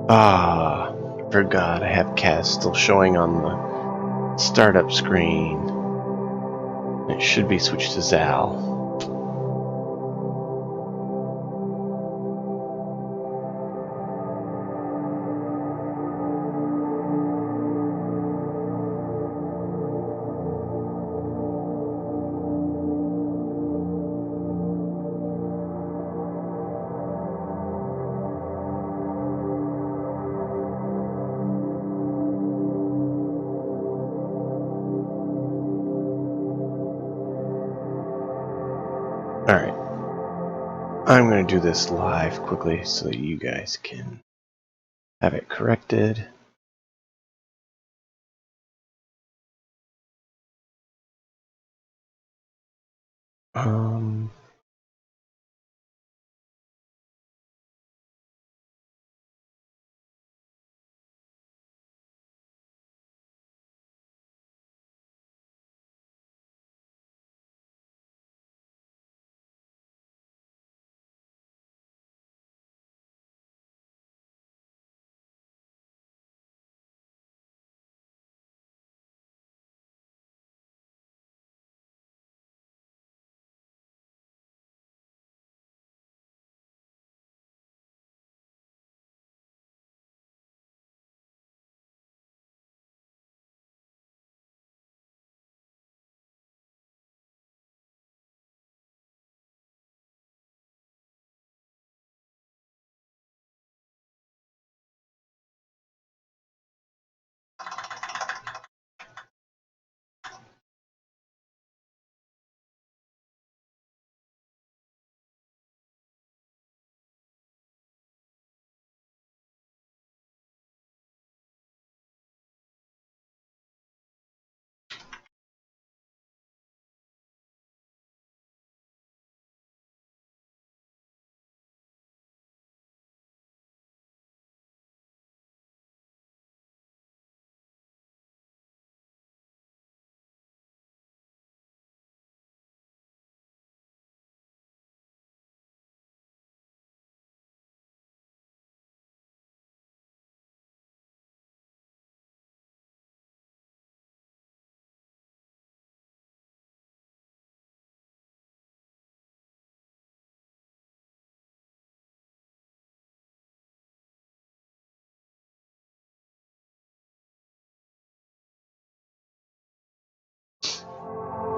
Ah, forgot I have Cass still showing on the startup screen. It should be switched to Zal. Alright. I'm going to do this live quickly so that you guys can have it corrected. Um,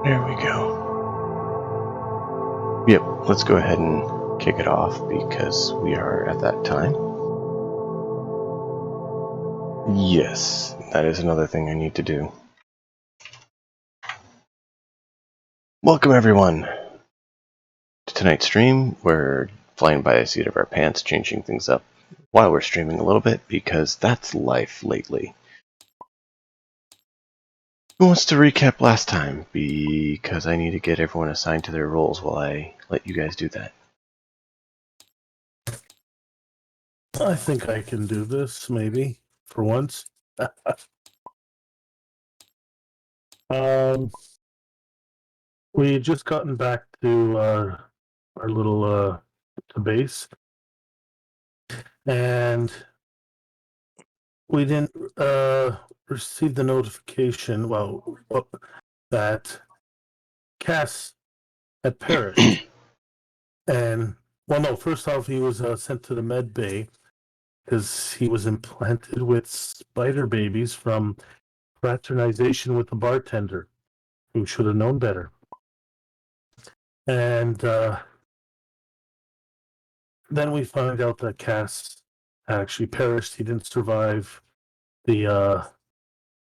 there we go. Yep, let's go ahead and kick it off because we are at that time. Yes, that is another thing I need to do. Welcome everyone to tonight's stream. We're flying by the seat of our pants, changing things up while we're streaming a little bit because that's life lately. Who wants to recap last time? Because I need to get everyone assigned to their roles while I let you guys do that. I think I can do this, maybe, for once. We had just gotten back to our little to base, and we didn't receive the notification, that Cass had perished. And, well, no, first off, he was sent to the med bay because he was implanted with spider babies from fraternization with the bartender, who should have known better. And then we find out that Cass actually perished. He didn't survive the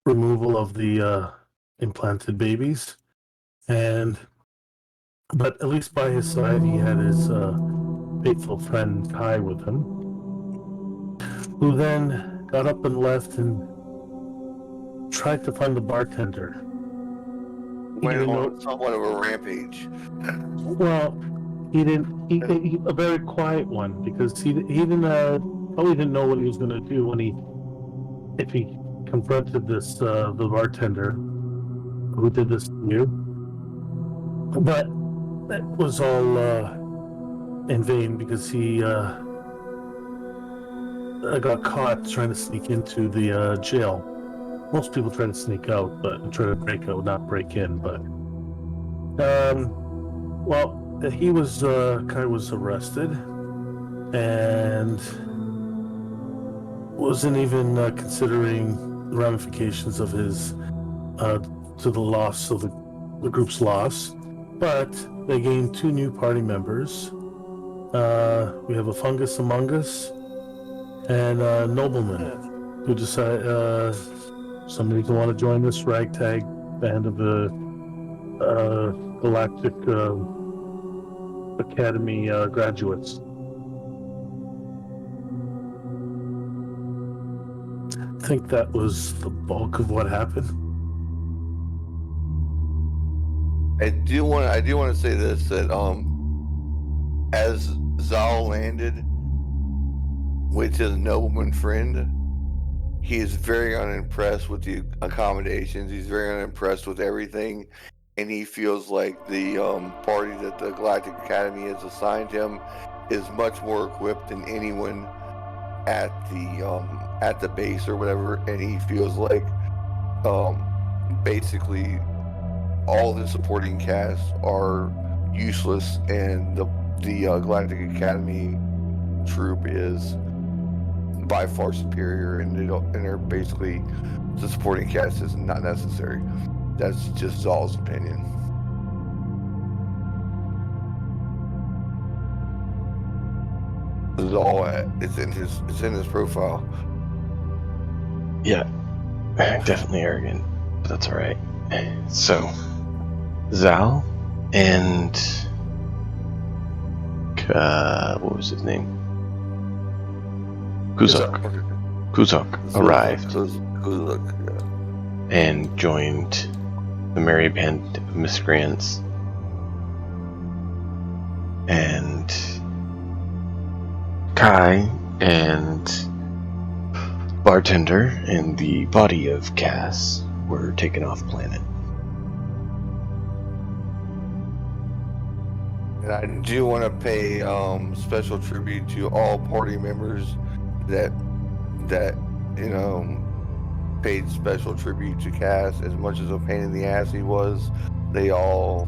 removal of the implanted babies. But at least by his side, he had his faithful friend Kai with him, who then got up and left and tried to find the bartender. Went on somewhat of a rampage. Well, he didn't. He a very quiet one because he didn't probably didn't know what he was going to do if he confronted this the bartender who did this to you. But that was all in vain because he got caught trying to sneak into the jail. Most people try to sneak out, but try to break out, not break in. But well, he was Kai was arrested and wasn't even considering the ramifications of his to the loss of the group's loss. But they gained 2 new party members. We have a fungus among us and a nobleman who decide somebody to want to join this ragtag band of the Galactic Academy graduates. I think that was the bulk of what happened. I do want to say this, that as Zal landed with his nobleman friend, he is very unimpressed with the accommodations. He's very unimpressed with everything, and he feels like the party that the Galactic Academy has assigned him is much more equipped than anyone at the base or whatever, and he feels like basically all the supporting cast are useless, and the Galactic Academy troop is by far superior, and they're basically, the supporting cast is not necessary. That's just Zal's opinion. Zal, it's in his profile. Yeah, definitely arrogant, but that's all right. So, Zal and what was his name? Kujok arrived and joined the merry band of miscreants, and Kai and Bartender and the body of Cass were taken off planet. And I do want to pay special tribute to all party members that paid special tribute to Cass. As much as a pain in the ass he was, they all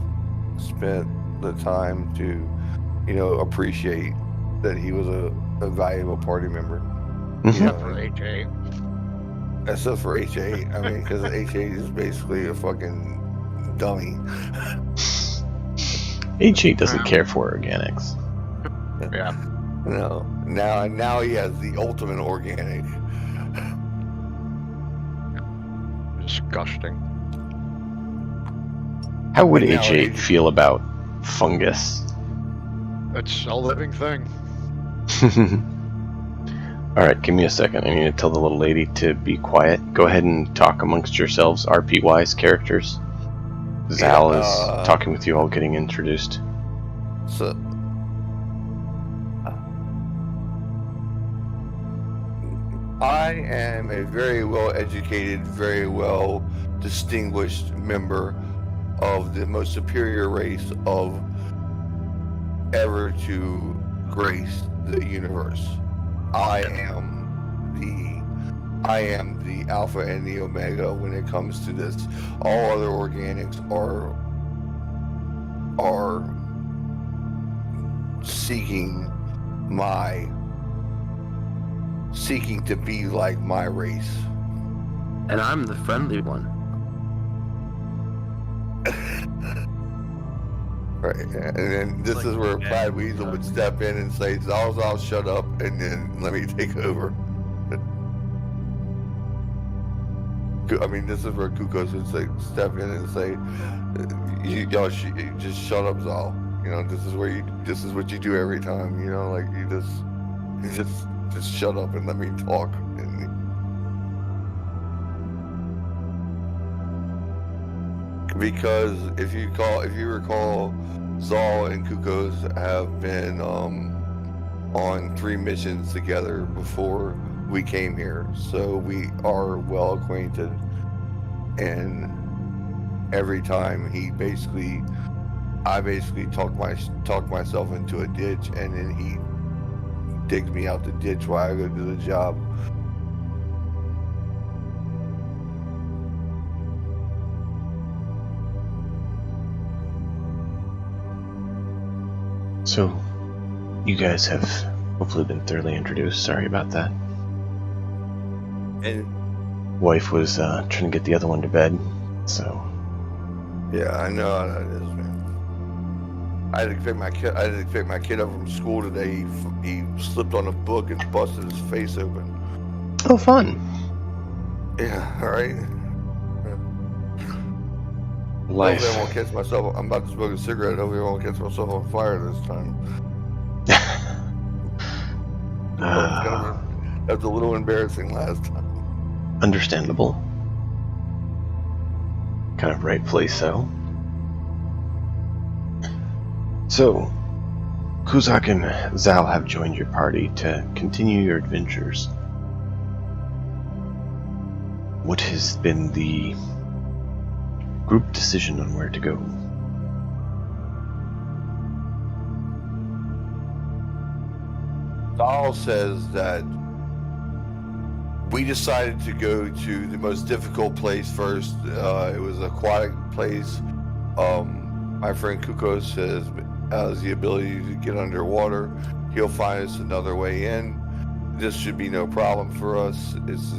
spent the time to appreciate that he was a valuable party member. Except for HA. Except for HA. I mean, because HA is basically a fucking dummy. HA doesn't care for organics. Yeah. No. Now he has the ultimate organic. Disgusting. How would And now HA feel about fungus? It's a living thing. Alright, give me a second. I need to tell the little lady to be quiet. Go ahead and talk amongst yourselves, RP-wise characters. Zal is talking with you all, getting introduced. So, I am a very well educated, very well distinguished member of the most superior race of ever to grace the universe. I am the alpha and the omega when it comes to this. All other organics are seeking to be like my race. And I'm the friendly one. Right, and then this is where Brad Weasel would step in and say, Zal, shut up, and then let me take over. I mean, this is where Kukos would say, step in and say, y'all just shut up, Zal. This is what you do every time. Like you just shut up and let me talk. Because if you recall, Zal and Kukos have been on 3 missions together before we came here, so we are well acquainted. And every time I basically talk myself into a ditch, and then he digs me out the ditch while I go do the job. So, you guys have hopefully been thoroughly introduced. Sorry about that. And Wife was trying to get the other one to bed, so yeah, I know how that is, man. I had to pick my kid up from school today. He slipped on a book and busted his face open. oh, fun. Yeah, all right. Life. Hopefully I won't catch myself. I'm about to smoke a cigarette. Hopefully I won't catch myself on fire this time. That was a little embarrassing last time. Understandable. Kind of rightfully so. So, Kujok and Zal have joined your party to continue your adventures. What has been the group decision on where to go? Dahl says that we decided to go to the most difficult place first. It was an aquatic place. My friend Kujok has the ability to get underwater. He'll find us another way in. This should be no problem for us. This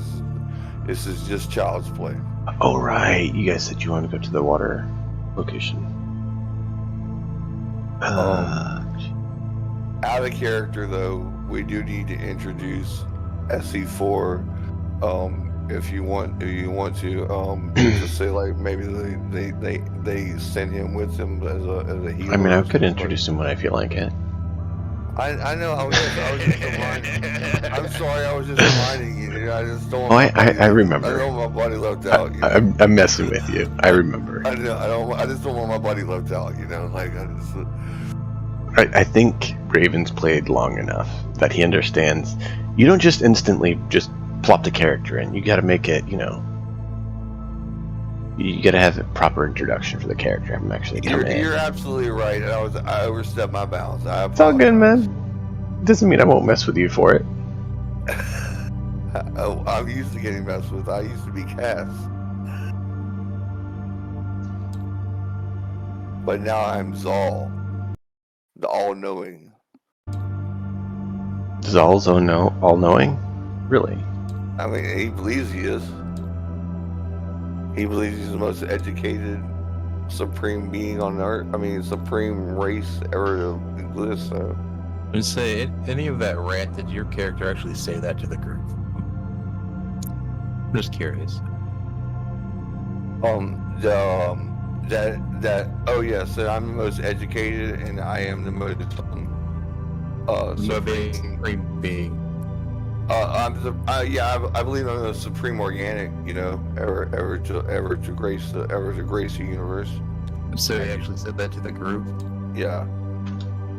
is just child's play. Oh, right. You guys said you want to go to the water location. Out of character, though, we do need to introduce SC4. If you want to, just say like maybe they send him with them as a healer. I mean, I could introduce him when I feel like it. I know. I was just reminding. I'm sorry. I was just reminding you. I just don't. Oh, I remember. I don't want my buddy left out. You know? I'm messing with you. I remember. I know. I just don't want my buddy left out. You know, like I think Raven's played long enough that he understands. You don't just instantly just plop the character in. You got to make it. You know. You got to have a proper introduction for the character. I'm actually. You're absolutely right. I overstepped my bounds. It's all good, man. Doesn't mean I won't mess with you for it. I'm used to getting messed with. I used to be Cass. But now I'm Zal, the all-knowing. Zal's all-knowing? Really? I mean, he believes he is. He believes he's the most educated, supreme being on Earth. I mean, supreme race ever to exist. So. And say, any of that rant, did your character actually say that to the group? Just curious. Oh yes, that I'm the most educated and I am the most supreme being. I believe I'm the supreme organic, you know, ever to grace the universe. So he actually said that to the group? Yeah.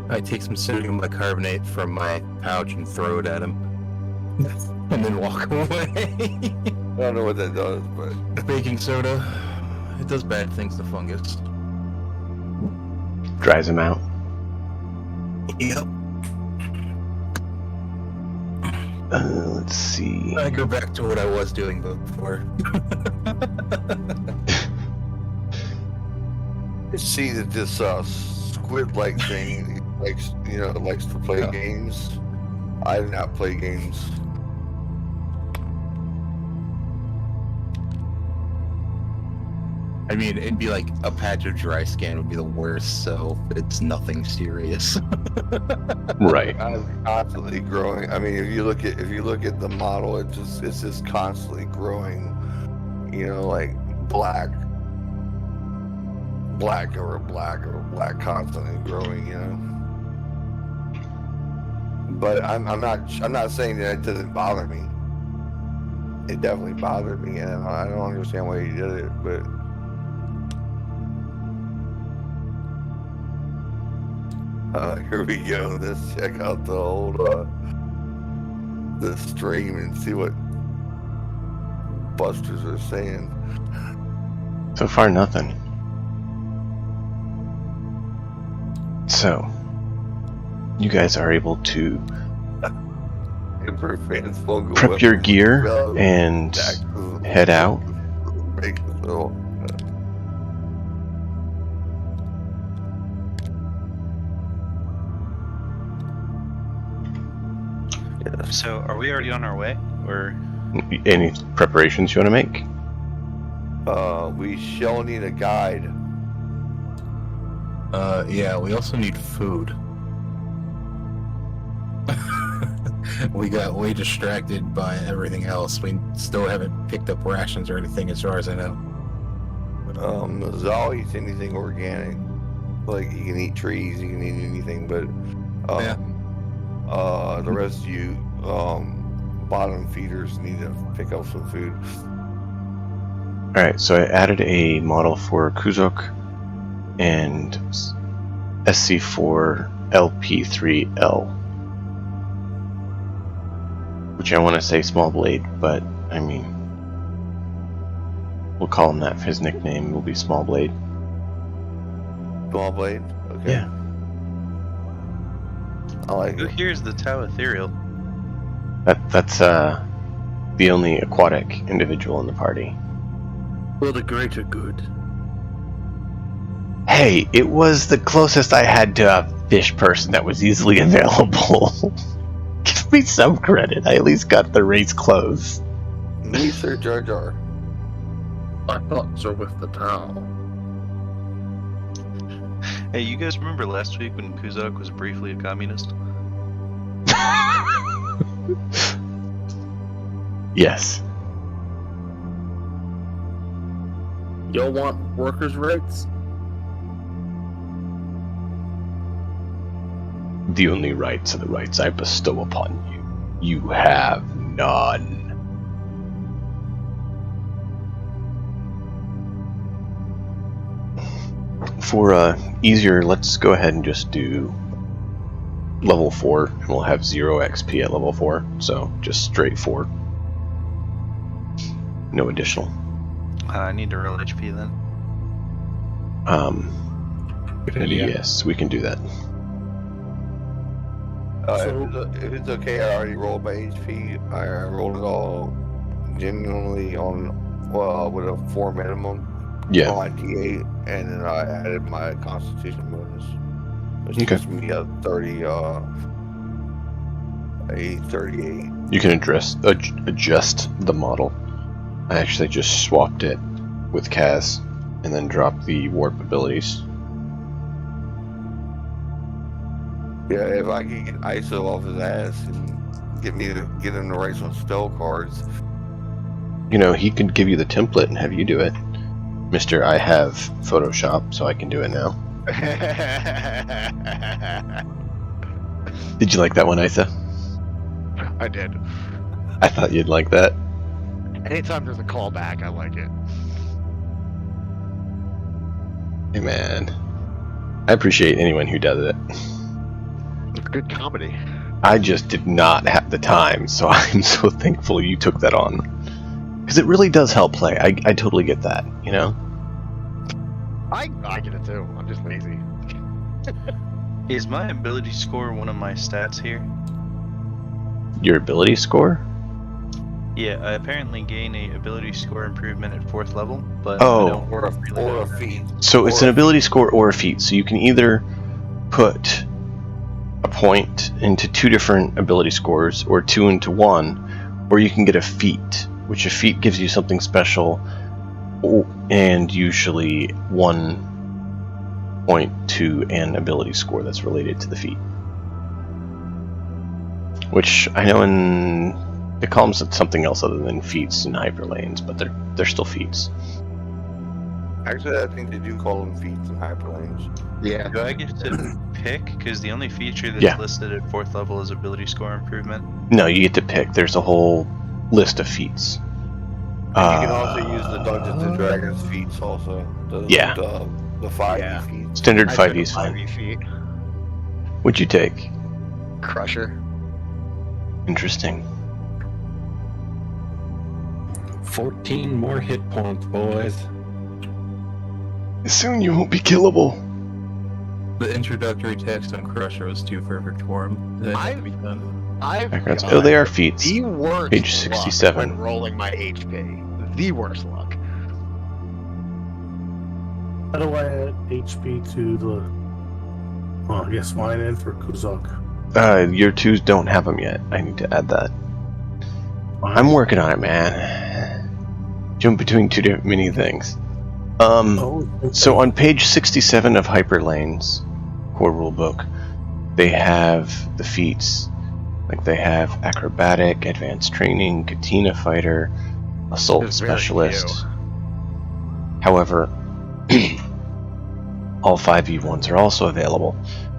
I take some sodium bicarbonate from my pouch and throw it at him. And then walk away. I don't know what that does, but... Baking soda, it does bad things to fungus. Dries him out. Yep. Let's see. I go back to what I was doing before. See that this squid-like thing likes to play games. I do not play games. I mean, it'd be like a patch of dry skin would be the worst, so it's nothing serious. Right. I'm constantly growing. I mean, if you look at the model, it's just constantly growing. You know, like black, constantly growing. You know. But I'm not saying that it doesn't bother me. It definitely bothered me, and I don't understand why he did it, but. Here we go. Let's check out the old the stream and see what busters are saying. So far, nothing. So, you guys are able to Emperor fans fungal prep your weapons gear developed and taxes. head out. So, So, are we already on our way, or Any preparations you want to make? we shall need a guide. Yeah, we also need food. We got way distracted by everything else. We still haven't picked up rations or anything, as far as I know. Zal eats anything organic. Like, he can eat trees, he can eat anything, but the rest of you bottom feeders need to pick up some food. Alright, so I added a model for Kujok and SC4LP3L. Which I want to say small blade, but I mean, we'll call him that. His nickname will be Small Blade. Small blade? Okay. Yeah. I like who it. here is the Tau Ethereal? That's the only aquatic individual in the party. For the greater good. Hey, it was the closest I had to a fish person that was easily available. Give me some credit. I at least got the race clothes. Me, Sir Jar Jar. My thoughts are with the town. Hey, you guys remember last week when Kujok was briefly a communist? Yes. Y'all want workers' rights? The only rights are the rights I bestow upon you. You have none. For easier, let's go ahead and just do level 4, and we'll have 0 XP at level 4, so just straight 4. No additional. I need to roll HP then. Good idea. Yes, we can do that. If it's okay, I already rolled my HP. I rolled it all genuinely on, with a 4 minimum. Yeah. On my D8, and then I added my Constitution bonus, which Okay. gives me a 30, a 38. You can adjust the model. I actually just swapped it with Kaz, and then dropped the warp abilities. Yeah, if I can get ISO off his ass and get him to write some spell cards. You know, he could give you the template and have you do it. Mr. I have Photoshop, so I can do it now. Did you like that one, Isa? I did. I thought you'd like that. Anytime there's a callback, I like it. Hey man, I appreciate anyone who does it. It's good comedy. I just did not have the time, so I'm so thankful you took that on. Because it really does help play. I totally get that, you know? I get it too. I'm just lazy. Is my ability score one of my stats here? Your ability score? Yeah, I apparently gain a ability score improvement at 4th level, but Oh. I don't Or a know. feat. So it's an ability score or a feat. So you can either put a point into 2 different ability scores, or 2 into 1, or you can get a feat, which a feat gives you something special, and usually 1 point to an ability score that's related to the feat. Which I know they call them something else other than feats in hyperlanes, but they're still feats. Actually, I think they do call them feats in hyperlanes. Yeah. Do I get to pick? Because the only feature that's Yeah. listed at 4th level is ability score improvement. No, you get to pick. There's a whole list of feats. And you can also use the Dungeons and Dragons feats also. Yeah. The 5e Yeah. feats. Standard I 5e took is a fine. 5e feat. What'd you take? Crusher. Interesting. 14 more hit points, boys. Soon you won't be killable. The introductory text on Crusher was too perfect for him. That had to be done. I've Backgrounds. got Oh, they are feats. the worst Page luck 67. when rolling my HP. The worst luck. How do I add HP to the? Well, I guess mine and for Kujok. Your twos don't have them yet. I need to add that. I'm working on it, man. Jump between two different many things. So on page 67 of Hyperlane's core rulebook, they have the feats. Like they have acrobatic, advanced training, katina fighter, assault There's very specialist. However, all 5e ones are also available.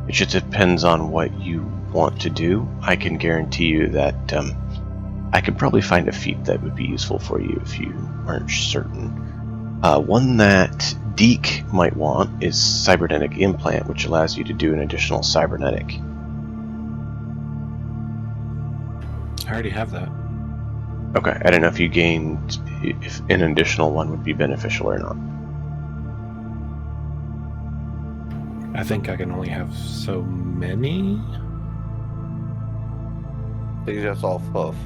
It just depends on what you want to do. I can guarantee you that I could probably find a feat that would be useful for you if you aren't certain. One that Deke might want is Cybernetic Implant, which allows you to do an additional cybernetic. I already have that. Okay, I don't know if you gained, if an additional one would be beneficial or not. I think I can only have so many. I think that's all fluff.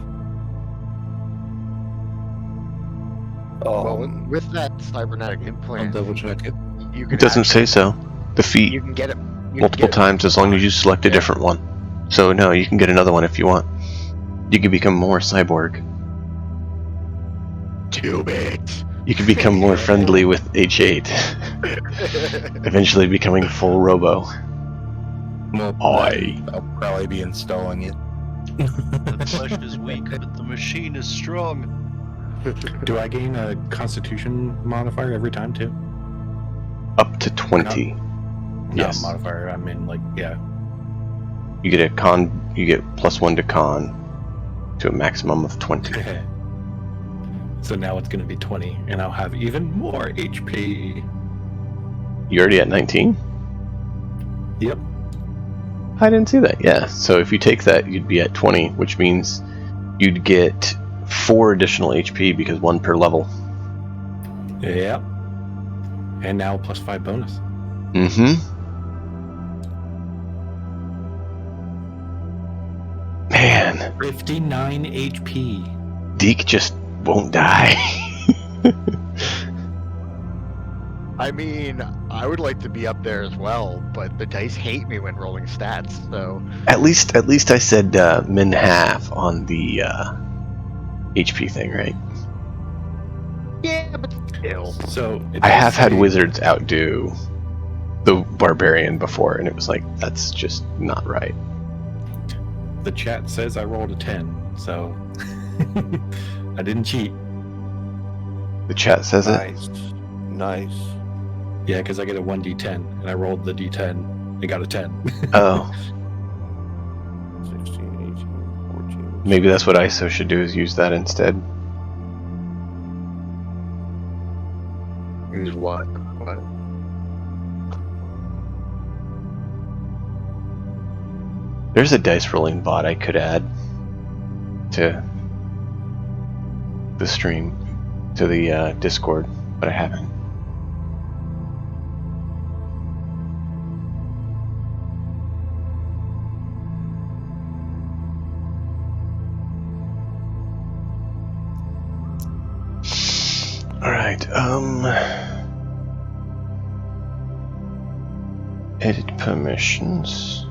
Well, with that cybernetic I'll implant, double check it. you can It doesn't say actually- so. The feat You can get it multiple times as long as you select a Yeah. different one. So no, you can get another one if you want. You can become more cyborg. Do it. You can become more friendly with H8. Eventually becoming full robo. Well, Oi. I'll probably be installing it. The flesh is weak, but the machine is strong. Do I gain a Constitution modifier every time too? Up to 20. Not Yes. a modifier. I mean, like, yeah. You get a con. You get +1 to con to a maximum of 20. So now it's going to be 20, and I'll have even more HP. You already at 19? Yep. I didn't see that. Yeah. So if you take that, you'd be at 20, which means you'd get 4 additional HP because 1 per level. Yep. And now +5 bonus. Mm-hmm. Man, 59 HP. Deke just won't die. I mean, I would like to be up there as well, but the dice hate me when rolling stats. So At least I said min half on the HP thing, right? yeah, but still. So it I does have had say- wizards outdo the barbarian before, and it was like, that's just not right. The chat says I rolled a 10, so I didn't cheat. The chat says it. Nice. Yeah, because I get a 1d10, and I rolled the d10 and got a 10. Oh, 16, 18, 14. maybe that's what ISO should do, is use that instead. Use what? What? There's a dice rolling bot I could add to the stream, to the Discord, but I haven't. Alright, edit permissions.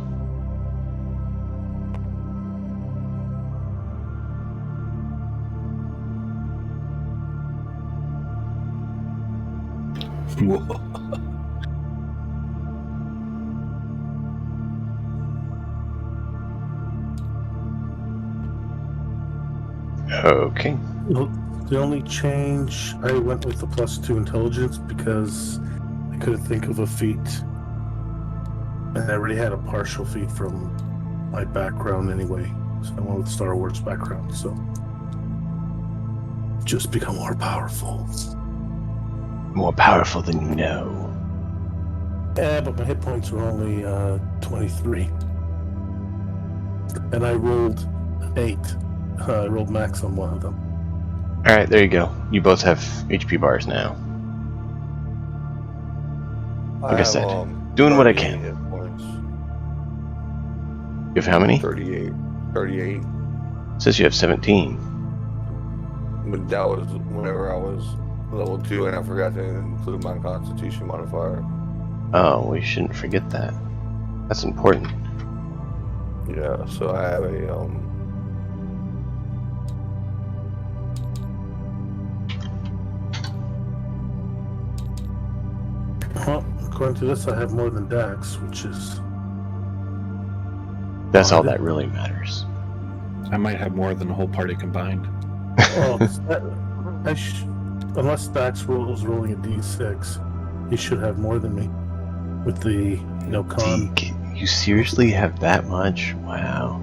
Okay. Well, the only change, I went with the +2 intelligence because I couldn't think of a feat. And I already had a partial feat from my background anyway. So I went with Star Wars background, so just become more powerful. More powerful than you know. Yeah, but my hit points were only 23. And I rolled 8. I rolled max on one of them. Alright, there you go. You both have HP bars now. Like I said, doing what I 38 can. hit points. You have how many? 38. 38. Says you have 17. But that was whenever I was level 2, and I forgot to include my Constitution modifier. Oh, we shouldn't forget that. That's important. Yeah, so I have a Well, according to this, I have more than Dax, which is That's all odd. that really matters. I might have more than the whole party combined. Oh, unless Dax is rolling a D6, he should have more than me with the con. You seriously have that much? Wow.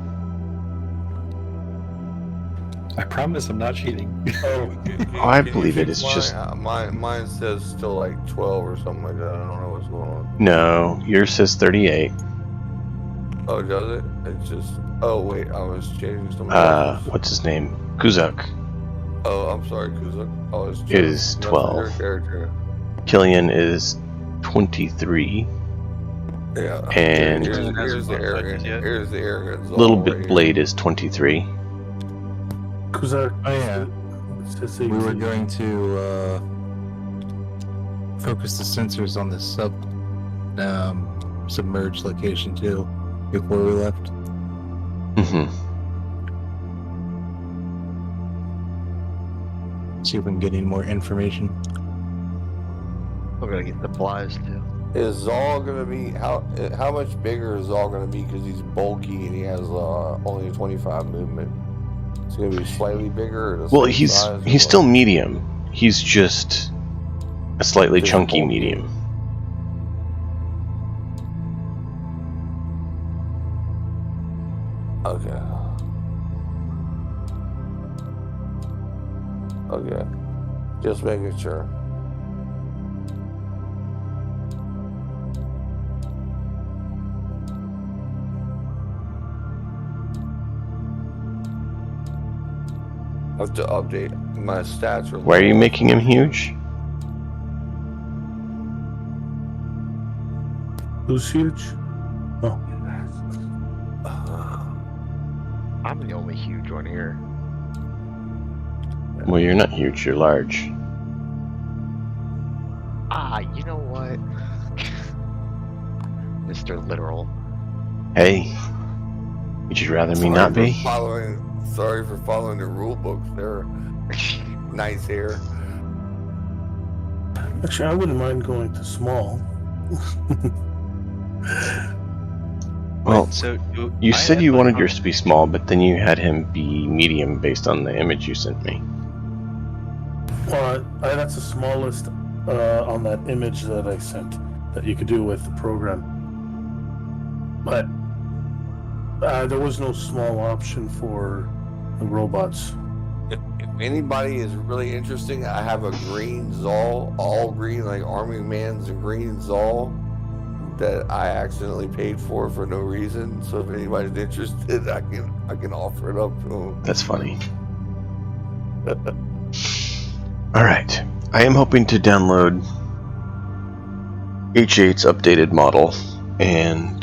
I promise I'm not cheating. Oh, I believe it. It's mine, just mine says still like 12 or something like that. I don't know what's going on. no. Yours says 38. Oh, does it? It's just. Oh wait, I was changing something. What's his name? Kujok Oh, I'm sorry, Kuzak. I was is changing 12. your character. Killian is 23. Yeah. And here's the modified arrogant. yet. Here's the arrogant. Little Zol Bit right Blade is 23. Kuzak. Oh yeah, Says we were 18. going to focus the sensors on the submerged location too before we left. Mm-hmm. See if we can get any more information. We're gonna get supplies too. Is Zol gonna be how much bigger is Zol gonna be because he's bulky and he has only a 25 movement? It's gonna be slightly bigger. Or the Well, same he's size or what? still medium. He's just a slightly Just chunky bulky. medium. Okay. Okay. Just making sure. I have to update my stats. Why are you making him huge? Who's huge? Oh, I'm the only huge one here. Well, you're not huge. You're large. You know what? Mr. Literal. Hey, would you rather me not be? Sorry for following the rule books there. Nice hair. actually, I wouldn't mind going to small. Well, So you I said had you my wanted yours to be small, but then you had him be medium based on the image you sent me. Well, that's the smallest on that image that I sent that you could do with the program. But there was no small option for the robots. If anybody is really interesting, I have a green Zol, all green, like Army Man's green Zol, that I accidentally paid for no reason. So if anybody's interested, I can offer it up to them. That's funny. Alright. I am hoping to download H8's updated model and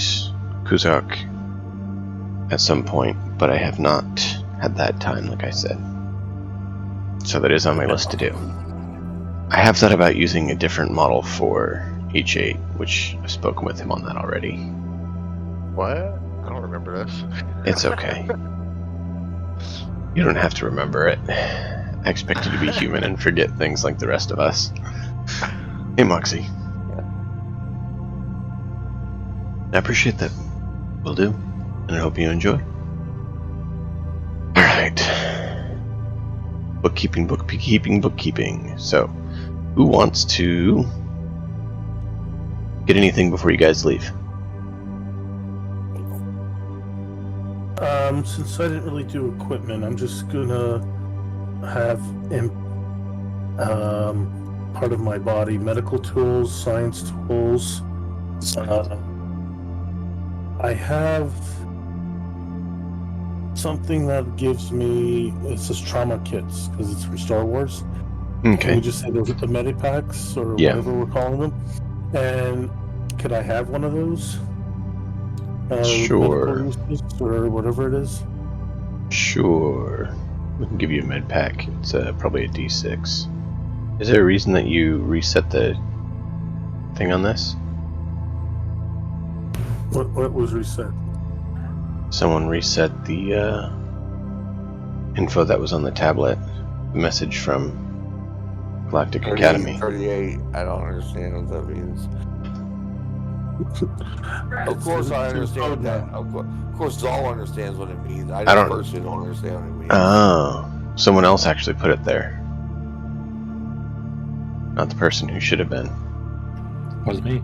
Kuzak at some point, but I have not had that time, like I said. So that is on my list to do. I have thought about using a different model for H8, which I've spoken with him on that already. What? I don't remember this. It's okay. You don't have to remember it. I expect you to be human and forget things like the rest of us. Hey, Moxie. I appreciate that. Will do. And I hope you enjoy. Alright. Bookkeeping. So, who wants to get anything before you guys leave? Since I didn't really do equipment, I'm just gonna have part of my body medical tools, science tools. I have something that gives me, it says trauma kits because it's from Star Wars. Can we Okay. just say the medipacks or Yeah. whatever we're calling them? And could I have one of those? Sure. Medical uses or whatever it is. Sure. We can give you a med pack. It's probably a D6. Is there a reason that you reset the thing on this? What was reset? Someone reset the info that was on the tablet. The message from Galactic Academy. 38. I don't understand what that means. Of course, I understand that. Of course, Zal understands what it means. I don't- personally don't understand what it means. Oh, someone else actually put it there. Not the person who should have been. Was me.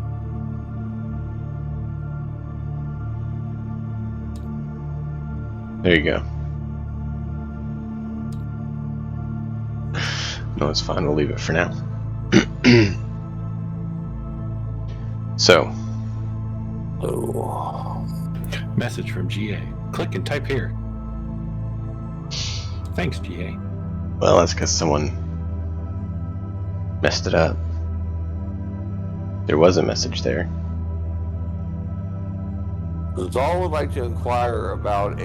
There you go. No, it's fine. We'll leave it for now. So. Oh. Message from GA. Click and type here. Thanks, GA. Well, that's because someone messed it up. There was a message there. Zal would like to inquire about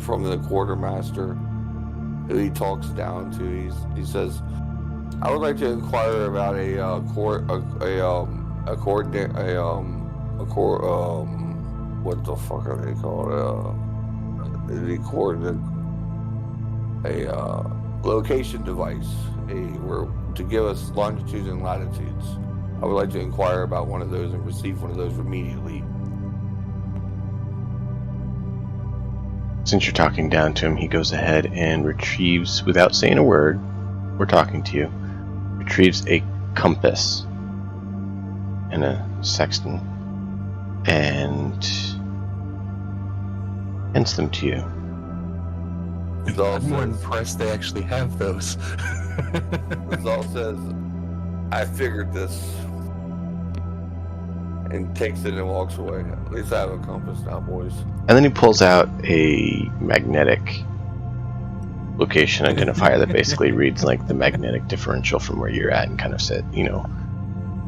from the quartermaster who he talks down to. He says, I would like to inquire about what the fuck are they called? A location device, to give us longitudes and latitudes. I would like to inquire about one of those and receive one of those immediately. Since you're talking down to him, he goes ahead and retrieves, without saying a word, we're talking to you, retrieves a compass and a sextant and hands them to you. I'm more impressed they actually have those. Zal says, I figured this. And takes it and walks away. At least I have a compass now, boys. And then he pulls out a magnetic location identifier that basically reads like the magnetic differential from where you're at and kind of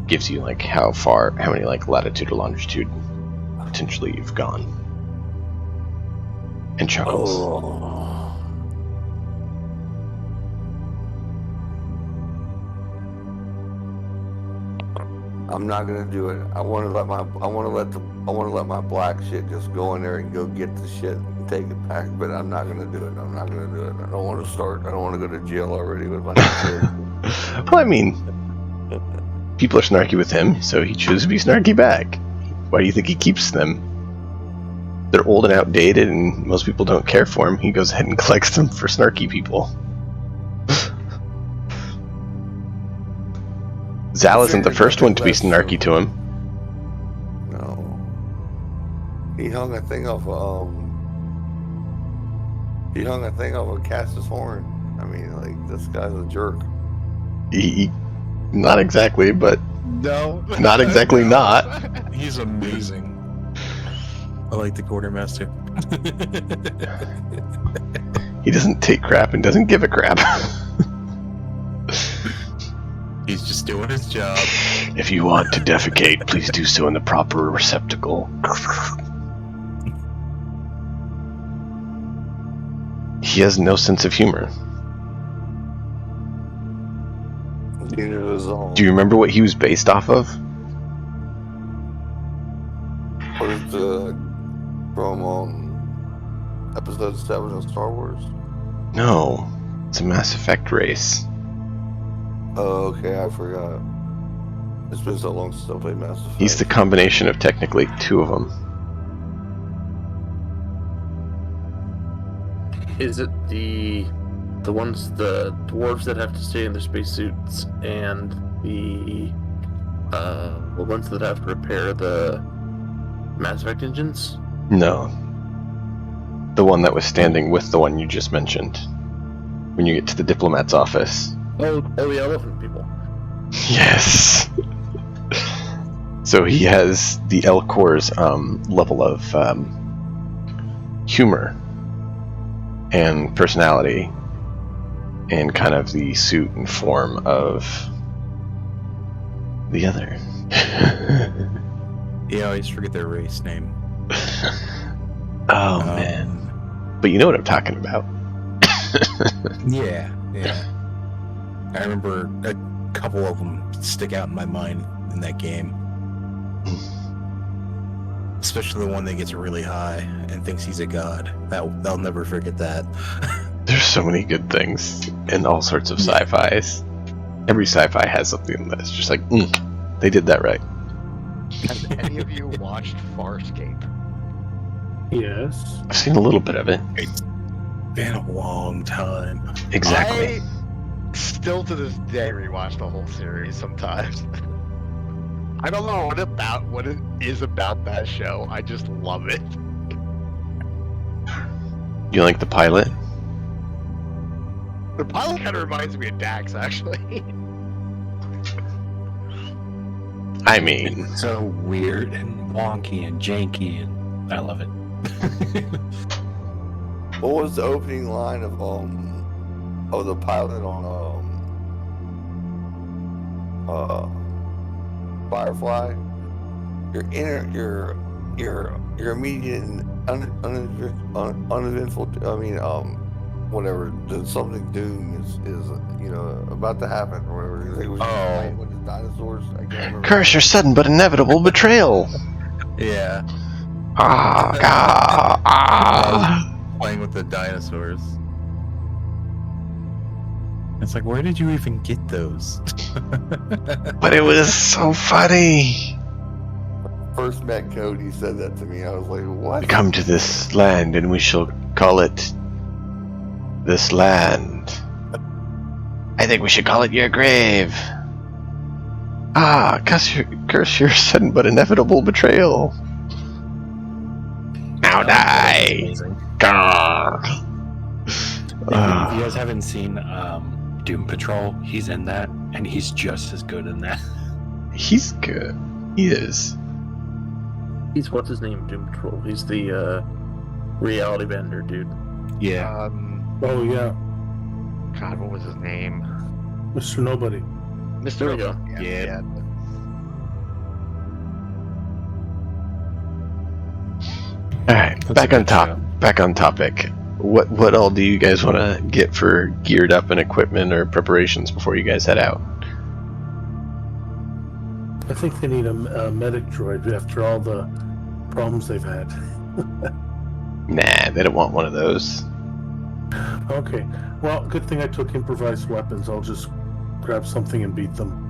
gives you like how many like latitude or longitude potentially you've gone. And chuckles. Oh. I'm not gonna do it. I want to let my black shit just go in there and go get the shit and take it back. But I'm not gonna do it. I don't want to start. I don't want to go to jail already with my shit. Well, I mean, people are snarky with him, so he chooses to be snarky back. Why do you think he keeps them? They're old and outdated, and most people don't care for him. He goes ahead and collects them for snarky people. Zal isn't the first one to be snarky to him. No. He hung a thing off of Cass's horn. I mean, like, this guy's a jerk. Not exactly, but No. not exactly not. He's amazing. I like the quartermaster. He doesn't take crap and doesn't give a crap. He's just doing his job. If you want to defecate, please do so in the proper receptacle. He has no sense of humor. Neither does Zal. Do you remember what he was based off of? What is from episode 7 of Star Wars? No, it's a Mass Effect race. Oh, okay, I forgot. It's been so long since I played Mass Effect. He's the combination of technically two of them. Is it the dwarves that have to stay in their spacesuits and the ones that have to repair the Mass Effect engines? No. The one that was standing with the one you just mentioned. When you get to the diplomat's office. Oh, the elephant people. Yes! So he has the Elcor's level of humor and personality and kind of the suit and form of the other. Yeah, I always forget their race name. Oh, man. But you know what I'm talking about. Yeah. I remember a couple of them stick out in my mind in that game. Especially the one that gets really high and thinks he's a god. I'll never forget that. There's so many good things in all sorts of sci-fis. Every sci-fi has something that's just like, they did that right. Has any of you watched Farscape? Yes. I've seen a little bit of it. It's been a long time. Exactly. I still to this day rewatch the whole series sometimes. I don't know what it is about that show. I just love it. You like the pilot? The pilot kind of reminds me of Dax, actually. I mean, So weird and wonky and janky, and I love it. What was the opening line of the pilot on Firefly? Your immediate and uneventful. I mean, whatever. Something doom is about to happen or whatever. It was when the dinosaurs. I can't remember. curse your sudden but inevitable betrayal. Yeah. Playing with the dinosaurs. It's like, where did you even get those? But it was so funny. First met Cody said that to me. I was like, what? We come to this land and we shall call it this land. I think we should call it your grave. Curse your sudden but inevitable betrayal. Now die. Amazing. Grr. If you guys haven't seen Doom Patrol, he's in that, and he's just as good in that. He's good. He is. He's what's his name? Doom Patrol. He's the reality bender dude. Yeah. Oh, yeah. God, what was his name? Mr. Nobody. Mr. There we go. Yeah. Alright, That's back a on good top. show. Back on topic. What all do you guys want to get for geared up and equipment or preparations before you guys head out? I think they need a medic droid after all the problems they've had. Nah, they don't want one of those. Okay. Well, good thing I took improvised weapons. I'll just grab something and beat them.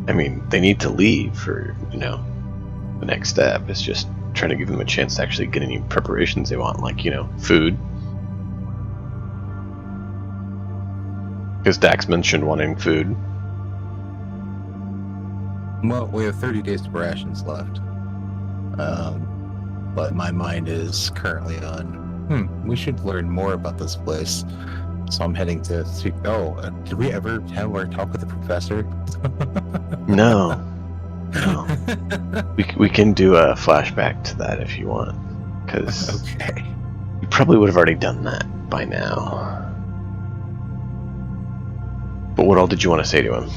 I mean, they need to leave for, the next step. It's just trying to give them a chance to actually get any preparations they want, like, food. Because Dax mentioned wanting food. Well, we have 30 days of rations left. But my mind is currently on, we should learn more about this place. So I'm heading to see. Did we ever have our talk with the professor? No. We can do a flashback to that if you want. Because Okay. you probably would have already done that by now. But what all did you want to say to him?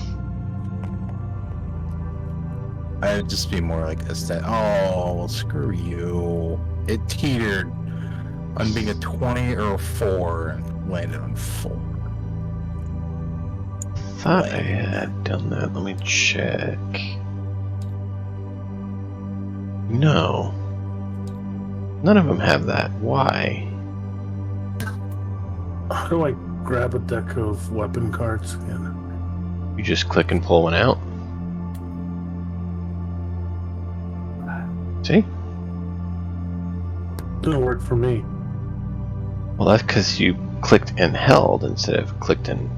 I'd just be more like a stat. Oh, well, screw you. It teetered on being a 20 or a 4 and landed on 4. Thought I had done that. Let me check. No. None of them have that. Why? How do I grab a deck of weapon cards again? You just click and pull one out? See? Didn't work for me. Well, that's because you clicked and held instead of clicked and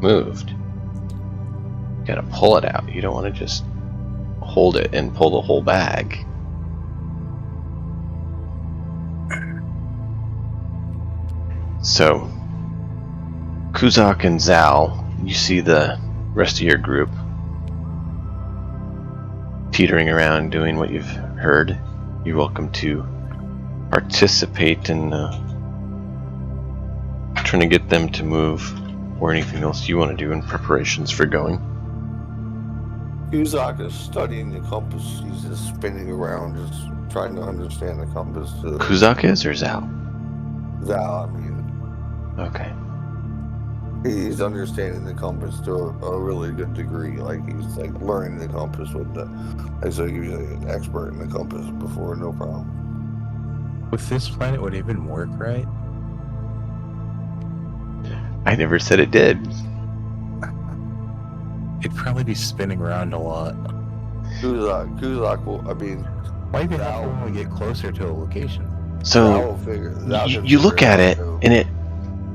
moved. You gotta pull it out. You don't want to just hold it and pull the whole bag. So, Kujok and Zal, you see the rest of your group teetering around doing what you've heard. You're welcome to participate in trying to get them to move or anything else you want to do in preparations for going? Kujok is studying the compass. He's just spinning around, just trying to understand the compass. Kuzak is or Zal? Zal, I mean, Okay. he's understanding the compass to a really good degree. Like he's like learning the compass with the. Like so, he was an expert in the compass before, no problem. With this planet, would it even work right? I never said it did. It'd probably be spinning around a lot. Kuzak will. I mean, Why even Zal- have to when we get closer to a location? So Zal will figure. Zal can you look figure at out, it too. and it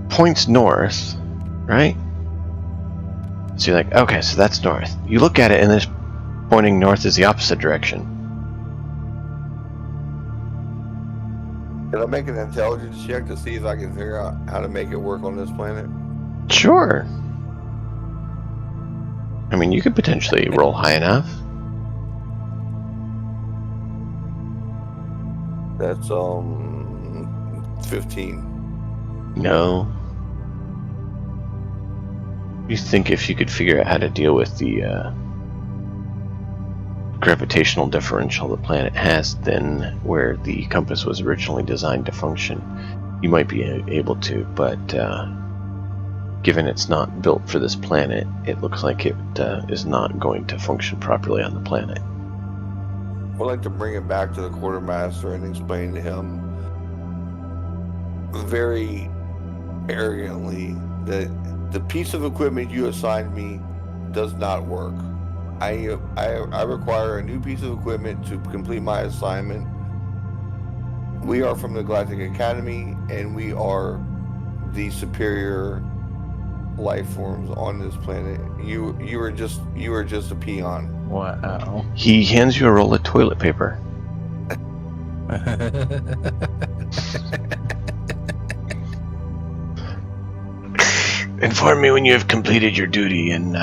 points north, right? So you're like, okay, so that's north. You look at it and it's pointing north is the opposite direction. Can I make an intelligence check to see if I can figure out how to make it work on this planet? Sure. I mean, you could potentially roll high enough. That's 15. No. You think if you could figure out how to deal with the gravitational differential the planet has than where the compass was originally designed to function, you might be able to, but given it's not built for this planet, it looks like it is not going to function properly on the planet. I'd like to bring it back to the quartermaster and explain to him very arrogantly that the piece of equipment you assigned me does not work. I require a new piece of equipment to complete my assignment. We are from the Galactic Academy, and we are the superior life forms on this planet. You are just a peon. Wow. He hands you a roll of toilet paper. Inform me when you have completed your duty, and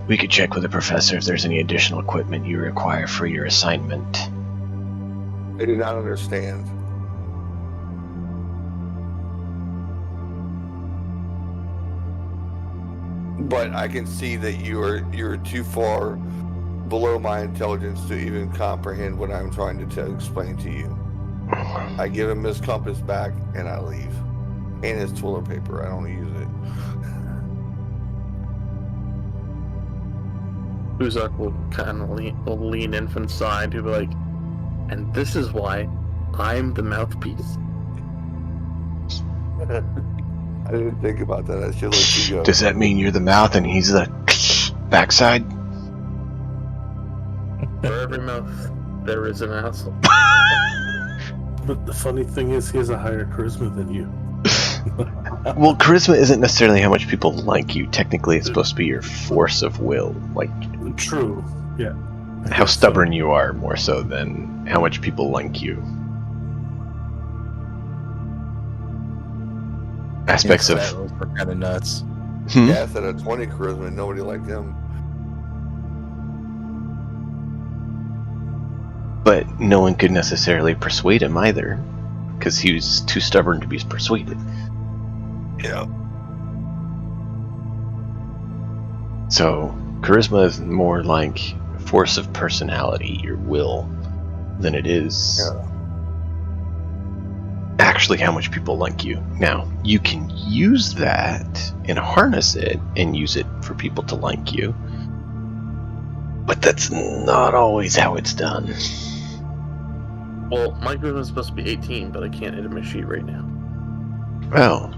we could check with the professor if there's any additional equipment you require for your assignment. I do not understand. But I can see that you're too far below my intelligence to even comprehend what I'm trying to explain to you. I give him his compass back and I leave. And his toilet paper. I don't use it. Kuzak will kind of lean in from the side to be like, and this is why I'm the mouthpiece. I didn't think about that. I should let you go. Does that mean you're the mouth and he's the backside? For every mouth, there is an asshole. But the funny thing is, he has a higher charisma than you. Well, charisma isn't necessarily how much people like you. Technically, it's supposed to be your force of will. Like, True. Yeah. how stubborn you are, more so than how much people like you. Aspects Yes, of... those were kind of nuts. Hmm? Yeah, I said a 20 charisma and nobody liked him. But no one could necessarily persuade him either, because he was too stubborn to be persuaded. Yeah. So, charisma is more like force of personality, your will, than it is actually how much people like you. Now, you can use that and harness it and use it for people to like you, but that's not always how it's done. Well, my charisma is supposed to be 18, but I can't edit my sheet right now. Oh.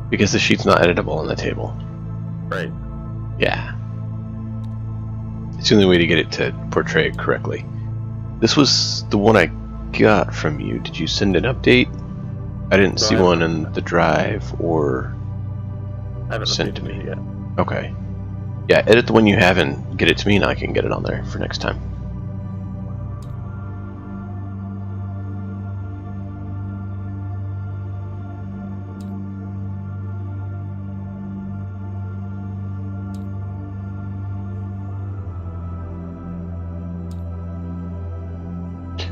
Because the sheet's not editable on the table. Right. Yeah. It's the only way to get it to portray it correctly. This was the one I got from you. Did you send an update? I didn't see one in the drive or I haven't sent it to updated me it yet. Okay. Yeah, edit the one you have and get it to me and I can get it on there for next time.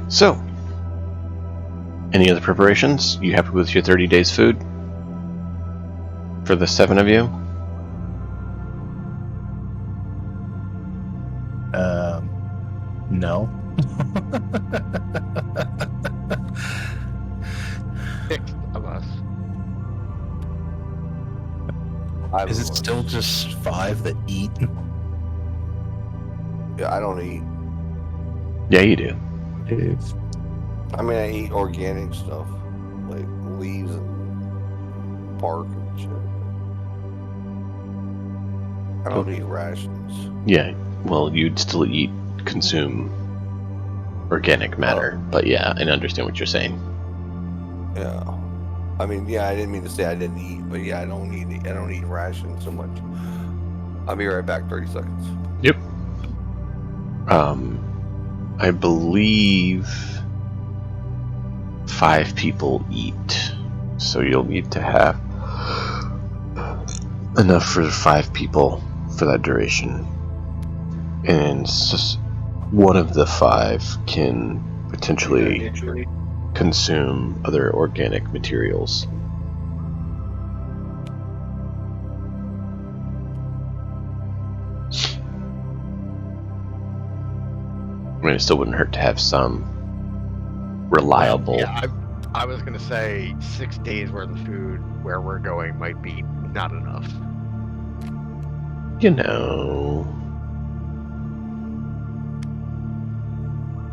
So, any other preparations? You happy with your 30 days food? for the 7 of you? No. 6 of us. Is it still just 5 that eat? Yeah, I don't eat. Yeah, you do. I mean, I eat organic stuff, like leaves and bark and shit. I don't eat rations. Yeah, well, you'd still consume organic matter, but yeah, I understand what you're saying. Yeah. I mean, yeah, I didn't mean to say I didn't eat, but yeah, I don't eat rations so much. I'll be right back. 30 seconds. Yep. I believe 5 people eat, so you'll need to have enough for 5 people for that duration, and one of the 5 can potentially consume other organic materials. I mean, it still wouldn't hurt to have some reliable. Yeah, I was gonna say 6 days worth of food where we're going might be not enough. You know,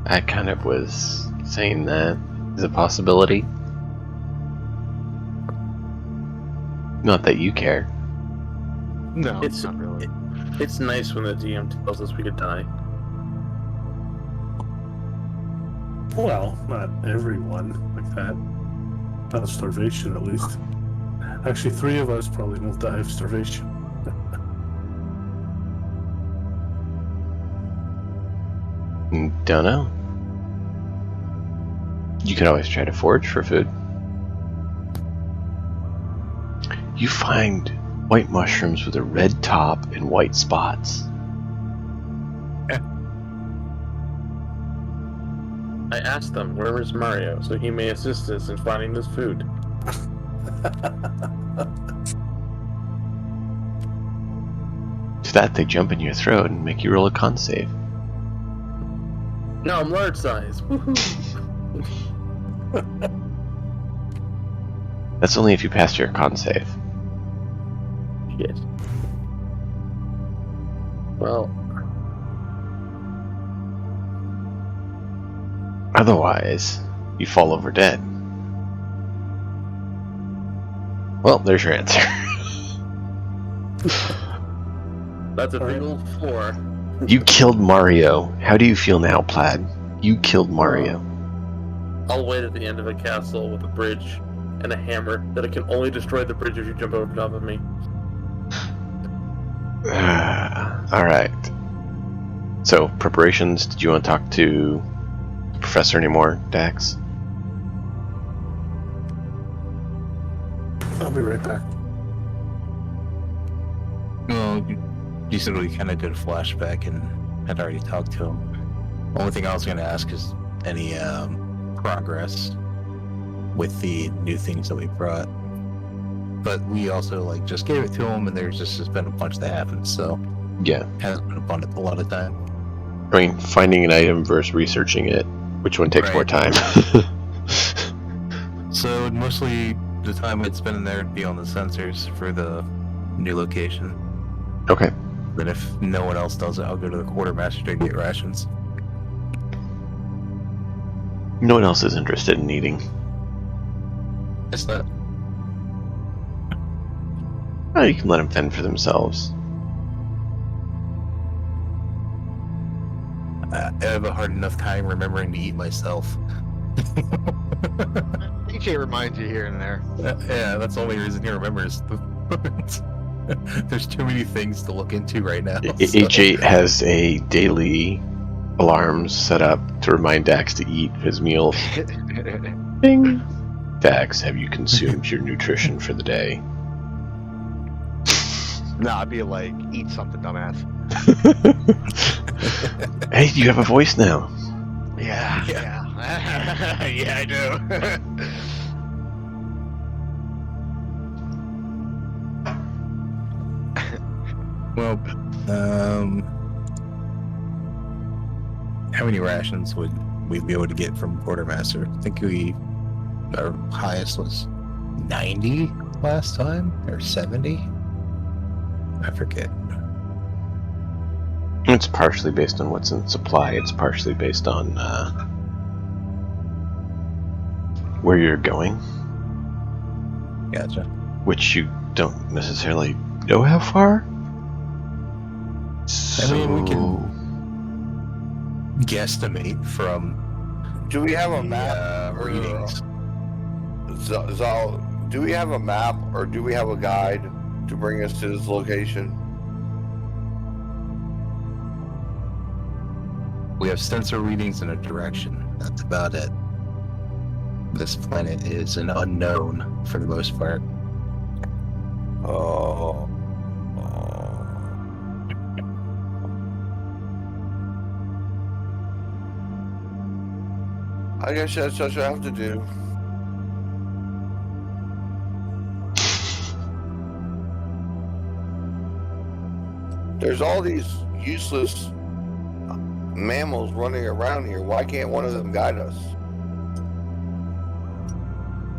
I kind of was saying that is a possibility. Not that you care. No, It's not really. It's nice when the DM tells us we could die. Well, not everyone like that. Not of starvation, at least. Actually, 3 of us probably won't die of starvation. Don't know. You could always try to forage for food. You find white mushrooms with a red top and white spots. I asked them, where is Mario, so he may assist us in finding this food. To that, they jump in your throat and make you roll a con save. No, I'm large size. Woohoo! That's only if you pass your con save. Shit. Well, Otherwise, you fall over dead. Well, there's your answer. that's a big old 4. You killed Mario. How do you feel now, Plaid? You killed Mario. I'll wait at the end of a castle with a bridge and a hammer that it can only destroy the bridge if you jump over top of me. Alright. So, preparations. Did you want to talk to the professor anymore, Dax? I'll be right back. Well, you said we kind of did a flashback and had already talked to him. Only thing I was going to ask is any progress with the new things that we brought. But we also just gave it to him, and there's just been a bunch that happened, so Yeah. hasn't been a lot of time. I mean, finding an item versus researching it, which one takes more time? So mostly the time I'd spend in there would be on the sensors for the new location. Okay. But if no one else does it, I'll go to the quartermaster to get rations. No one else is interested in eating. It's that. Oh, you can let them fend for themselves. I have a hard enough time remembering to eat myself. HA reminds you here and there. Yeah, that's the only reason he remembers. There's too many things to look into right now. so- H8 has a daily alarm set up to remind Dax to eat his meal. Ding! Dax, have you consumed your nutrition for the day? Nah, I'd be like, eat something, dumbass. Hey, you have a voice now. Yeah. Yeah, I do. Well, how many rations would we be able to get from Quartermaster? I think our highest was 90 last time, or 70? I forget. It's partially based on what's in supply. It's partially based on where you're going, Gotcha. which you don't necessarily know how far. So, I mean, we can guesstimate from Do we have a the map? or- readings. Zal, do we have a map or do we have a guide to bring us to this location? We have sensor readings and a direction. That's about it. This planet is an unknown for the most part. Oh. I guess that's what I have to do. There's all these useless mammals running around here. Why can't one of them guide us?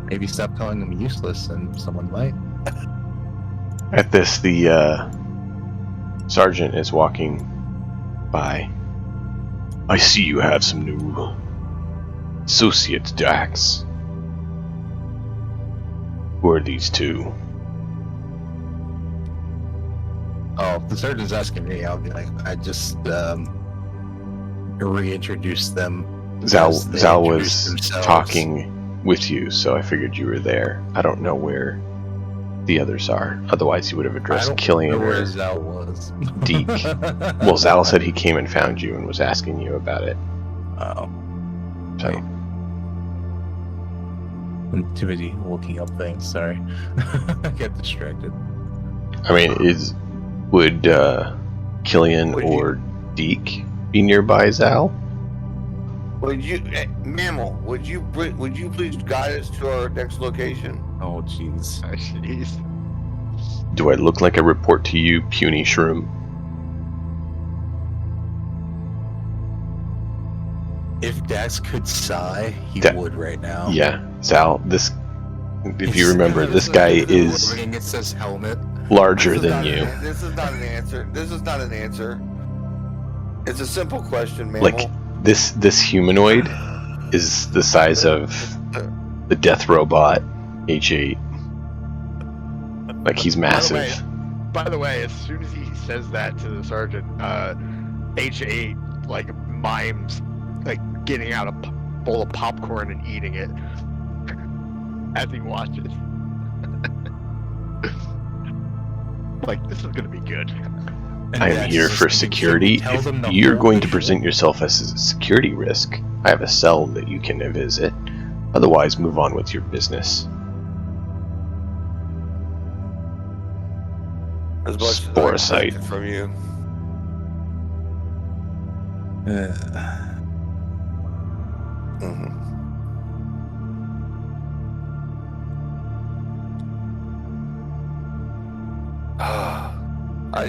Maybe stop calling them useless and someone might. at this, the sergeant is walking by. I see you have some new associates, Dax. Who are these two? Oh, if the sergeant's asking me, I'll be like, I just reintroduced them. Zal as they was introduced themselves. talking with you, so I figured you were there. I don't know where the others are. Otherwise, he would have I addressed don't Killian know where or Zal was. Deke. Well, Zal said he came and found you and was asking you about it. Oh, So I'm too busy looking up things. Sorry, I got distracted. I mean, would Killian Would or Deke be nearby, Zal? Would you, Mammal? Would you please guide us to our next location? Oh, jeez. Oh, jeez. Do I look like I report to you, puny shroom? If Dax could sigh, he Da- would right now. Yeah, Zal. This, if He's- you remember, this guy is It says helmet. larger This is than not you. This is not an answer. This is not an answer. It's a simple question, Mammal. Like this humanoid is the size of the death robot H8. Like he's massive. By the way, as soon as he says that to the sergeant, H8 like mimes like getting out a bowl of popcorn and eating it as he watches. Like, this is gonna be good. And I am Dax here is for just thinking, security. "Can we tell them If the you're whole going to picture?" present yourself as a security risk, I have a cell that you can visit. Otherwise, move on with your business. As much as I Sporocyte. expected from you. Mhm. I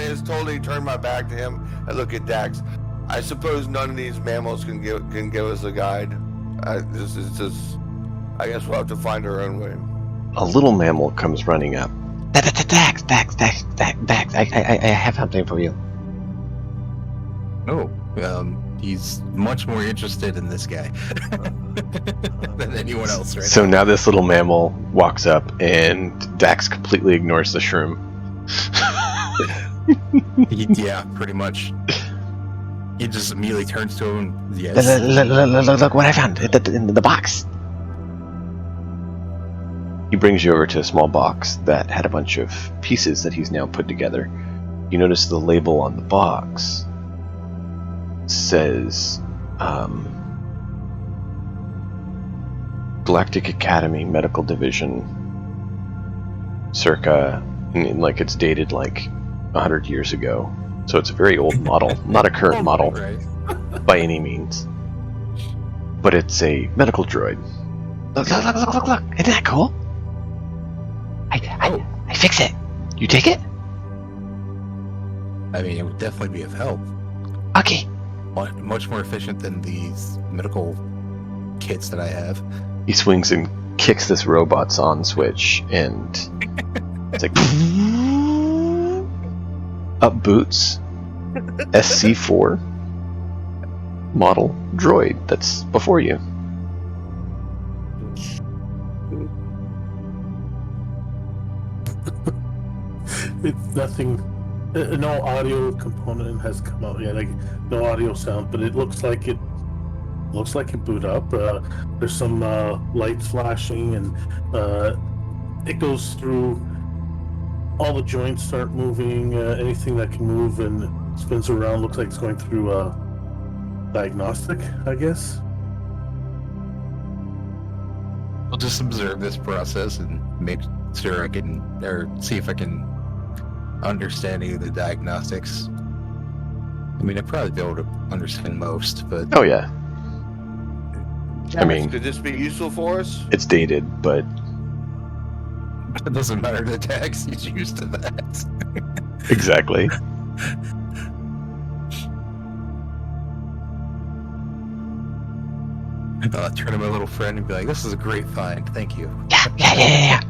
just totally turned my back to him. I look at Dax. I suppose none of these mammals can give us a guide. I guess we'll have to find our own way. A little mammal comes running up. Dax, I have something for you. Oh, he's much more interested in this guy than anyone else right So now. now this little mammal walks up, and Dax completely ignores the shroom. Yeah, pretty much. He just immediately turns to him. Yes. Look what I found in the box. He brings you over to a small box that had a bunch of pieces that he's now put together. You notice the label on the box says Galactic Academy Medical Division, circa, and like it's dated like 100 years ago. So it's a very old model, not a current model Right. by any means. But it's a medical droid. Look. Isn't that cool? I fix it. You take it? I mean, it would definitely be of help. Okay. Much more efficient than these medical kits that I have. He swings and kicks this robot's on switch, and it's like up boots SC4 model droid that's before you. It's nothing. No audio component has come out yet. Like no audio sound, but it looks like it boot up. There's some lights flashing, and it goes through. All the joints start moving. Anything that can move and spins around looks like it's going through diagnostic, I guess. I'll just observe this process and make sure I can, or see if I can understand any of the diagnostics. I mean, I'd probably be able to understand most, but Oh yeah, I mean, Could this be useful for us? it's dated, but it doesn't matter to Dax. He's used to that. exactly. I'll turn to my little friend and be like, "This is a great find. Thank you." Yeah.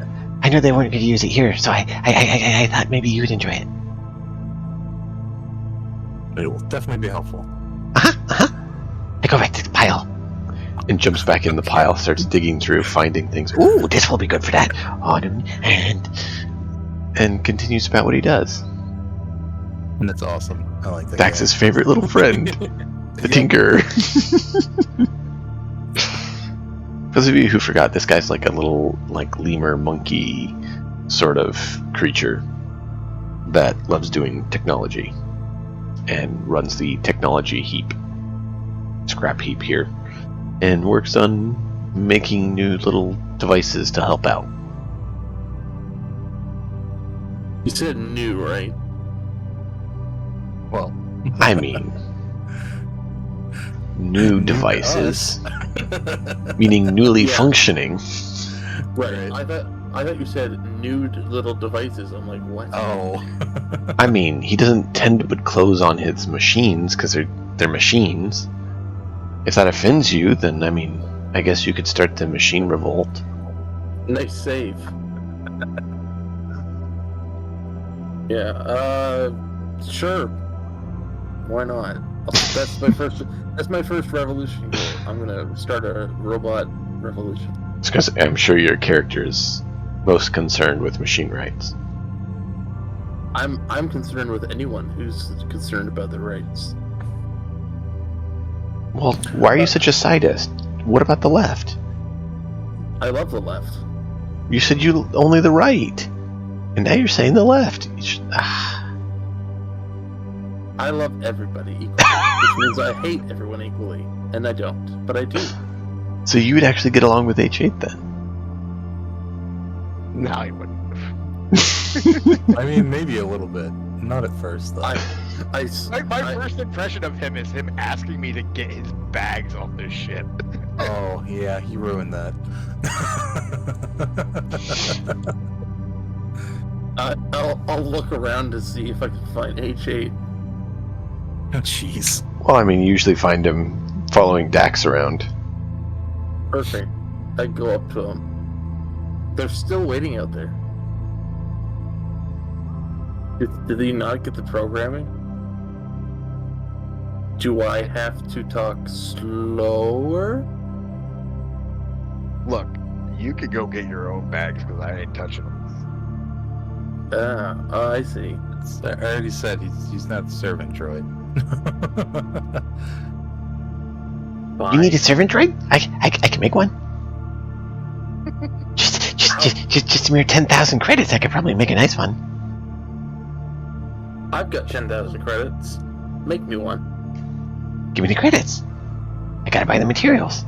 I know they weren't going to use it here, so I thought maybe you would enjoy it. It will definitely be helpful. I go back to the pile. And jumps back in the pile, starts digging through, finding things. Ooh, this will be good for that. And continues about what he does. And that's awesome. I like that. Dax's favorite little friend, the Tinker. For those of you who forgot, this guy's like a little, like, lemur monkey sort of creature that loves doing technology and runs the technology heap, scrap heap here, and works on making new little devices to help out. You said new, right? Well, I mean, new devices, meaning newly functioning. Right. I thought you said nude little devices. I'm like, what? oh. I mean, he doesn't tend to put clothes on his machines because they're machines. If that offends you, then I mean, I guess you could start the machine revolt. Nice save. Yeah. Sure. Why not? That's my first revolution goal. I'm gonna start a robot revolution. It's because I'm sure your character is most concerned with machine rights. I'm concerned with anyone who's concerned about their rights. Well, why are you such a sadist? What about the left? I love the left. You said you only the right, and now you're saying the left. I love everybody equally, which means I hate everyone equally, and I don't, but I do. So you would actually get along with H8 then? No, he wouldn't. I mean, maybe a little bit. Not at first, though. My first impression of him is him asking me to get his bags off this ship. Oh, yeah, he ruined that. I'll look around to see if I can find H8. Oh, jeez. Well, I mean, you usually find him following Dax around. Perfect. I go up to them. They're still waiting out there. Did he not get the programming? Do I have to talk slower? Look, you could go get your own bags because I ain't touching them. I see. I already said he's not the servant droid. Fine. You need a servant droid? I can make one. just a mere 10,000 credits. I could probably make a nice one. I've got 10,000 credits. Make me one. Give me the credits. I gotta buy the materials.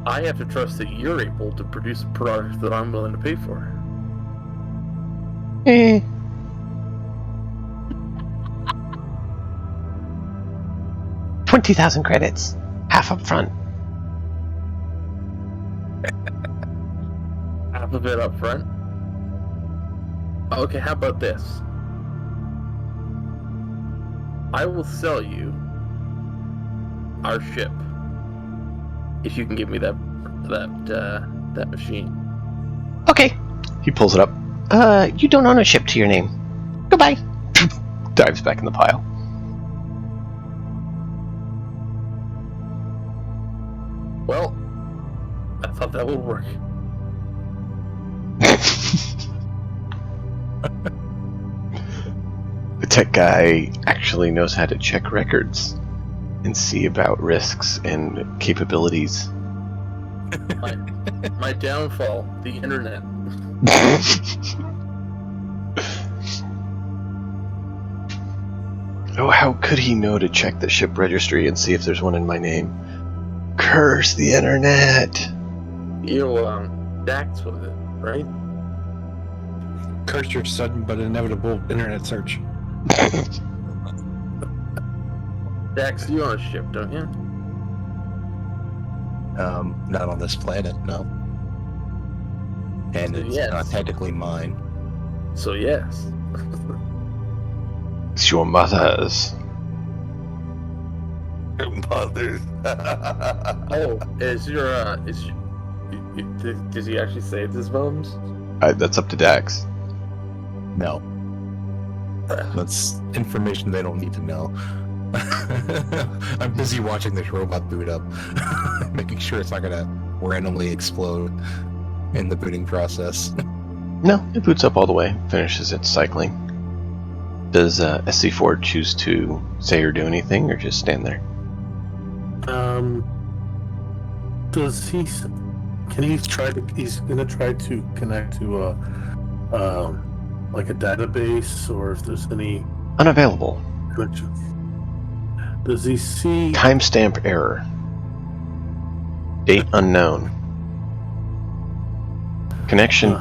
I have to trust that you're able to produce a product that I'm willing to pay for. 20,000 credits. Half up front. Half of it up front. Okay, how about this? I will sell you our ship if you can give me that machine. Okay. He pulls it up, You don't own a ship to your name. Goodbye. dives back in the pile. Well, I thought that would work. The tech guy actually knows how to check records and see about risks and capabilities. My downfall, the internet. Oh, how could he know to check the ship registry and see if there's one in my name? Curse the internet! Dax with it, right? Curse your sudden but inevitable internet search. Dax, you own a ship, don't you? Not on this planet, no. And it's Yes. not technically mine. So yes. It's your mother's. Mothers. Oh, does he actually save his bones? That's up to Dax. No. That's information they don't need to know. I'm busy watching this robot boot up, making sure it's not gonna randomly explode in the booting process. No, it boots up all the way, finishes its cycling. Does SC4 choose to say or do anything, or just stand there? Does he? Can he try to? He's gonna try to connect to like a database, or if there's any Unavailable. connection. Does he see? Timestamp error. Date unknown. Connection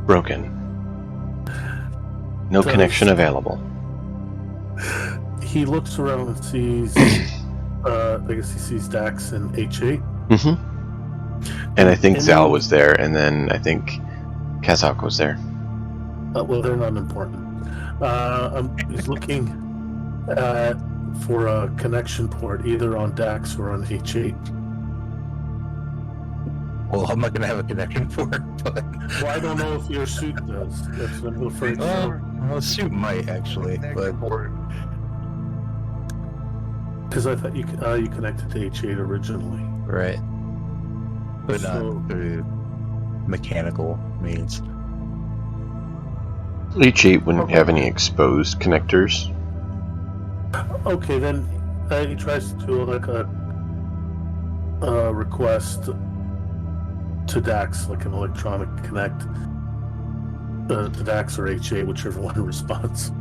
broken. No Does- connection available. He looks around and sees. I guess he sees Dax and H8. Mm-hmm. And I think And Zal then- was there, and then I think Kazak was there. Well, they're not important. He's looking for a connection port either on Dax or on H8. Well, I'm not gonna have a connection for it, but Well, I don't know if your suit does. That's what I'm afraid. well, suit might actually, but Because I thought you connected to H8 originally. right, but So- not through mechanical means. H8 wouldn't have any exposed connectors. Okay, then he tries to do like a request to Dax, like an electronic connect to Dax or H8, whichever one responds.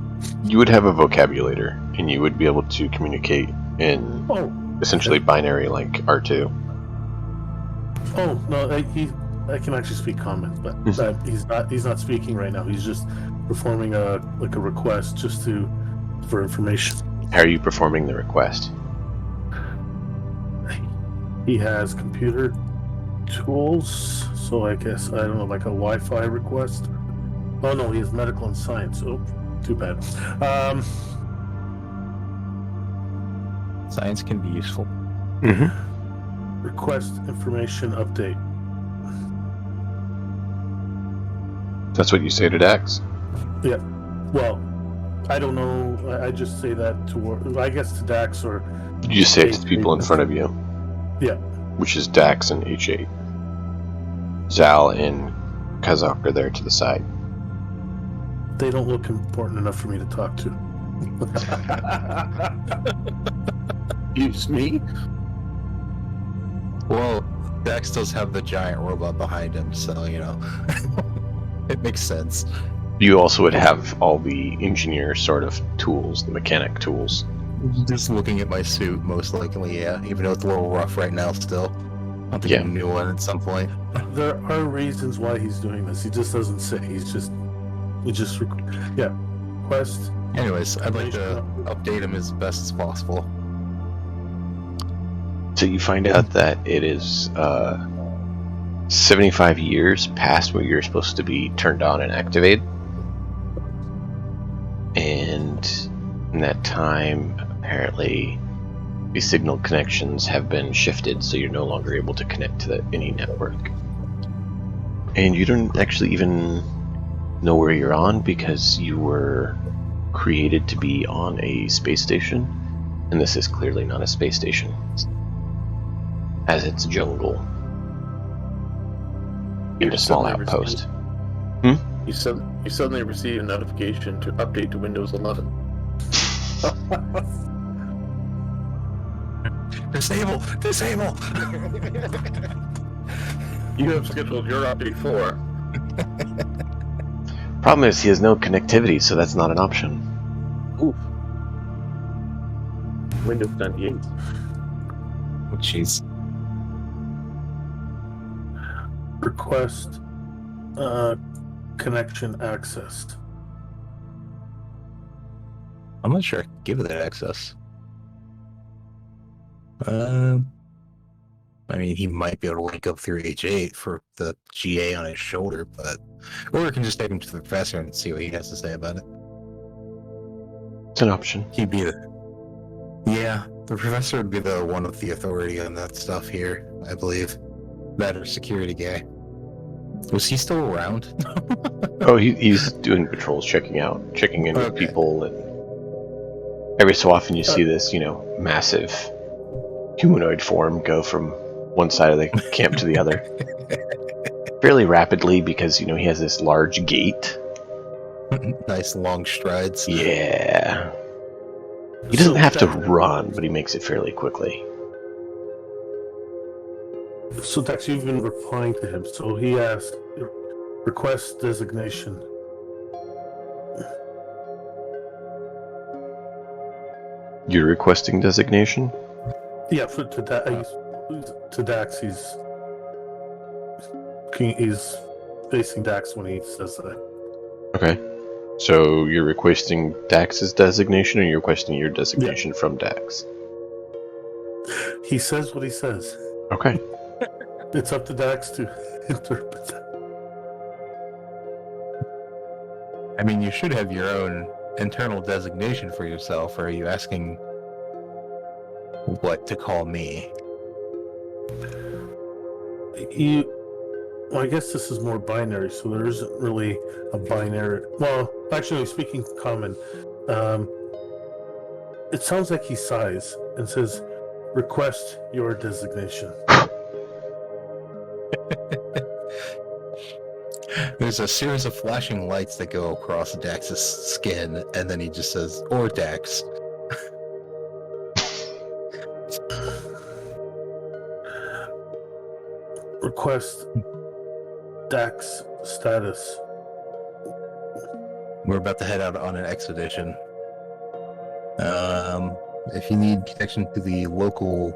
You would have a vocabulator, and you would be able to communicate in Oh, essentially binary like R2. oh no, I can actually speak common, but he's not speaking right now. He's just performing a request just for information. How are you performing the request? He has computer tools, so I guess I don't know, like a Wi-Fi request. Oh no, he has medical and science. Oh, too bad. Science can be useful. Mm-hmm. Request information update. That's what you say to Dax. Yeah. Well, I don't know. I just say that to, I guess, to Dax or. You just say it to the people in front of you. Yeah. Which is Dax and H8. Zal and Kazak are there to the side. They don't look important enough for me to talk to. Excuse me? Well, Dax does have the giant robot behind him, so you know, it makes sense. You also would have all the engineer sort of tools, the mechanic tools. Just looking at my suit, most likely, yeah. Even though it's a little rough right now, still. I'll think Yeah. a new one at some point. There are reasons why he's doing this. He just doesn't say. Request. Anyways, I'd like to update him as best as possible. So you find out that it is 75 years past when you're supposed to be turned on and activated. And In that time, apparently, the signal connections have been shifted, so you're no longer able to connect to any network. And you don't actually even know where you're on because you were created to be on a space station, and this is clearly not a space station, as it's jungle and a small outpost. You suddenly receive a notification to update to Windows 11. Disable! Disable! You have scheduled your update for. Problem is, he has no connectivity, so that's not an option. Oof. Windows 98. Oh, jeez. Request connection accessed. I'm not sure I can give that access. I mean, he might be able to link up through H8 for the GA on his shoulder, but... Or we can just take him to the professor and see what he has to say about it. It's an option. He'd be the... Yeah, the professor would be the one with the authority on that stuff here, I believe. That or security guy. Was he still around? Oh, he's doing patrols, checking in with people, and every so often you see this, massive humanoid form go from one side of the camp to the other. Fairly rapidly because, he has this large gait. Nice long strides. Yeah. He doesn't have to run, but he makes it fairly quickly. So Dex, you've been replying to him. So he asked, request designation. You're requesting designation? Yeah, to Dax, he's facing Dax when he says that. Okay. So you're requesting Dax's designation, or you're requesting your designation from Dax? He says what he says. Okay. It's up to Dax to interpret that. I mean, you should have your own internal designation for yourself, or are you asking what to call me? Well, I guess this is more binary, so there isn't really a binary. Well, actually, speaking common, it sounds like he sighs and says, request your designation. There's a series of flashing lights that go across Dax's skin, and then he just says, or Dax. Request Dax status. We're about to head out on an expedition. If you need connection to the local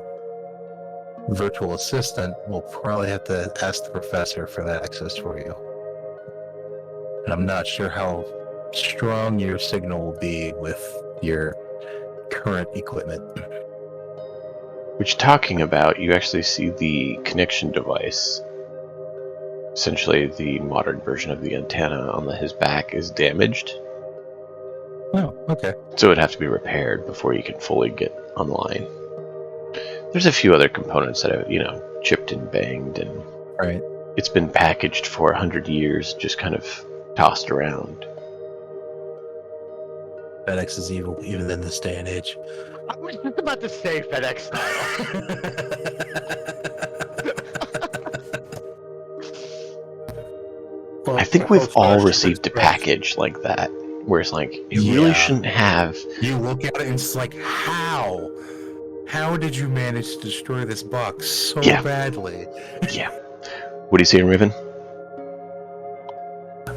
virtual assistant, we'll probably have to ask the professor for that access for you. And I'm not sure how strong your signal will be with your current equipment. Which, talking about, you actually see the connection device. Essentially, the modern version of the antenna on his back is damaged. Oh, okay. So it'd have to be repaired before you can fully get online. There's a few other components that have, chipped and banged, and Right. It's been packaged for 100 years, just kind of tossed around. FedEx is evil, even in this day and age. I was just about to say FedEx style. Well, I think we've all received a package like that, where it's like, you really shouldn't have. You look at it and it's like, how? How did you manage to destroy this box so badly? Yeah. What do you say, Raven?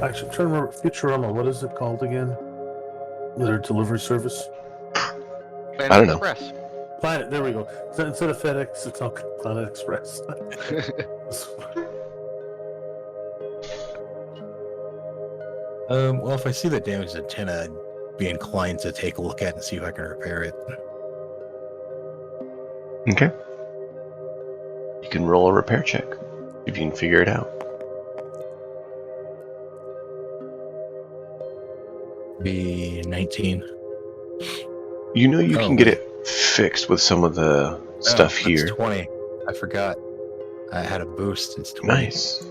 Actually, I'm trying to remember Futurama. What is it called again? Their delivery service? Planet I don't know. Express. Planet. There we go. So instead of FedEx, it's called Planet Express. Well, if I see the damaged antenna, I'd be inclined to take a look at it and see if I can repair it. Okay. You can roll a repair check if you can figure it out. Be 19. You know you Oh, can get wait. it fixed with some of the stuff That's here. 20. I forgot. I had a boost. It's 20. Nice.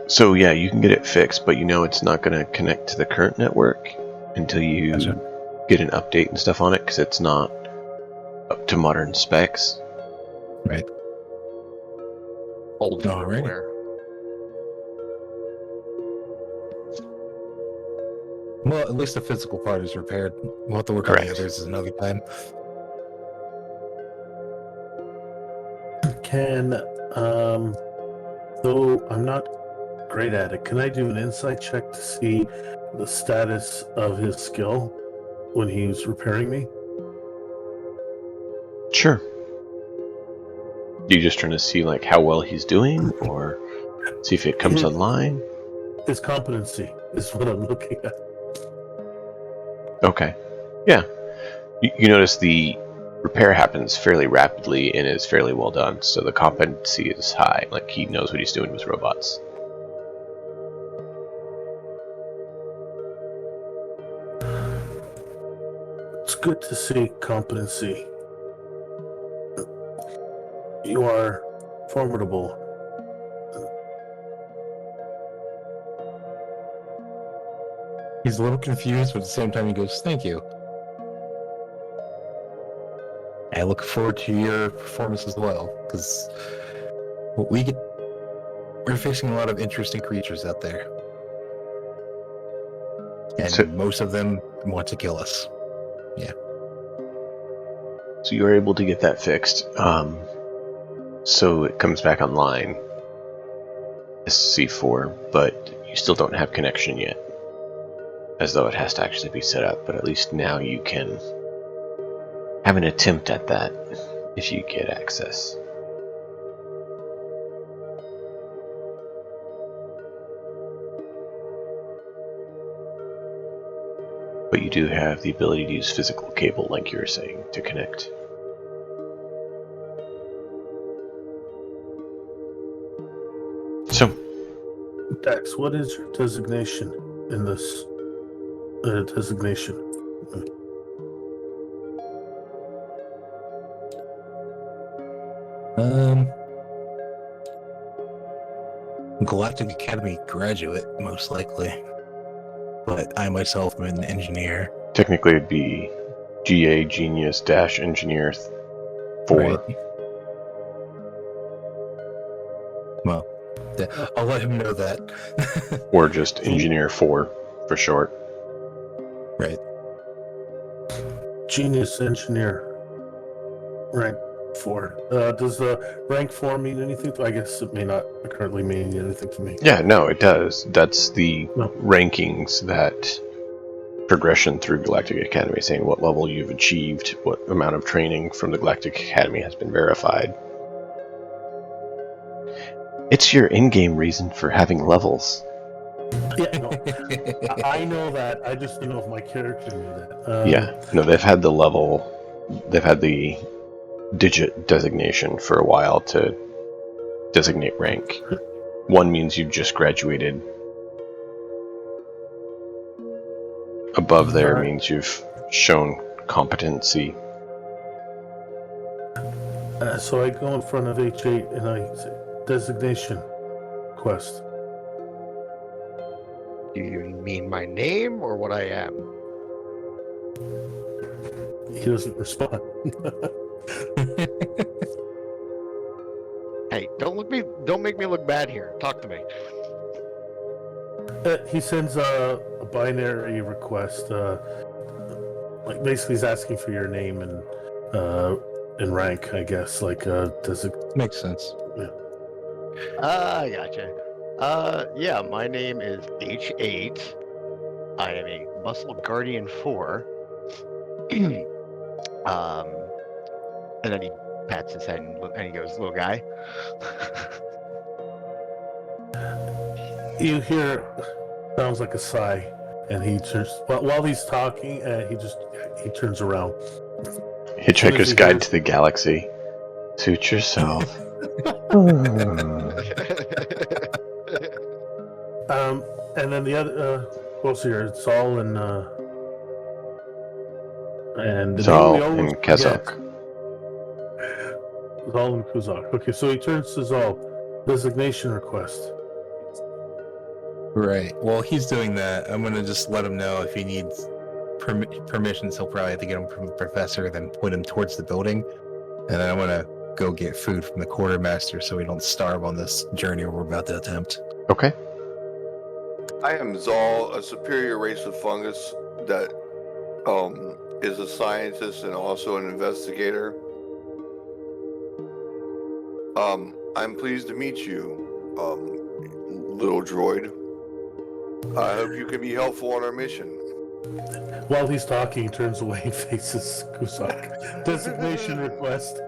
So yeah, you can get it fixed, but you know it's not going to connect to the current network until you Gotcha. get an update and stuff on it, because it's not up to modern specs. Right. Old Alrighty. firmware. Well, at least the physical part is repaired. We'll have to work on Correct. the others another time. Can, though I'm not great at it, can I do an insight check to see the status of his skill when he's repairing me? Sure. You just trying to see like how well he's doing, or see if it comes online? His competency is what I'm looking at. Okay. Yeah. You notice the repair happens fairly rapidly and is fairly well done, so the competency is high. Like, he knows what he's doing with robots. It's good to see competency. You are formidable. He's a little confused, but at the same time he goes, "Thank you. I look forward to your performance as well, because we're facing a lot of interesting creatures out there. And So- most of them want to kill us. So you're able to get that fixed. So it comes back online as C4, but you still don't have connection yet. As though it has to actually be set up, but at least now you can have an attempt at that if you get access. But you do have the ability to use physical cable, like you were saying, to connect. So, Dax, what is your designation in this designation? Galactic Academy graduate, most likely. But I myself am an engineer. technically it'd be GA Genius Dash Engineer 4. Right. Well, I'll let him know that. Or just Engineer 4 for short. Right. Genius engineer. Rank 4. Does rank 4 mean anything? I guess it may not currently mean anything to me. Yeah, no, it does. That's the No. rankings that progression through Galactic Academy, saying what level you've achieved, what amount of training from the Galactic Academy has been verified. It's your in-game reason for having levels. Yeah, no, I know that. I just don't know if my character knew that. Yeah, no, they've had the digit designation for a while to designate rank. 1 means you just graduated. Above there Alright. means you've shown competency. So I go in front of H8 and I say, designation quest. Do you mean my name or what I am? He doesn't respond. Hey, don't make me look bad here. Talk to me. He sends a binary request. Like basically, he's asking for your name and rank. I guess. Like, does it? Makes sense. Gotcha. Yeah, my name is H8. I am a Muscle Guardian 4. And then he pats his head and he goes, "Little guy." You hear sounds like a sigh, and he turns while he's talking. He turns around. Hitchhiker's Guide to the Galaxy. Suit yourself. And then the other, who's here? Saul and And the name we Zal always and Kazak. Zal and Kujok. Okay, so he turns to Zal. Designation request. Right. While he's doing that, I'm gonna just let him know if he needs permissions. He'll probably have to get them from the professor, then point him towards the building, and then I'm gonna go get food from the quartermaster so we don't starve on this journey we're about to attempt. Okay. I am Zal, a superior race of fungus that is a scientist and also an investigator. I'm pleased to meet you, little droid. I hope you can be helpful on our mission. While he's talking, he turns away and faces Kujok. Designation request.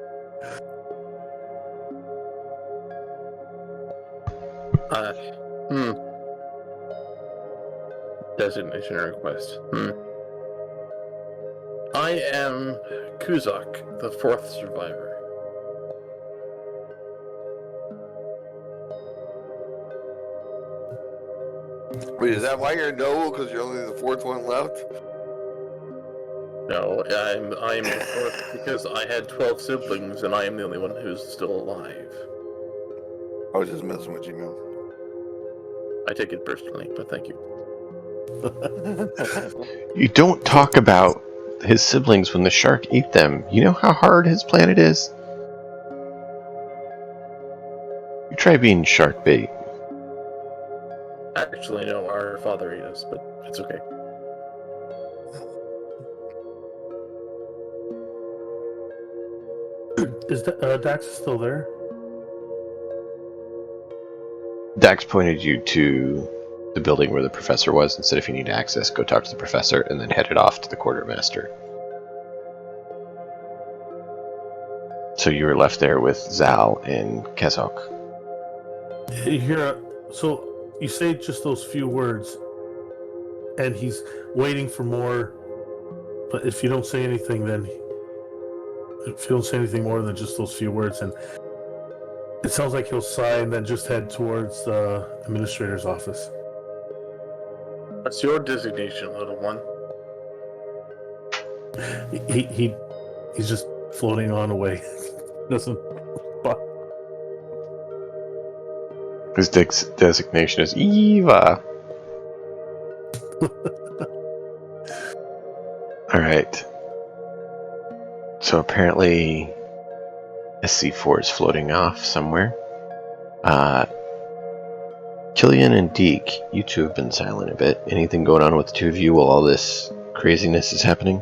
Designation request. I am Kuzak, the fourth survivor. Wait, is that why you're no? Because you're only the fourth one left? No, I am the fourth because I had 12 siblings and I am the only one who's still alive. I was just messing with you, man. I take it personally, but thank you. You don't talk about his siblings when the shark ate them. You know how hard his planet is? You try being shark bait. Actually, no, our father ate us, but it's okay. Is Dax still there? Dax pointed you to the building where the professor was and said if you need access, go talk to the professor, and then headed off to the quartermaster. So you were left there with Zal and Kazok. So you say just those few words, and he's waiting for more. But if you don't say anything, then if you don't say anything more than just those few words, and it sounds like he'll sigh and then just head towards the administrator's office. What's your designation, little one? He's just floating on away. Doesn't. His designation is Eva. Alright. So apparently SC4 is floating off somewhere. Killian and Deke, you two have been silent a bit. Anything going on with the two of you while all this craziness is happening?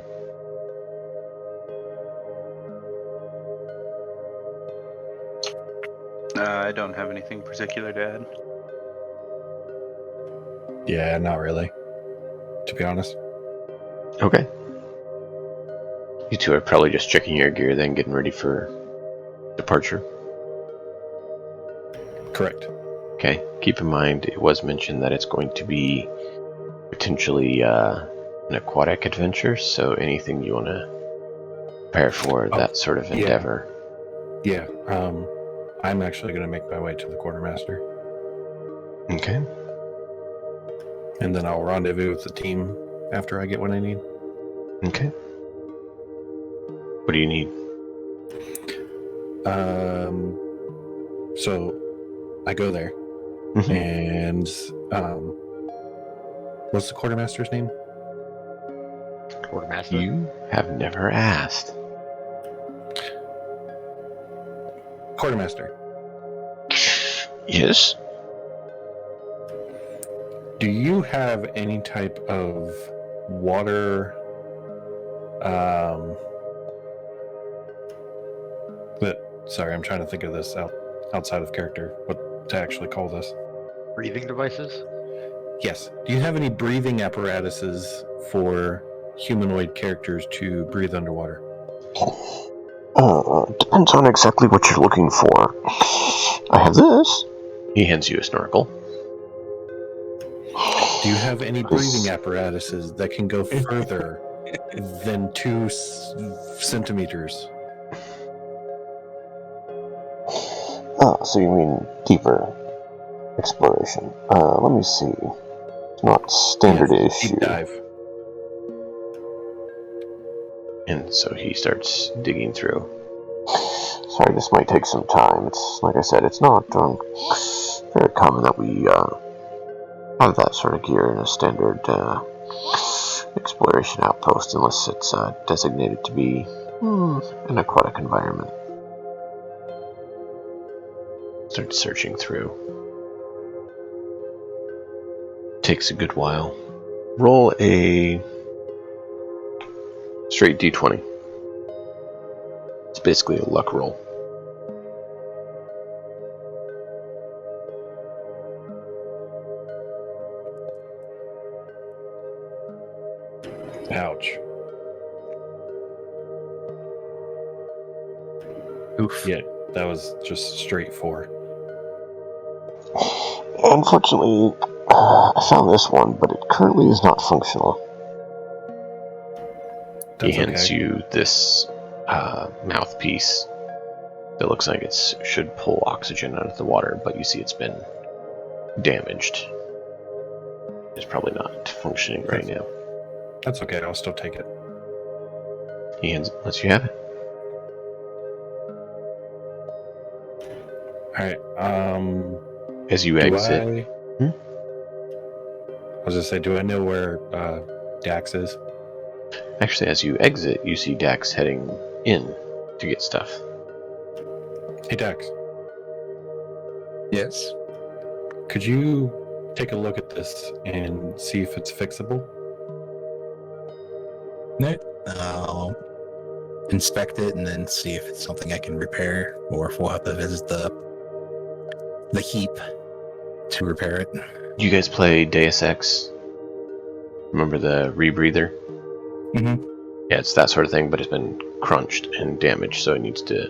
I don't have anything particular to add. Yeah, not really. To be honest. Okay. You two are probably just checking your gear, then getting ready for departure. Correct. Okay. Keep in mind, it was mentioned that it's going to be potentially an aquatic adventure, so anything you want to prepare for that sort of endeavor. Yeah. I'm actually going to make my way to the quartermaster. Okay. And then I'll rendezvous with the team after I get what I need. Okay. What do you need? So I go there, and what's the quartermaster's name? Quartermaster. You have never asked. Quartermaster. Yes? Do you have any type of water sorry, I'm trying to think of this outside of character, what to actually call this. Breathing devices? Yes. Do you have any breathing apparatuses for humanoid characters to breathe underwater? Depends on exactly what you're looking for. I have this. He hands you a snorkel. Do you have any breathing apparatuses that can go further than 2 centimeters? Oh, so you mean deeper exploration. Let me see. It's not standard issue. Deep dive. And so he starts digging through. Sorry, this might take some time. It's like I said, it's not very common that we have that sort of gear in a standard exploration outpost unless it's designated to be an aquatic environment. Starts searching through. Takes a good while. Roll a straight d20. It's basically a luck roll. Ouch. Oof. Yeah, that was just straight 4. Unfortunately, I found this one, but it currently is not functional. He That's hands okay. you this mouthpiece that looks like it should pull oxygen out of the water, but you see it's been damaged. It's probably not functioning right now. That's okay, I'll still take it. He lets you have it. Alright, As you exit, I was gonna say, do I know where Dax is? actually, as you exit, you see Dax heading in to get stuff. Hey Dax, Yes. could you take a look at this and see if it's fixable? No. I'll inspect it and then see if it's something I can repair, or if we'll have to visit the heap to repair it. You guys play Deus Ex? Remember the rebreather? Mm-hmm. Yeah, it's that sort of thing, but it's been crunched and damaged, so it needs to...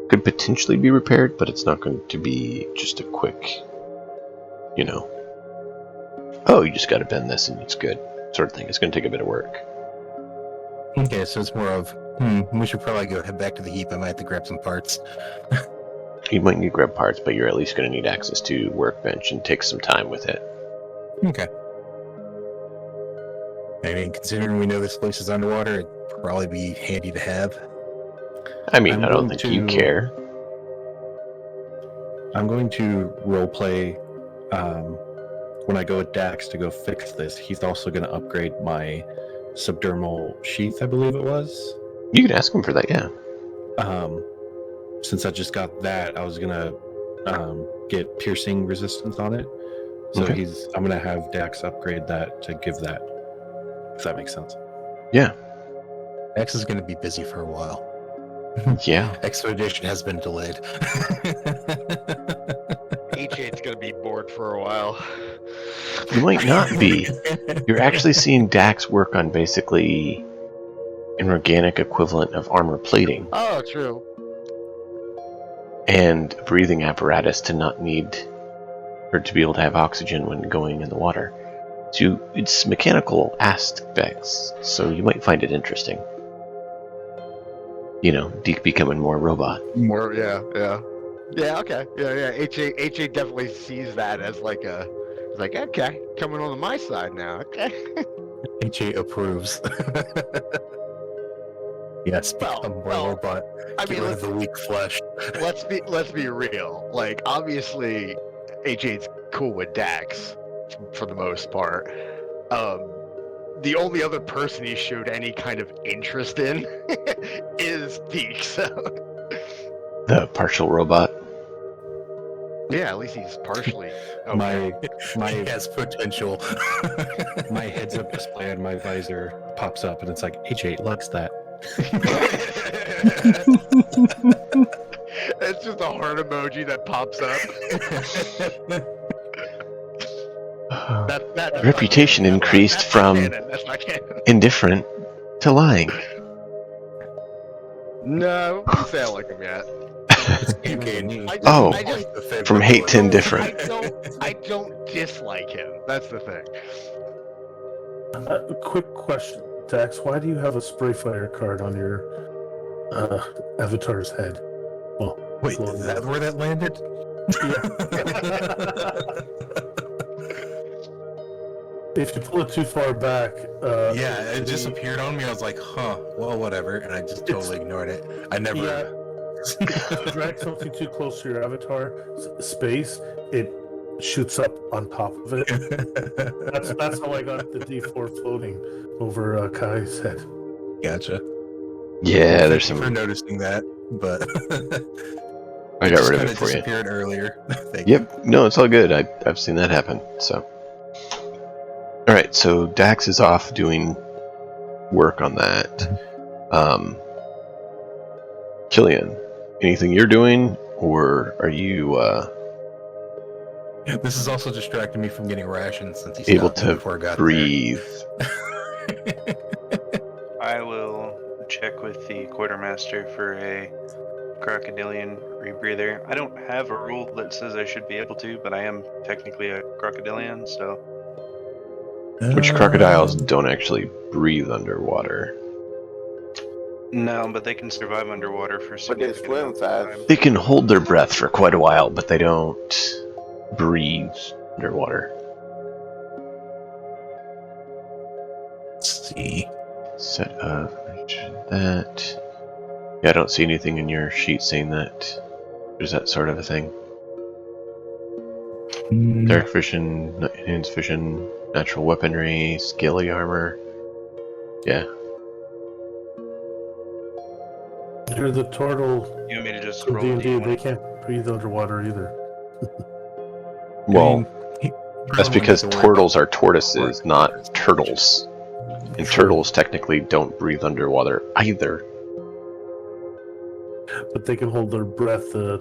could potentially be repaired, but it's not going to be just a quick, oh, you just got to bend this and it's good sort of thing. It's going to take a bit of work. Okay, so it's more of, we should probably head back to the heap. I might have to grab some parts. You might need to grab parts, but you're at least going to need access to workbench and take some time with it. Okay. I mean, considering we know this place is underwater, it'd probably be handy to have. I mean, I'm I don't going think you to- care. I'm going to roleplay when I go with Dax to go fix this. He's also going to upgrade my subdermal sheath, I believe it was. You can ask him for that, yeah. Since I just got that, I was going to get piercing resistance on it. So Okay. I'm going to have Dax upgrade that to give that, if that makes sense. Yeah. X is going to be busy for a while. Yeah. Expedition has been delayed. H8's gonna be bored for a while. You might not be. You're actually seeing Dax work on basically an organic equivalent of armor plating Oh, true. and a breathing apparatus to not need or to be able to have oxygen when going in the water. So it's mechanical aspects, so you might find it interesting. Deke becoming more robot. More, yeah. Yeah, okay. Yeah. H8 definitely sees that as like okay, coming on my side now, okay. H8 approves. Yes, become more robot. I Get mean, rid of the weak flesh. let's be real. Like, obviously, H8's cool with Dax for the most part. The only other person he showed any kind of interest in is Deke. So The partial robot. yeah, at least he's partially okay. My He has potential. my heads-up display on my visor pops up, and it's like, H8 likes that. It's just a heart emoji that pops up. That's Reputation not, increased that's from not canon. That's not canon. indifferent to lying. No, I wouldn't say I like him yet. Oh, I just from hate to indifferent. I don't dislike him. That's the thing. A quick question, Dax. Why do you have a spray fire card on your avatar's head? Well, Wait, is that where that landed? If you pull it too far back, Yeah, it just appeared on me. I was like, huh, well, whatever. And I just totally ignored it. I never. Yeah. If you drag something too close to your avatar space, it shoots up on top of it. That's how I got the D4 floating over Kai's head. Gotcha. Yeah, Well, there's thank you for some. noticing that, but I got rid of it for you. Disappeared earlier. Thank you. Yep. No, it's all good. I've seen that happen. So. All right. So Dax is off doing work on that. Killian, anything you're doing, or are you This is also distracting me from getting rations since he able stopped me to before I got breathe? there. I will check with the quartermaster for a crocodilian rebreather. I don't have a rule that says I should be able to, but I am technically a crocodilian, so. Which crocodiles don't actually breathe underwater. No, but they can survive underwater for But they significant swim amounts of fast. time. They can hold their breath for quite a while, but they don't breathe underwater. Let's see. Set up that. Yeah, I don't see anything in your sheet saying that. There's that sort of a thing. Dark vision, enhanced vision, natural weaponry, scaly armor. Yeah. You're the turtle You want me to just from roll a D&D. They D20? can't breathe underwater either. Well, he that's probably because won't have to worry turtles about are tortoises, work not hours. turtles. And True. turtles technically don't breathe underwater either. But they can hold their breath, the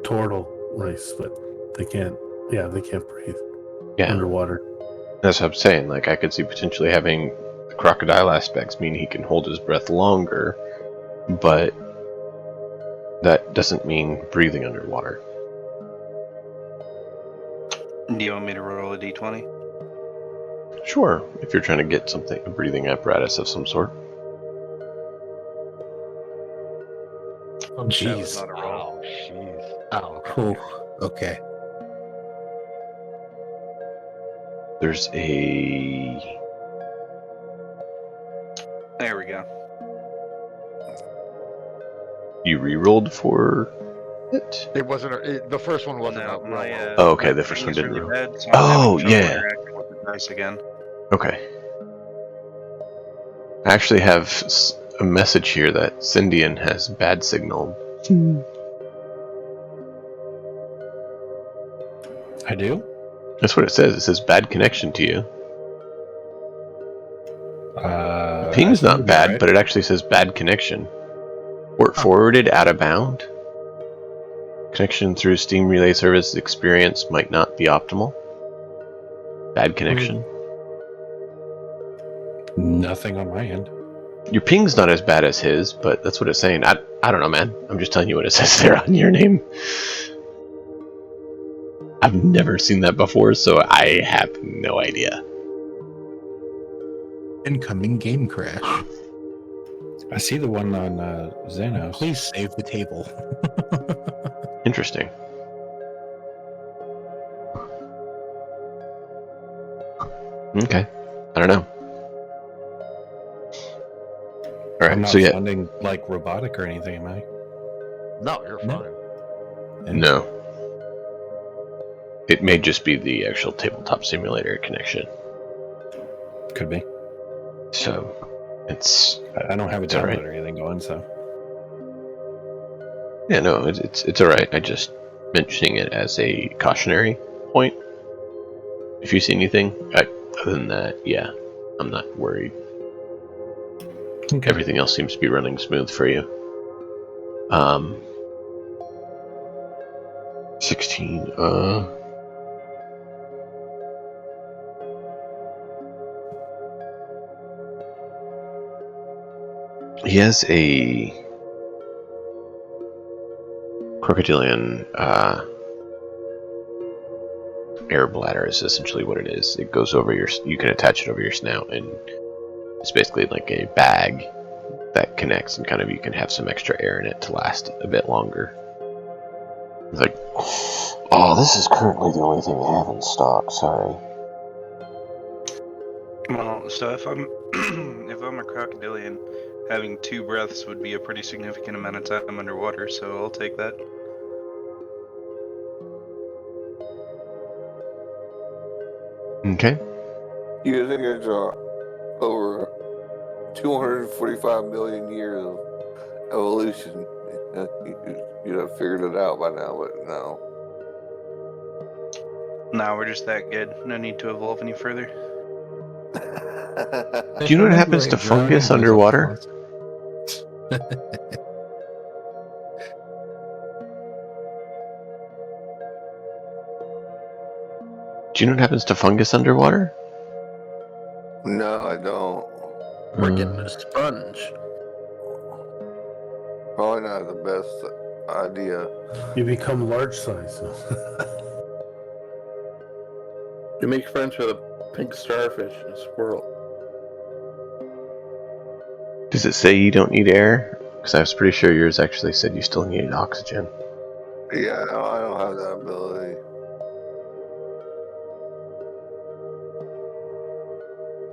turtle race, but they can't. Yeah, they can't breathe Yeah, underwater. that's what I'm saying. Like, I could see potentially having the crocodile aspects mean he can hold his breath longer, but that doesn't mean breathing underwater. Do you want me to roll a D20? Sure, if you're trying to get something, a breathing apparatus of some sort. Oh, That was jeez. not a roll. Oh, jeez. Oh, okay. Cool. Okay. There's a... There we go. You re-rolled for it? It wasn't. The first one wasn't No, a roll. my, Oh, okay, my the first ping one is didn't really roll. bad, so I'm Oh, having trouble yeah. interacting with the dice again. Okay. I actually have a message here that Cindian has bad signal. I do? That's what it says. It says bad connection to you. The I ping's seem to not be bad, right. but it actually says bad connection. Port forwarded out of bound. Connection through Steam Relay Service experience might not be optimal. Bad connection. Nothing on my end. Your ping's not as bad as his, but that's what it's saying. I don't know, man. I'm just telling you what it says there on your name. I've never seen that before, so I have no idea. Incoming game crash. I see the one on Xenos. Please save the table. Interesting. Okay. I don't know. I'm Alright, not so yeah. sounding like robotic or anything, am I? No, you're fine. No. It may just be the actual tabletop simulator connection. Could be. So, it's... I don't have a It's all download right. or anything going, so. Yeah, no, it's alright. I just mentioning it as a cautionary point. If you see anything, other than that, yeah, I'm not worried. Okay. Everything else seems to be running smooth for you. 16, he has a crocodilian, air bladder is essentially what it is. It goes over you can attach it over your snout, and it's basically like a bag that connects, and kind of you can have some extra air in it to last a bit longer. It's like, Oh, this is currently the only thing I have in stock, sorry. Well, so if I'm if I'm a crocodilian, having 2 breaths would be a pretty significant amount of time underwater, so I'll take that. Okay. You think it's over 245 million years of evolution. You'd have figured it out by now, but no. Nah, we're just that good. No need to evolve any further. Do you know what happens to fungus underwater? Do you know what happens to fungus underwater? No, I don't. We're getting a sponge. Probably not the best idea. You become large size. You make friends with a pink starfish and a squirrel. Does it say you don't need air? Because I was pretty sure yours actually said you still needed oxygen. Yeah, no, I don't have that ability.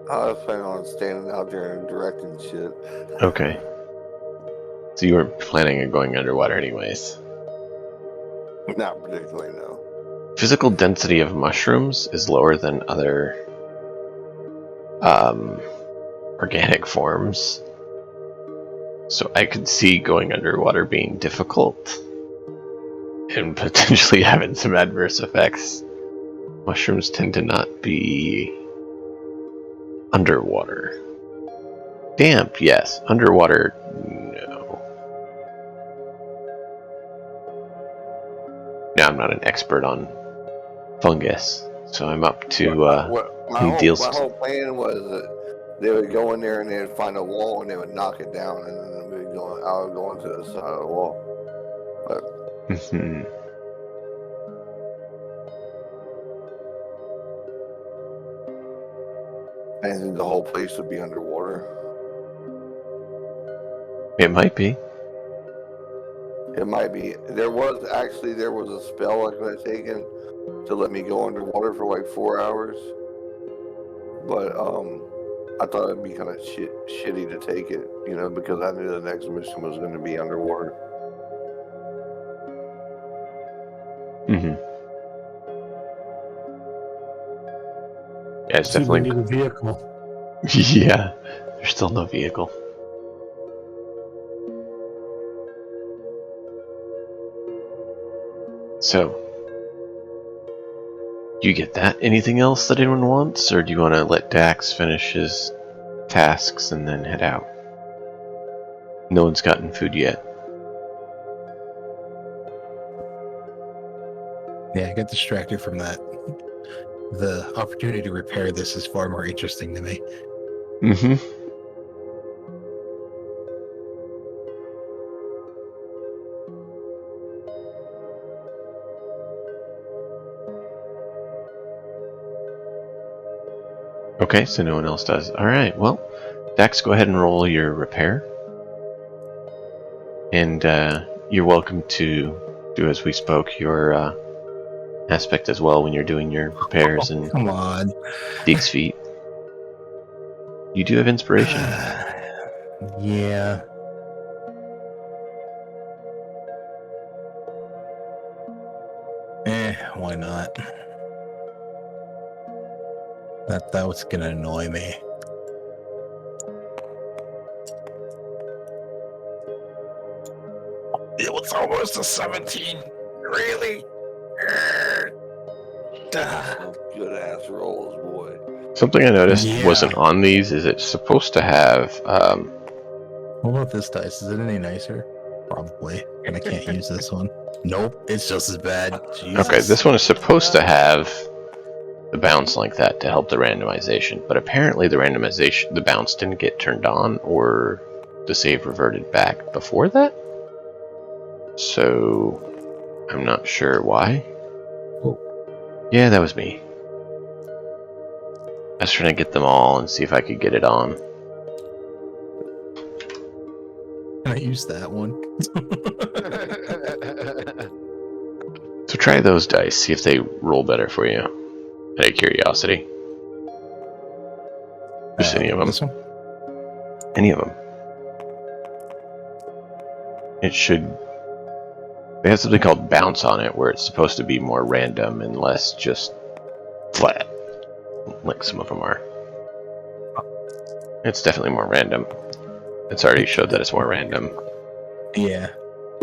I was planning on standing out there and directing shit. Okay. So you weren't planning on going underwater anyways. Not particularly, no. Physical density of mushrooms is lower than other organic forms. So I could see going underwater being difficult and potentially having some adverse effects. Mushrooms tend to not be underwater. Damp, yes. Underwater, no. Now I'm not an expert on fungus, so I'm up to my whole plan was that they would go in there and they would find a wall and they would knock it down, and then I would go into the side of the wall. But I think the whole place would be underwater. It might be. It might be. There was a spell I could have taken to let me go underwater for like 4 hours, but I thought it'd be kind of shitty to take it, because I knew the next mission was going to be underwater. Yeah, it's See, we definitely. need a vehicle. Yeah, there's still no vehicle. So, you get that? Anything else that anyone wants, or do you want to let Dax finish his tasks and then head out? No one's gotten food yet. Yeah, I got distracted from that. The opportunity to repair this is far more interesting to me. Okay, so no one else does. Alright, well, Dax, go ahead and roll your repair. And you're welcome to do as we spoke, your aspect as well when you're doing your repairs and Come on. Deek's feet. You do have inspiration. Yeah. Why not? That was gonna annoy me. It was almost a 17. Really? Good ass rolls, boy. Something I noticed Yeah. wasn't on these is it's supposed to have What about this dice? Is it any nicer? Probably. And I can't use this one. Nope, it's just as bad. Jesus. okay, this one is supposed to have the bounce like that to help the randomization, but apparently the bounce didn't get turned on or the save reverted back before that. So I'm not sure why. Yeah, that was me. I was trying to get them all and see if I could get it on. Can I use that one? So try those dice, see if they roll better for you. Out of curiosity. Just any of them. This one? Any of them. It should. It has something called bounce on it, where it's supposed to be more random and less just flat, like some of them are. It's definitely more random. It's already showed that it's more random. Yeah.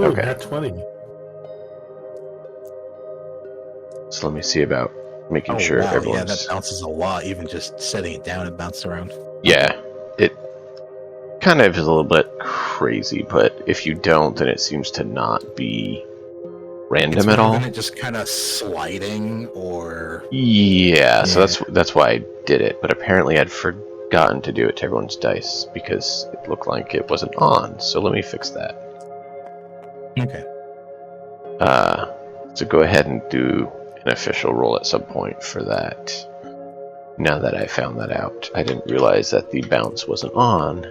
Ooh, Okay. Nat 20. So let me see about making Oh, sure wow. Yeah, everyone's. that bounces a lot. Even just setting it down, it bounced around. Yeah, it kind of is a little bit crazy, but if you don't, then it seems to not be random It's at better all. than it just kind of sliding or... Yeah, so Yeah. that's why I did it. But apparently, I'd forgotten to do it to everyone's dice because it looked like it wasn't on. So let me fix that. Okay. So go ahead and do an official roll at some point for that. Now that I found that out, I didn't realize that the bounce wasn't on.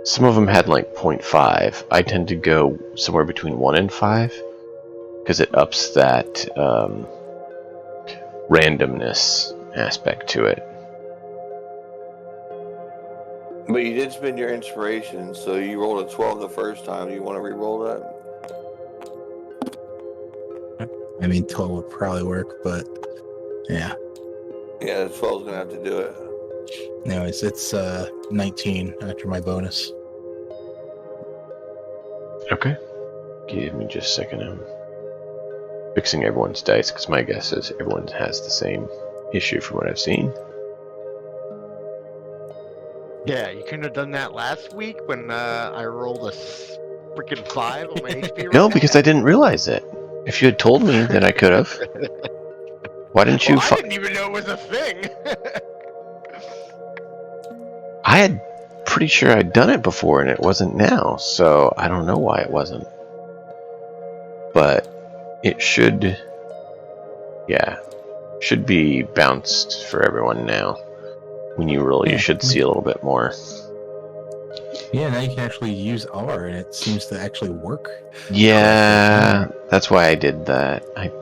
Some of them had like 0.5. I tend to go somewhere between 1 and 5 because it ups that randomness aspect to it. But you did spend your inspiration, so you rolled a 12 the first time. Do you want to re-roll that? I mean, 12 would probably work, but yeah. Yeah, 12's going to have to do it. Anyways, it's 19 after my bonus. Okay. Give me just a second. I'm fixing everyone's dice because my guess is everyone has the same issue from what I've seen. Yeah, you couldn't have done that last week when I rolled a freaking 5 on my HP roll. No, because I didn't realize it. If you had told me, then I could have. Why didn't you? Well, I didn't even know it was a thing. I had pretty sure I'd done it before and it wasn't now, so I don't know why it wasn't. But it should, yeah, should be bounced for everyone now. When you roll, you should see a little bit more. Yeah, now you can actually use R, and it seems to actually work. Yeah, that's why I did that. I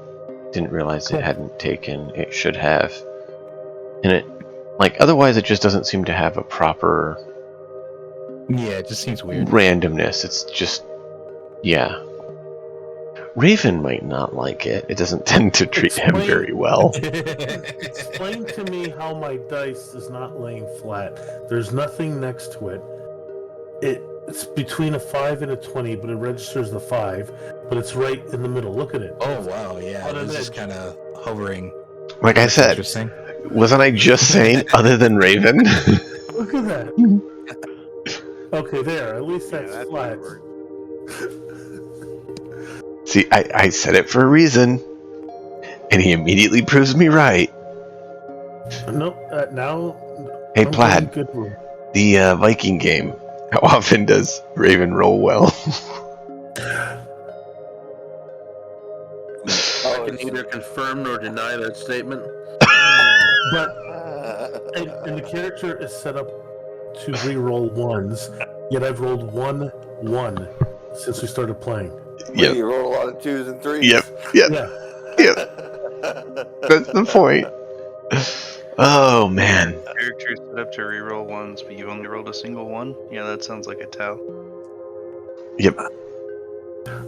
didn't realize it hadn't taken. It should have. And it, like, otherwise it just doesn't seem to have a proper Yeah, it just seems weird. randomness. It's just, yeah. Raven might not like it. It doesn't tend to treat him Explain- very well. Explain to me how my dice is not laying flat. There's nothing next to it. It's between a 5 and a 20, but it registers the 5, but it's right in the middle. Look at it. Oh, wow, yeah. On It an was just edge. kind of hovering. Like I That's said, interesting. wasn't I just saying other than Raven? Look at that. Okay, there. At least that's, that's flat. See, I said it for a reason, and he immediately proves me right. Nope. Now. Hey, I'm Plaid, getting good room. the Viking game, how often does Raven roll well? I can neither confirm nor deny that statement. But and the character is set up to re-roll ones, yet I've rolled 1 since we started playing. Yeah. You roll a lot of 2s and 3s. Yep. Yeah. That's the point. Oh, man. Character set up to reroll ones, but you only rolled a single one? Yeah, that sounds like a Tau. Yep.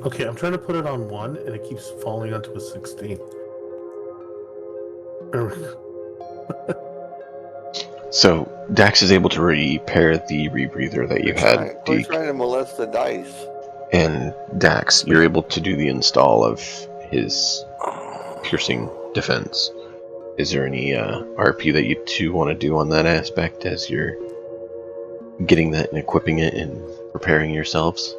Okay, I'm trying to put it on 1, and it keeps falling onto a 16. So, Dax is able to repair the rebreather that you had, Quit Deke. trying to molest the dice. And Dax, you're able to do the install of his piercing defense. Is there any RP that you two want to do on that aspect as you're getting that and equipping it and preparing yourselves?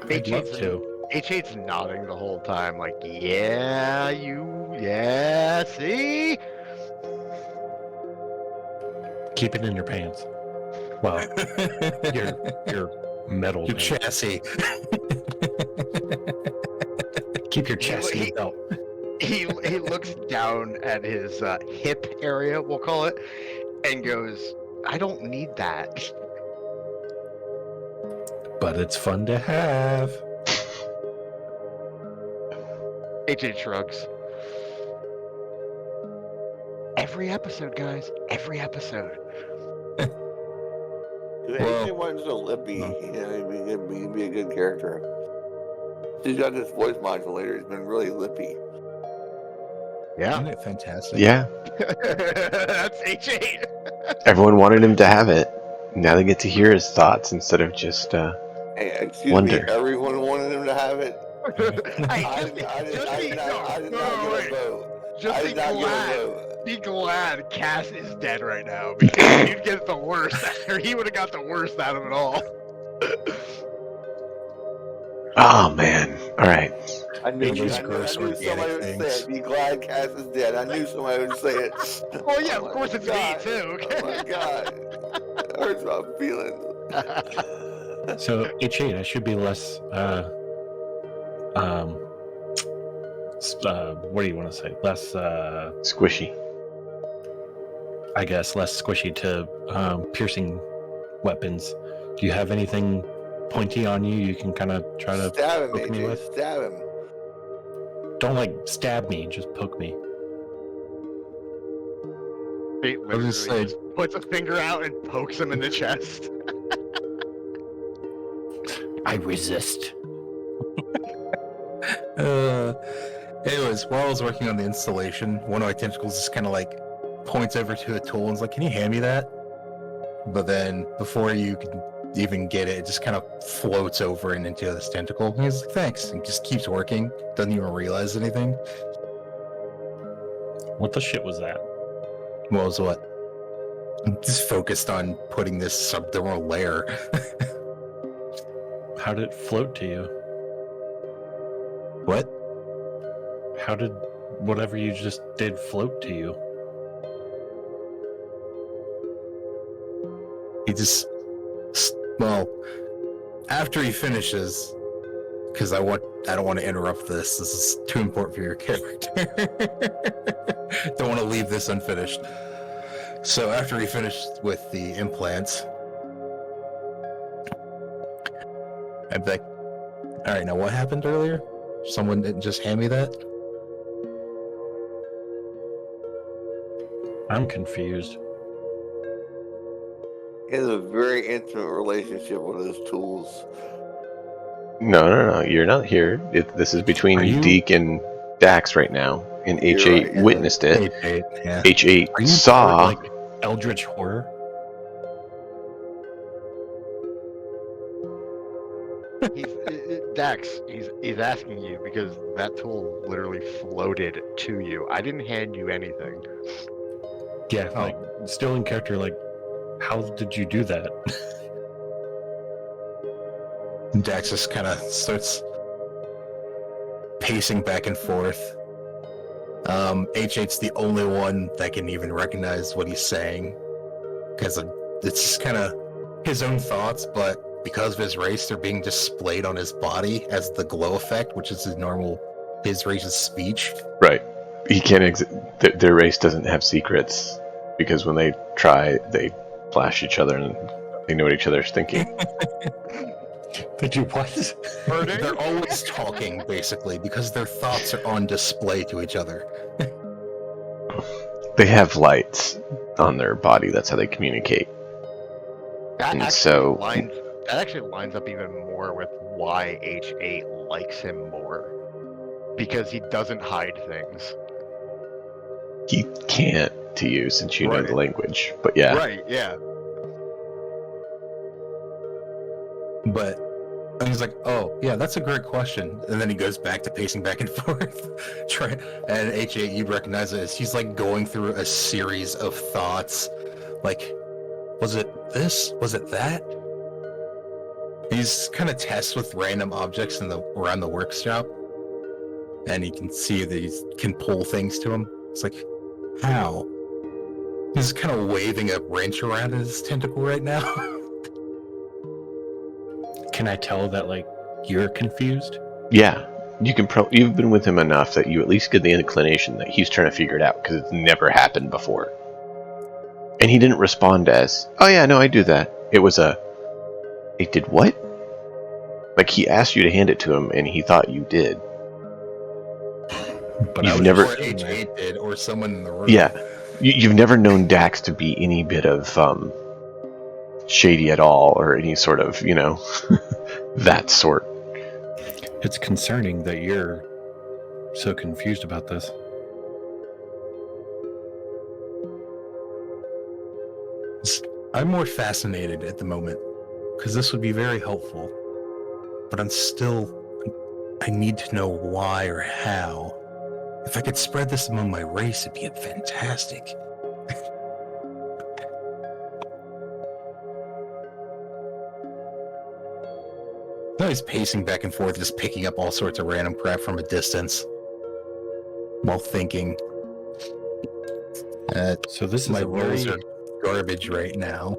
I'd love to. H8's nodding the whole time, like, yeah, see? Keep it in your pants. Well, your metal. Your pants. chassis. Keep your chassis He- belt. He looks down at his hip area, we'll call it, and goes, I don't need that. But it's fun to have. H8 shrugs. every episode, guys. Every episode. If Well- AJ wasn't so lippy, he'd be a good character. He's got this voice modulator. He's been really lippy. Yeah. Isn't it fantastic? Yeah, That's H8. everyone wanted him to have it. Now they get to hear his thoughts instead of just Hey, excuse Wonder. me, everyone wanted him to have it. Hey, I just did not get a wait. vote. Just I be did not get a glad. vote. Be glad Cass is dead right now because you'd get the worst. Or he would have got the worst out of it all. oh man. All right. I knew Those somebody gross would say organic it. Be glad Cass is dead. I knew somebody would say it. Well, yeah, Oh of course my it's God. me too. Oh my god. It hurts my feelings. So H8, I should be less. What do you want to say? Less. Squishy. I guess less squishy to piercing weapons. Do you have anything pointy on you? You can kind of try to Stab him, poke me AJ. with. Stab him. Don't like stab me. Just poke me. Fate I was gonna literally say- just puts a finger out and pokes him in the chest. I resist. Anyways, while I was working on the installation, one of my tentacles just kind of like points over to a tool and is like, "Can you hand me that?" But then before you can even get it, it just kind of floats over and into this tentacle. And he's like, "Thanks," and just keeps working. Doesn't even realize anything. What the shit was that? What was what? I'm just focused on putting this subdermal layer. How did it float to you? What? How did whatever you just did float to you? He just, well, after he finishes, because I don't want to interrupt this. This is too important for your character. Don't want to leave this unfinished. So after he finished with the implants, I'm like, all right, now what happened earlier? Someone didn't just hand me that? I'm confused. He has a very intimate relationship with his tools. No. You're not here. This is between Are you- Deke and Dax right now, and You're H8 right, yeah. witnessed it. Yeah. H8 Are you saw. part of, like Eldritch Horror? Dax, he's asking you because that tool literally floated to you. I didn't hand you anything. Yeah, like still in character. Like, how did you do that? Dax just kind of starts pacing back and forth. H8's the only one that can even recognize what he's saying, because it's just kind of his own thoughts, but because of his race, they're being displayed on his body as the glow effect, which is his race's speech. Right. He can't their race doesn't have secrets because when they try, they flash each other and they know what each other's thinking. Did you what? They're always talking, basically, because their thoughts are on display to each other. They have lights on their body. That's how they communicate. That And actually so- that actually lines up even more with why H8 likes him more. Because he doesn't hide things. He can't to you since you know Right. the language. But yeah. Right, yeah. But and he's like, "Oh, yeah, that's a great question." And then he goes back to pacing back and forth. And H8, you'd recognize it as he's like going through a series of thoughts. Like, was it this? Was it that? He's kind of tests with random objects around the workshop. And you can see that he can pull things to him. It's like, how? He's kind of waving a wrench around in his tentacle right now. Can I tell that like you're confused? Yeah. You can you've been with him enough that you at least get the inclination that he's trying to figure it out because it's never happened before. And he didn't respond as, "Oh yeah, no, I do that." It was it did what? Like he asked you to hand it to him and he thought you did. But You've I was never- Or H8 did, or someone in the room. Yeah. You've never known Dax to be any bit of shady at all, or any sort of, that sort. It's concerning that you're so confused about this. I'm more fascinated at the moment because this would be very helpful, but I need to know why or how. If I could spread this among my race, it'd be fantastic. No, he's pacing back and forth, just picking up all sorts of random crap from a distance while thinking. So this is My a rolls very are garbage right now.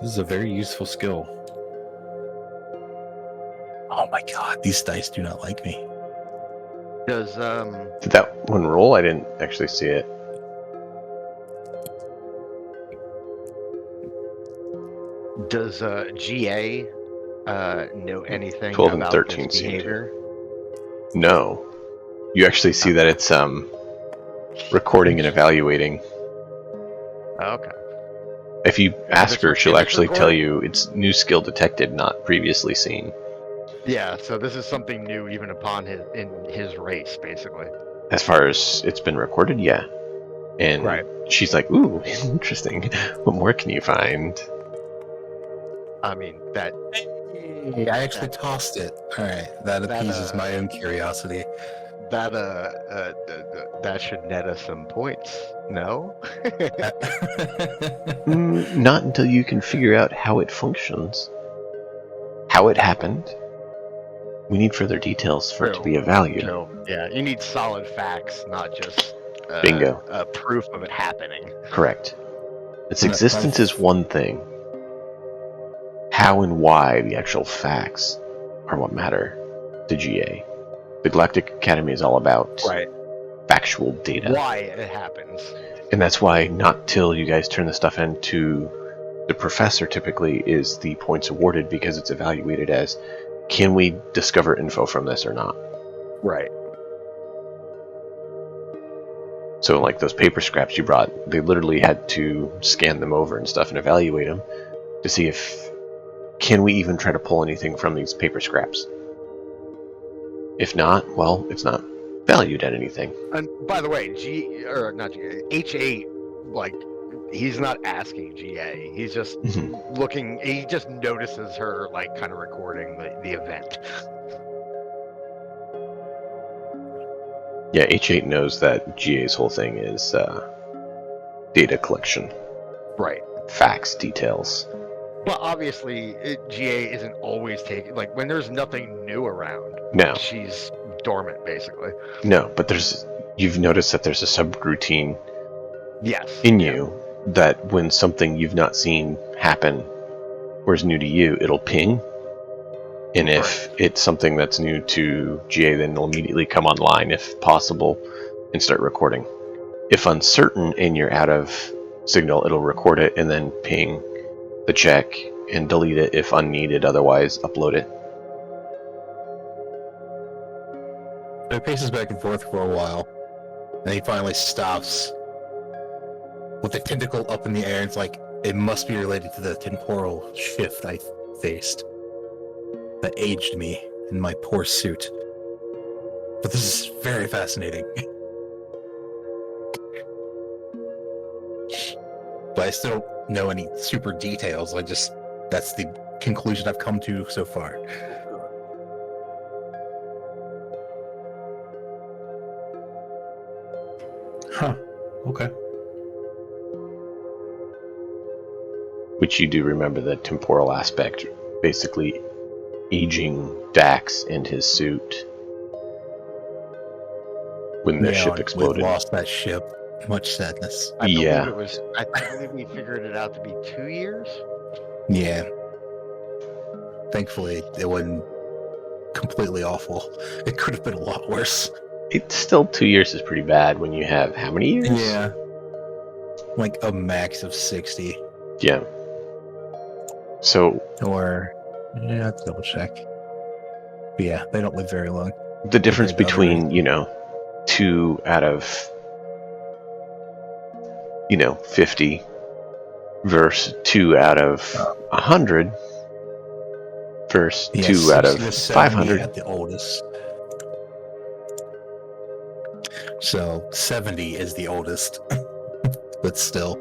this is a very useful skill. Oh my god, these dice do not like me. Does Did that one roll? I didn't actually see it. GA know anything 12 and about 13 this seem to. behavior? No. You actually see that it's recording and evaluating. Okay. If you ask it's her, re- she'll if it's actually tell recording- you it's new skill detected, not previously seen. Yeah, so this is something new even upon his race, basically. As far as it's been recorded, yeah. And Right. she's like, ooh, interesting. What more can you find? I mean, that Hey, I actually tossed it. Alright, that appeases my own curiosity. that should net us some points. No? Not until you can figure out how it functions. How it happened. We need further details for it to be of value. No. Yeah, you need solid facts, not just Bingo. proof of it happening. Correct. Its existence is one thing. How and why the actual facts are what matter to GA. The Galactic Academy is all about factual data. Why it happens. And that's why not till you guys turn the stuff into the professor typically is the points awarded, because it's evaluated as, can we discover info from this or not? Right. So like those paper scraps you brought, they literally had to scan them over and stuff and evaluate them to see if, can we even try to pull anything from these paper scraps? If not, well, it's not valued at anything. And by the way, H8, like, he's not asking GA. He's just looking. He just notices her, like, kind of recording the event. Yeah, H8 knows that GA's whole thing is data collection. Right. Facts, details. But obviously, GA isn't always taking, like, when there's nothing new around. No. She's dormant, basically. No, but you've noticed that there's a subroutine in you that when something you've not seen happen or is new to you, it'll ping. And if it's something that's new to GA, then it'll immediately come online, if possible, and start recording. If uncertain and you're out of signal, it'll record it and then ping the check and delete it if unneeded, otherwise upload it. It paces back and forth for a while, and he finally stops with the tentacle up in the air. It's like, it must be related to the temporal shift I faced that aged me in my poor suit. But this is very fascinating. But I still don't know any super details. That's the conclusion I've come to so far. Huh. Okay. Which you do remember the temporal aspect, basically aging Dax and his suit when the ship exploded. We lost that ship. Much sadness. I believe we figured it out to be 2 years. Yeah. Thankfully, it wasn't completely awful. It could have been a lot worse. It's still 2 years is pretty bad when you have how many years? Yeah. Like a max of 60. Yeah. So. Or, yeah, let's double check. But yeah, they don't live very long. The difference between, 2 out of 50 versus 2 out of 100 versus 2 out of 500. At the oldest. So 70 is the oldest. But still.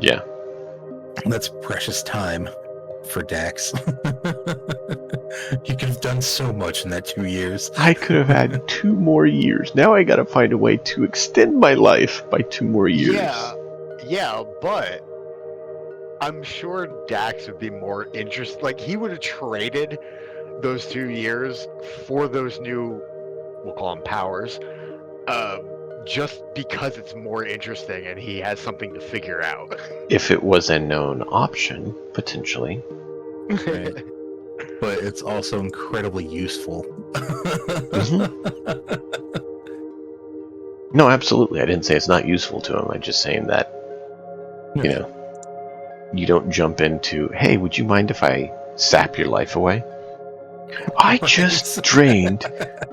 Yeah. That's precious time for Dax. He could have done so much in that 2 years. I could have had 2 more years. Now I gotta find a way to extend my life by 2 more years. Yeah, but I'm sure Dax would be more interested. Like, he would have traded those 2 years for those new, we'll call them powers, just because it's more interesting and he has something to figure out. If it was a known option, potentially. Right. But it's also incredibly useful. No, absolutely. I didn't say it's not useful to him. I'm just saying that, you don't jump into, hey, would you mind if I sap your life away? I just drained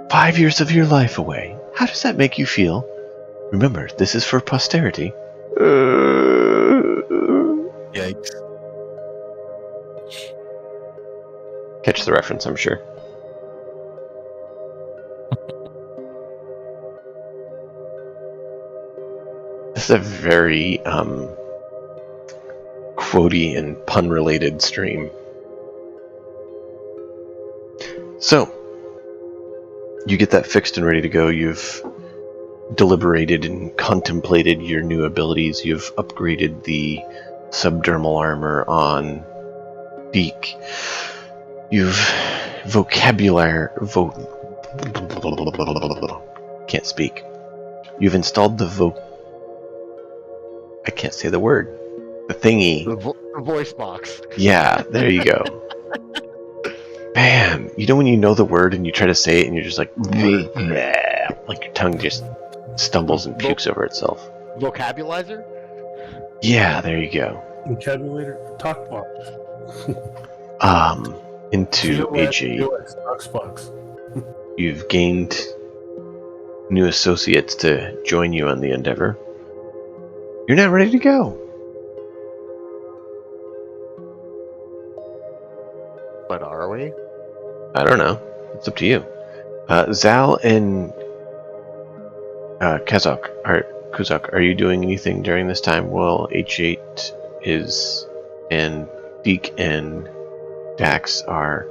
5 years of your life away. How does that make you feel? Remember, this is for posterity. Yikes. Catch the reference, I'm sure. This is a very quotey and pun-related stream. So, you get that fixed and ready to go. You've deliberated and contemplated your new abilities. You've upgraded the subdermal armor on Beak. You've can't speak. You've installed the I can't say the word. The thingy. The voice box. Yeah, there you go. Man, when you know the word and you try to say it and you're just like, like your tongue just stumbles and pukes over itself. Vocabularizer? Yeah, there you go. Vocabulator, talk box. Into HE. You've gained new associates to join you on the endeavor. You're now ready to go. But are we? I don't know. It's up to you. Zal and Kujok, are you doing anything during this time while H8 is and Deke and Dax are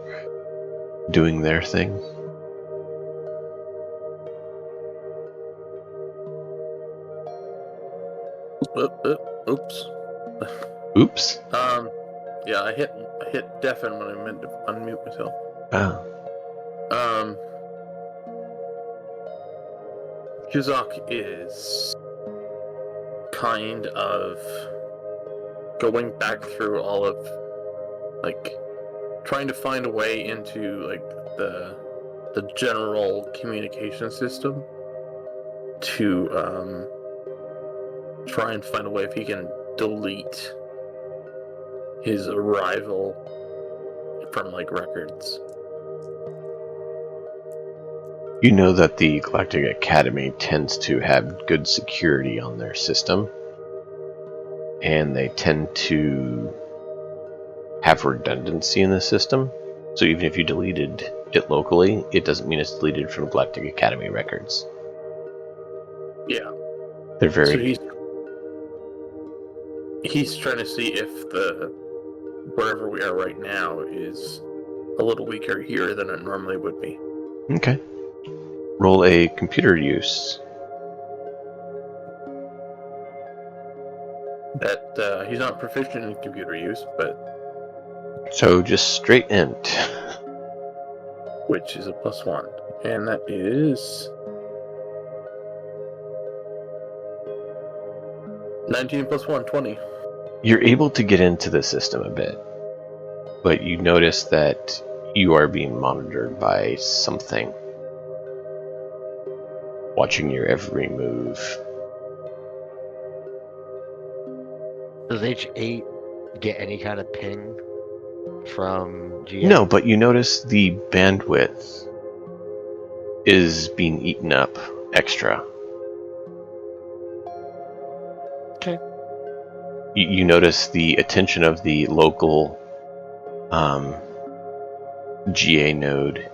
doing their thing? Oops. Oops. Yeah, I hit deafen when I meant to unmute myself. Oh. Kujok is kind of going back through all of, trying to find a way into, the general communication system to, try and find a way if he can delete his arrival from, records. You know that the Galactic Academy tends to have good security on their system, and they tend to have redundancy in the system. So even if you deleted it locally, it doesn't mean it's deleted from Galactic Academy records. Yeah. They're very... So he's trying to see if wherever we are right now is a little weaker here than it normally would be. Okay. Roll a computer use. That he's not proficient in computer use, but So just straight int. which is a +1, and that is 19 + 1, 20. You're able to get into the system a bit, but you notice that you are being monitored by something, watching your every move. Does H8 get any kind of ping from GM? No, but you notice the bandwidth is being eaten up extra. You notice the attention of the local GA node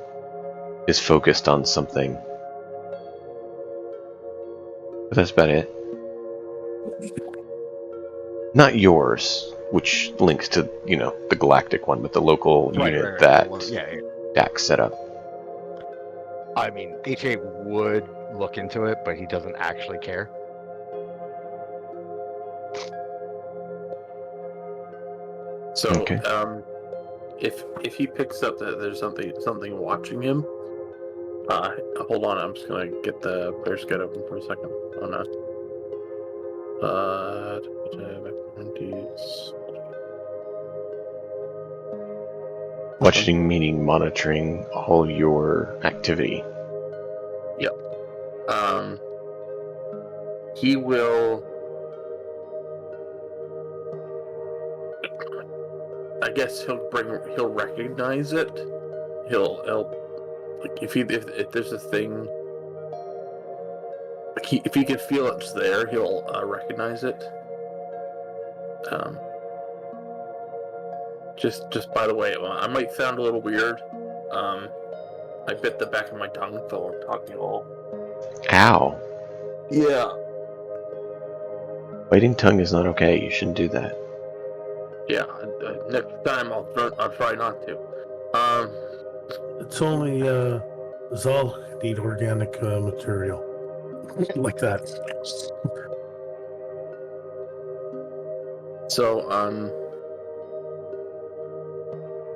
is focused on something. But that's about it. Not yours, which links to, the galactic one, but the local unit that Yeah. Dax set up. I mean, HA would look into it, but he doesn't actually care. So, Okay. if he picks up that there's something watching him, hold on, I'm just gonna get the Bear Scout open for a second. Oh no. Watching meaning monitoring all your activity. Yep. He will. I guess he'll recognize it. He'll like if there's a thing, like if he can feel it's there, he'll recognize it. Just by the way, I might sound a little weird. I bit the back of my tongue, so I'm talking all. Ow. Yeah. Biting tongue is not okay. You shouldn't do that. Yeah. Next time I'll try not to. It's only Zal need organic material like that. So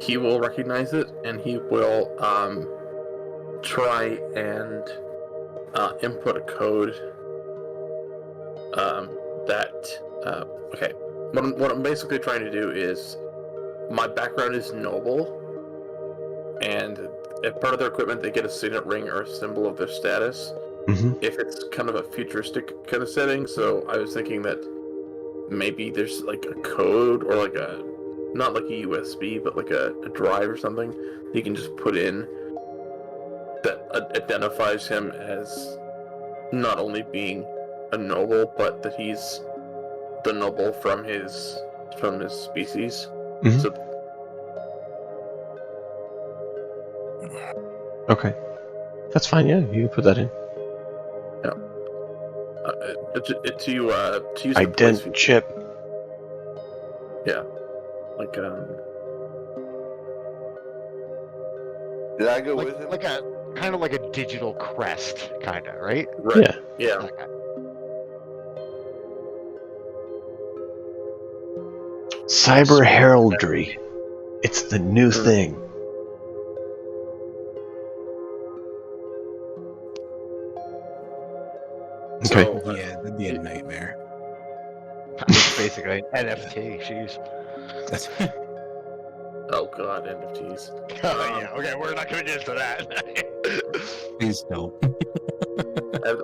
he will recognize it, and he will try and input a code okay. What I'm basically trying to do is, my background is noble, and if part of their equipment they get a signet ring or a symbol of their status. Mm-hmm. If it's kind of a futuristic kind of setting, so I was thinking that maybe there's like a code or like not like a USB, but like a drive or something you can just put in that identifies him as not only being a noble, but that he's the noble from his species. Mhm. So Okay. That's fine, yeah. You can put that in. to use the place Ident feature. chip. Yeah. Like Did I go Like, with him? like a kind of like a digital crest, kind of, right? right. Yeah. Yeah. Okay. Cyber heraldry. It's the new thing. Okay. So, Yeah, that'd be a nightmare. It's basically an NFT. Jeez. oh god, NFTs. Yeah. Okay, we're not gonna get into that. Please don't.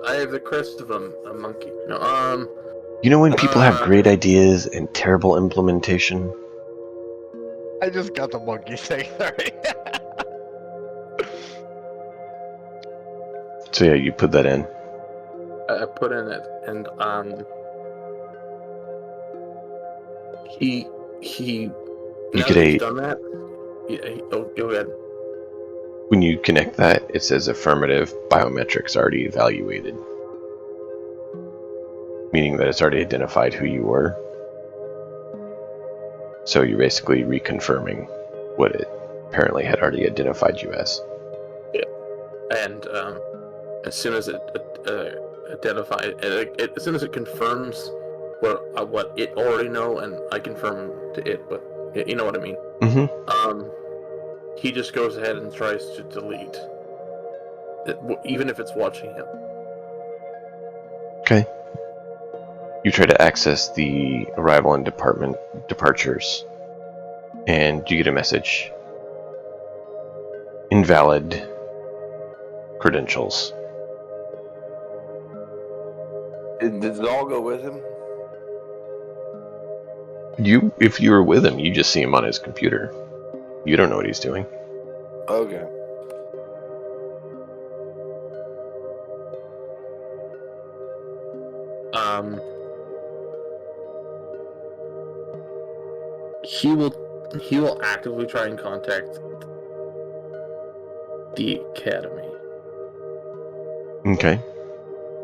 I have the crest of a monkey. No, You know when people have great ideas and terrible implementation? I just got the monkey thing. Sorry. So yeah, you put that in. I put in it, and he You now get that he's a done that. Yeah. Go ahead. when you connect that, it says affirmative biometrics already evaluated. Meaning that it's already identified who you were. So you're basically reconfirming what it apparently had already identified you as. Yeah. And as soon as it identifies, as soon as it confirms what it already know, and I confirm to it, but you know what I mean. Mm-hmm. He just goes ahead and tries to delete it, even if it's watching him. Okay. You try to access the arrival and departures, and you get a message. Invalid credentials. Did Zal go with him? If you were with him, you just see him on his computer. You don't know what he's doing. Okay. he will actively try and contact the academy. Okay.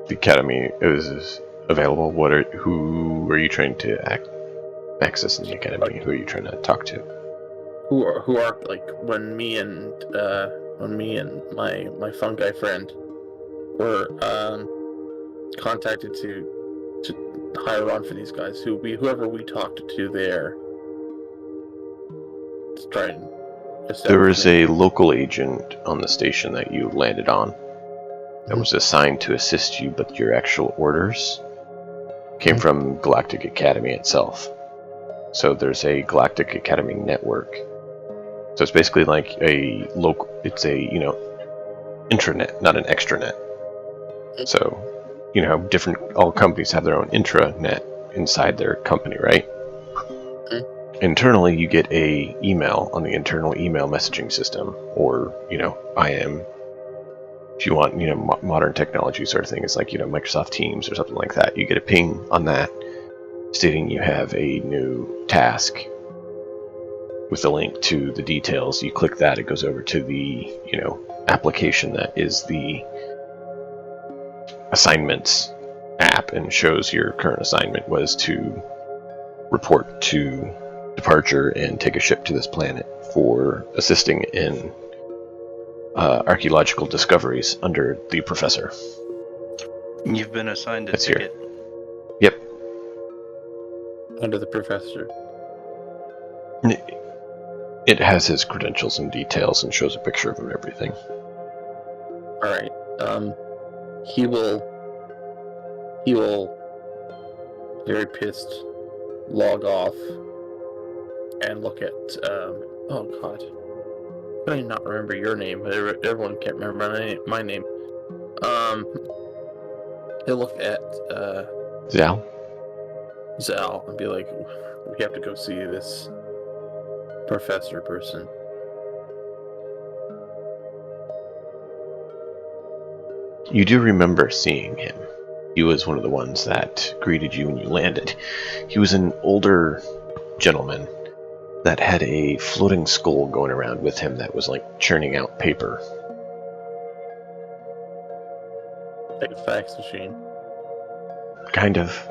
The academy is available. Who are you trying to access in the academy? Who are you trying to talk to? Who are like when me and my fungi friend were contacted to hire on for these guys. Whoever we talked to there to try and establish. There was a local agent on the station that you landed on that was assigned to assist you, but your actual orders came from Galactic Academy itself. So there's a Galactic Academy network. So it's basically like a local. It's a intranet, not an extranet. So all companies have their own intranet inside their company, right? Internally, you get a email on the internal email messaging system, or IM. If you want, modern technology sort of thing, it's like Microsoft Teams or something like that. You get a ping on that stating you have a new task with a link to the details. You click that, it goes over to the application that is the assignments app and shows your current assignment was to report to departure and take a ship to this planet for assisting in archaeological discoveries under the professor. You've been assigned a That's ticket. Yep. Under the professor. It has his credentials and details and shows a picture of him and everything. Alright. He will very pissed log off and look at oh god. I do not remember your name, but everyone can't remember my name. He'll look at Zal? Zal and be like, we have to go see this professor person. You do remember seeing him. He was one of the ones that greeted you when you landed. He was an older gentleman that had a floating skull going around with him that was like churning out paper. Like a fax machine. Kind of.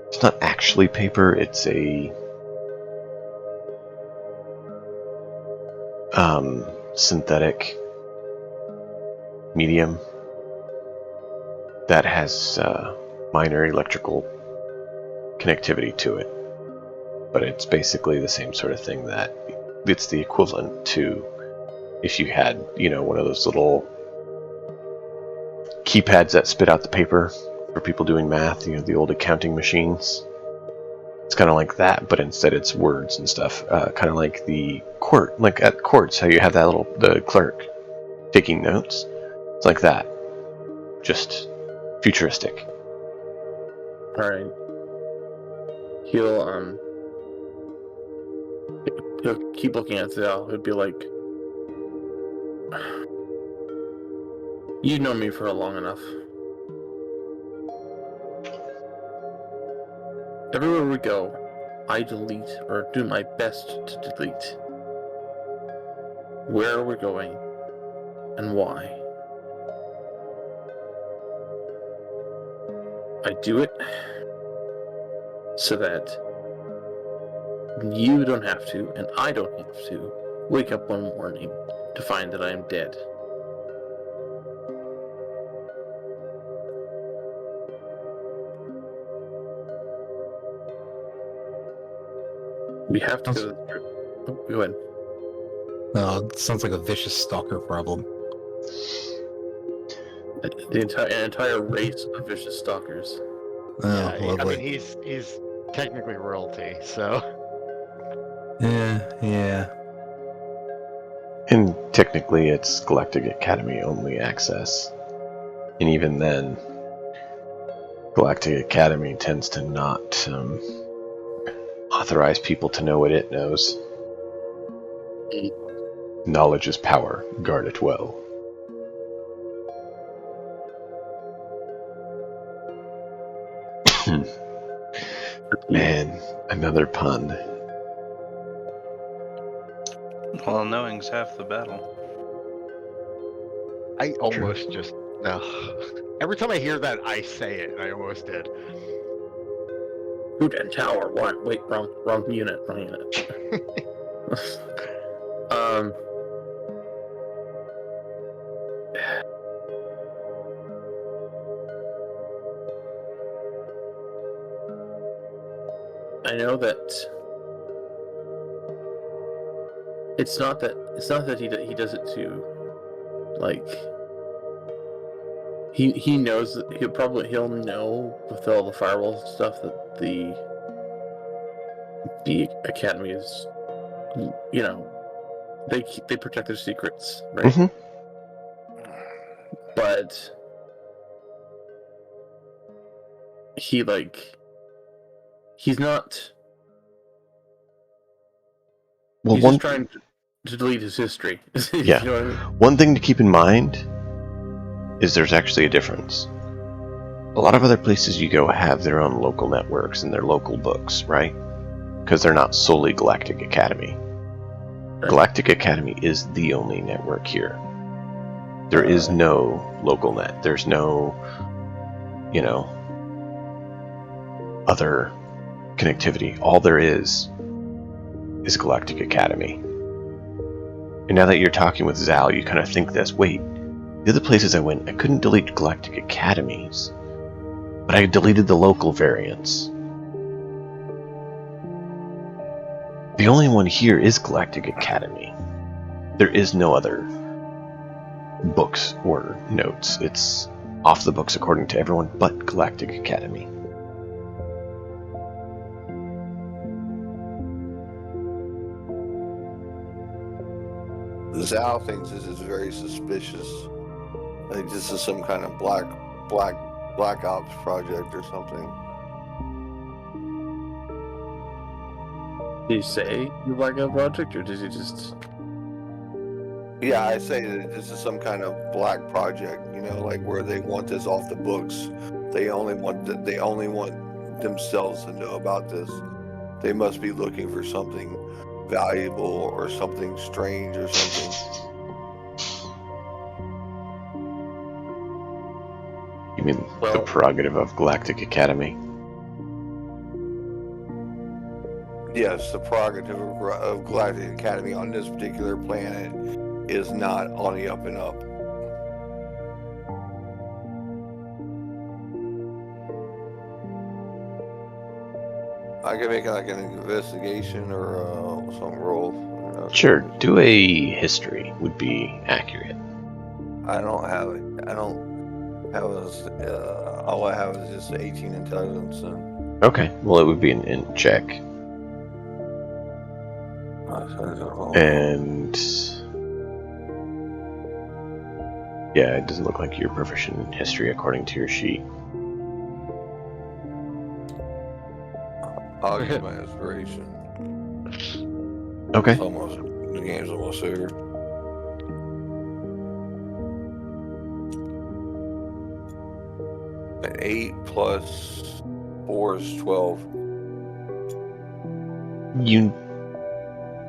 It's not actually paper, it's a synthetic medium that has minor electrical connectivity to it. But it's basically the same sort of thing that it's the equivalent to if you had, one of those little keypads that spit out the paper for people doing math, the old accounting machines. It's kind of like that, but instead it's words and stuff. Kind of like the court, like at courts, how you have that the clerk taking notes. It's like that, just futuristic. All right. He'll keep looking at Zal. He'll be like, "You know me for long enough. Everywhere we go, I delete or do my best to delete. Where are we going, and why? I do it so that you don't have to, and I don't have to, wake up one morning to find that I am dead. We have to go ahead. It sounds like a vicious stalker problem. An entire race of vicious stalkers. Oh, I lovely. mean, he's technically royalty, so Yeah. And technically it's Galactic Academy only access. And even then, Galactic Academy tends to not authorize people to know what it knows. Knowledge is power. Guard it well. Man, another pun. Well, knowing's half the battle. I almost just no. Every time I hear that, I say it, and I almost did. Fudan Tower 1. Wait, wrong unit. I know that it's not that he does it to, like, he knows that he'll know with all the firewalls and stuff that the academy is, you know, they protect their secrets, right? Mhm. But he's not. Well, He's just trying to delete his history. Yeah. You know what I mean? One thing to keep in mind is there's actually a difference. A lot of other places you go have their own local networks and their local books, right? Because they're not solely Galactic Academy. Right. Galactic Academy is the only network here. There is no local net. There's no, other connectivity. All there is Galactic Academy. And now that you're talking with Zal, you kind of think this. Wait, the other places I went, I couldn't delete Galactic Academies, but I deleted the local variants. The only one here is Galactic Academy. There is no other books or notes. It's off the books according to everyone but Galactic Academy. Zal thinks this is very suspicious. Like this is some kind of black ops project or something. Did he say the Black Ops project, or did he just? Yeah, I say that this is some kind of black project. Like where they want this off the books. They only want themselves to know about this. They must be looking for something valuable or something strange or something. You mean the prerogative of Galactic Academy? Yes, the prerogative of Galactic Academy on this particular planet is not on the up and up. I can make like an investigation or some roll. Sure, do a history would be accurate. I don't have it. All I have is just 18 intelligence. Okay, well it would be an int check. And yeah, it doesn't look like you're proficient in history according to your sheet. I'll use my inspiration. Okay. The game's almost over. An 8 plus 4 is 12. You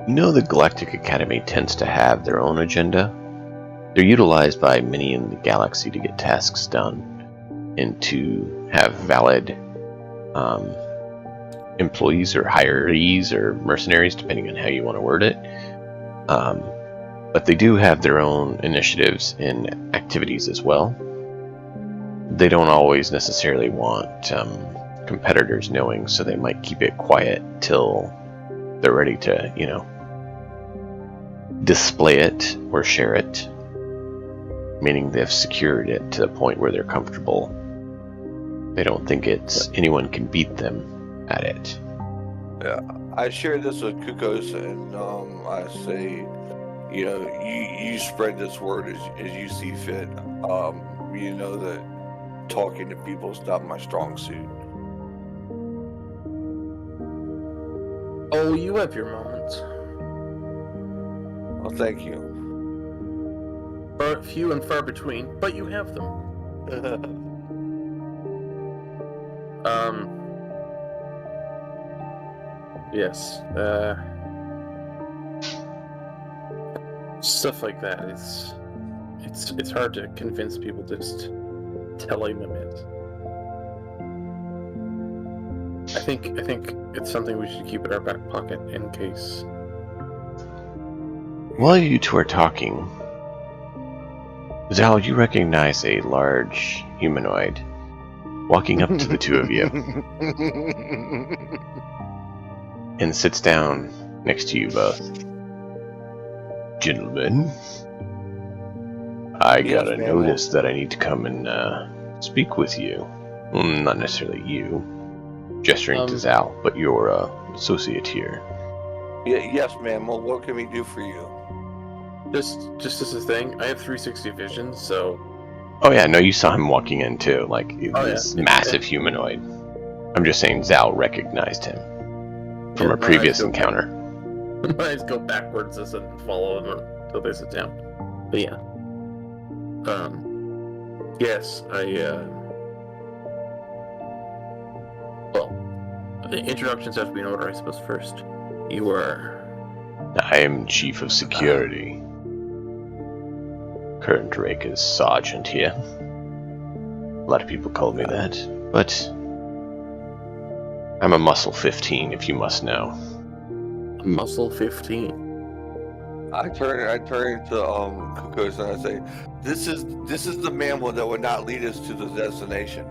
know the Galactic Academy tends to have their own agenda. They're utilized by many in the galaxy to get tasks done and to have valid employees or hirees or mercenaries, depending on how you want to word it. But they do have their own initiatives and activities as well. They don't always necessarily want competitors knowing, so they might keep it quiet till they're ready to, display it or share it, meaning they've secured it to the point where they're comfortable. They don't think anyone can beat them at it. Yeah, I share this with Kukos, and I say, you spread this word as you see fit. You know that talking to people is not my strong suit. Oh, you have your moments. Well, thank you. Few and far between, but you have them. Yes. Stuff like that. It's hard to convince people just telling them it. I think it's something we should keep in our back pocket in case. While you two are talking, Zal, you recognize a large humanoid walking up to the two of you and sits down next to you both. Gentlemen, I got a notice that I need to come and speak with you. Not necessarily you, gesturing to Zal, but your associate here. Yes, ma'am. Well, what can we do for you? Just as a thing, I have 360 vision, so. Oh yeah, no, you saw him walking in too, like this Yeah. massive humanoid. I'm just saying Zal recognized him from a previous encounter. My eyes go backwards as I follow them until they sit down. But yeah. Yes, well, the introductions have to be in order, I suppose, first. You are... I am Chief of Security. Current rank is Sergeant here. A lot of people call me that, but I'm a Muscle 15, if you must know. Muscle 15. I turn to Kukos and I say, "This is the mammal that would not lead us to the destination."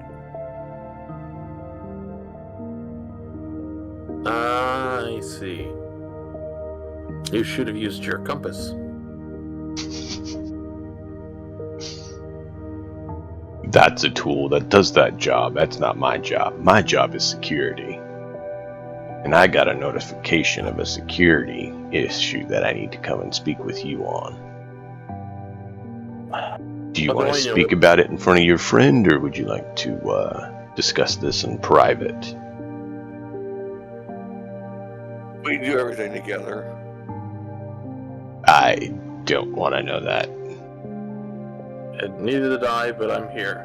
I see. You should have used your compass. That's a tool that does that job. That's not my job. My job is security. And I got a notification of a security issue that I need to come and speak with you on. Do you want to speak about it in front of your friend, or would you like to discuss this in private? We do everything together. I don't want to know that. Neither did I, but I'm here.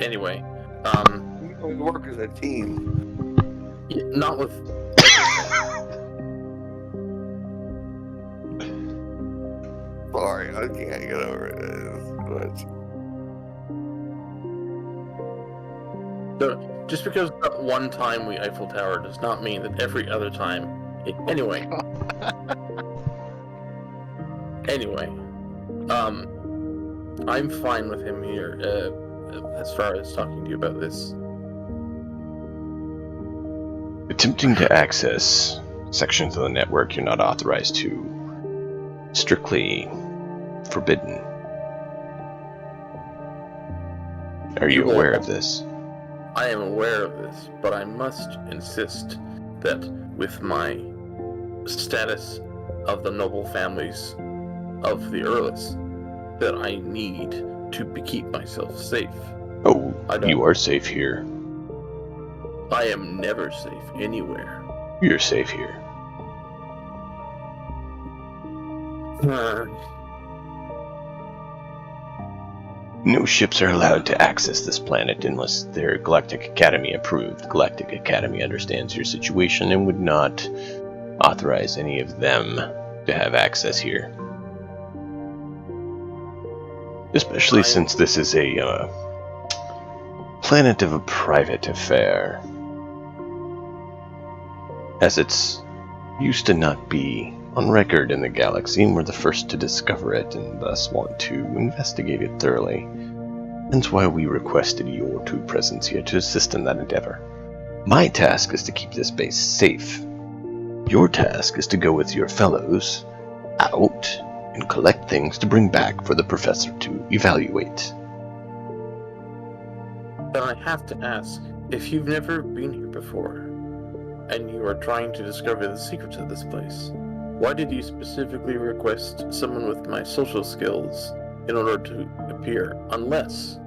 Anyway, we work as a team. Not with. Sorry, I can't get over it. Just because that one time we Eiffel Tower does not mean that every other time. Anyway. I'm fine with him here. As far as talking to you about this. Attempting to access sections of the network you're not authorized to. Strictly forbidden. Are you aware of this? I am aware of this, but I must insist that with my status of the noble families of the Earless, that I need to keep myself safe. Oh, you are safe here. I am never safe anywhere. You're safe here. No ships are allowed to access this planet unless they're Galactic Academy approved. Galactic Academy understands your situation and would not authorize any of them to have access here. Especially since this is a planet of a private affair. As it's used to not be on record in the galaxy, and we're the first to discover it, and thus want to investigate it thoroughly. Hence why we requested your two presence here to assist in that endeavor. My task is to keep this base safe. Your task is to go with your fellows out and collect things to bring back for the professor to evaluate. Then I have to ask, if you've never been here before, and you are trying to discover the secrets of this place, why did you specifically request someone with my social skills in order to appear, unless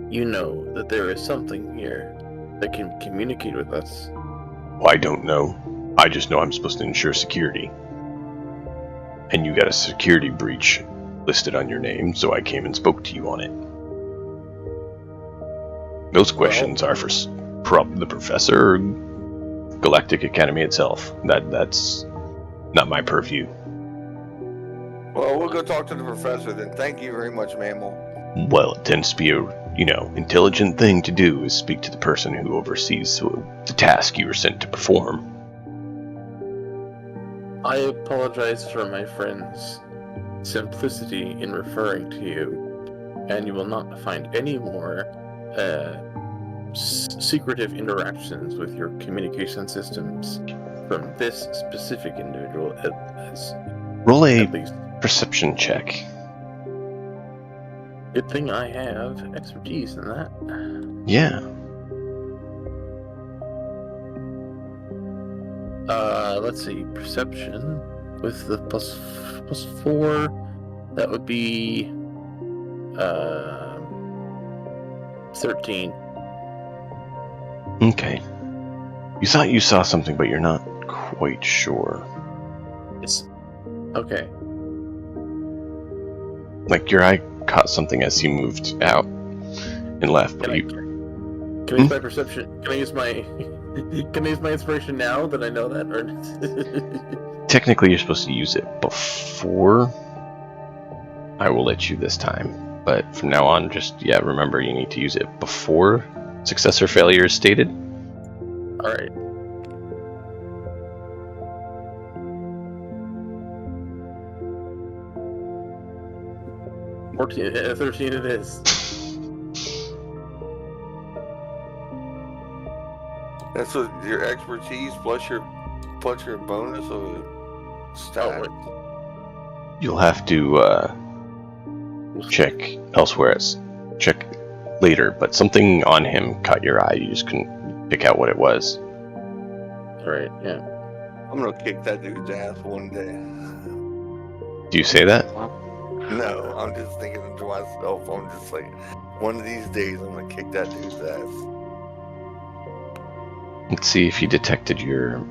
you know that there is something here that can communicate with us? Well, I don't know. I just know I'm supposed to ensure security. And you got a security breach listed on your name, so I came and spoke to you on it. Those questions are for the professor or Galactic Academy itself. That's not my purview. Well, we'll go talk to the professor then. Thank you very much, Mammal. Well, it tends to be a, intelligent thing to do is speak to the person who oversees the task you were sent to perform. I apologize for my friend's simplicity in referring to you, and you will not find any more secretive interactions with your communication systems from this specific individual, Roll a at least. perception check. Good thing I have expertise in that. Yeah. Let's see, perception with the plus 4, that would be 13. Okay. You thought you saw something, but you're not quite sure. It's okay. Like your eye caught something as you moved out and left, but Can I use my perception? Can I use my can I use my inspiration now that I know that? Or technically you're supposed to use it before I will let you this time. But from now on, just remember you need to use it before success or failure is stated. All right. Or 13 it is. That's what your expertise plus your bonus of a stat. You'll have to check elsewhere. Check later, but something on him caught your eye. You just couldn't pick out what it was. Right, yeah. I'm gonna kick that dude's ass one day. Do you say that? No, I'm just thinking to myself. I'm just like, one of these days I'm gonna kick that dude's ass. Let's see if he detected your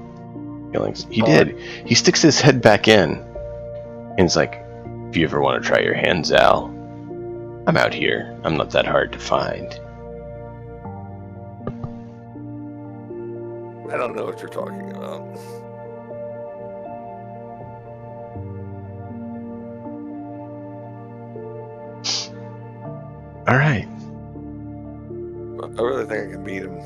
feelings. He did. He sticks his head back in and is like, if you ever want to try your hand, Zal, I'm out here. I'm not that hard to find. I don't know what you're talking about. All right. I really think I can beat him.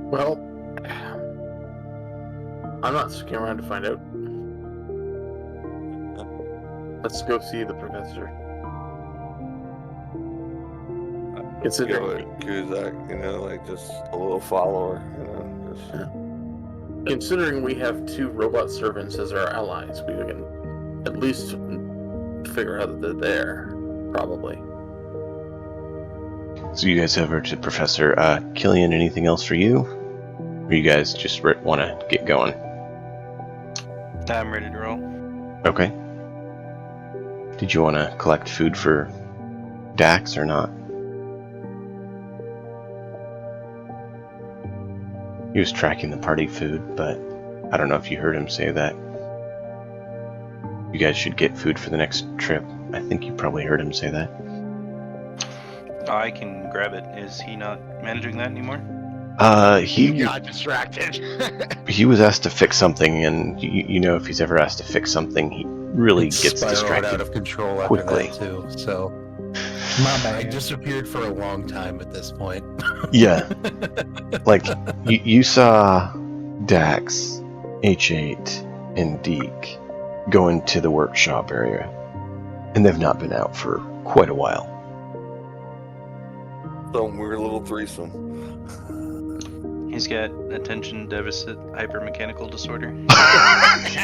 Well, I'm not sticking around to find out. Let's go see the professor. Considering Kujok, just a little follower, Considering we have 2 robot servants as our allies, we can at least figure out that they're there, probably. So you guys over to Professor Killian. Anything else for you? Or you guys just want to get going? I'm ready to roll. Okay. Did you want to collect food for Dax or not? He was tracking the party food, but I don't know if you heard him say that. You guys should get food for the next trip. I think you probably heard him say that. I can grab it. Is he not managing that anymore? He got distracted. He was asked to fix something, and if he's ever asked to fix something, he really gets distracted out of control quickly. after that too. So my bad. I disappeared for a long time at this point. Yeah, like you saw Dax, H8, and Deke go into the workshop area, and they've not been out for quite a while. Some weird little threesome. He's got attention deficit hypermechanical disorder.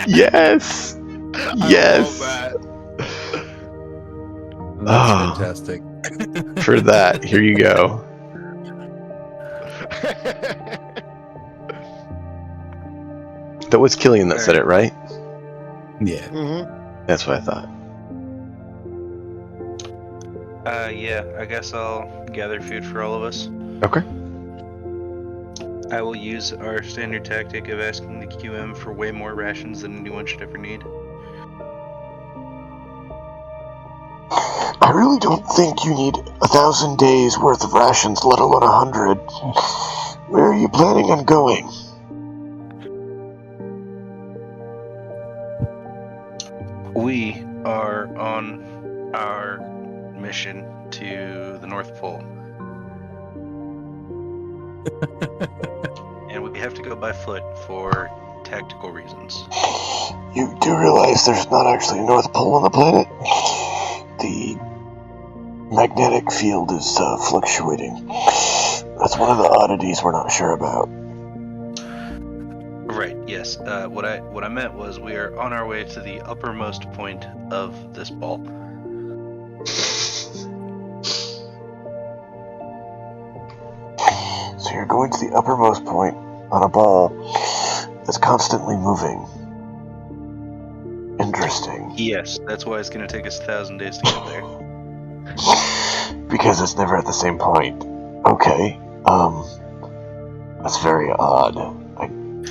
Yes! Yes! That's fantastic. For that, here you go. That was Killian that said it, right? Yeah. Mm-hmm. That's what I thought. Yeah, I guess I'll gather food for all of us. Okay. I will use our standard tactic of asking the QM for way more rations than anyone should ever need. I really don't think you need 1,000 days worth of rations, let alone 100. Where are you planning on going? We are on our mission to the North Pole. And we have to go by foot for tactical reasons. You do realize there's not actually a North Pole on the planet? The magnetic field is fluctuating. That's one of the oddities we're not sure about. Right, yes. What I meant was we are on our way to the uppermost point of this ball. So you're going to the uppermost point on a ball that's constantly moving. Interesting. Yes, that's why it's going to take us 1,000 days to get there. Because it's never at the same point. Okay. That's very odd. I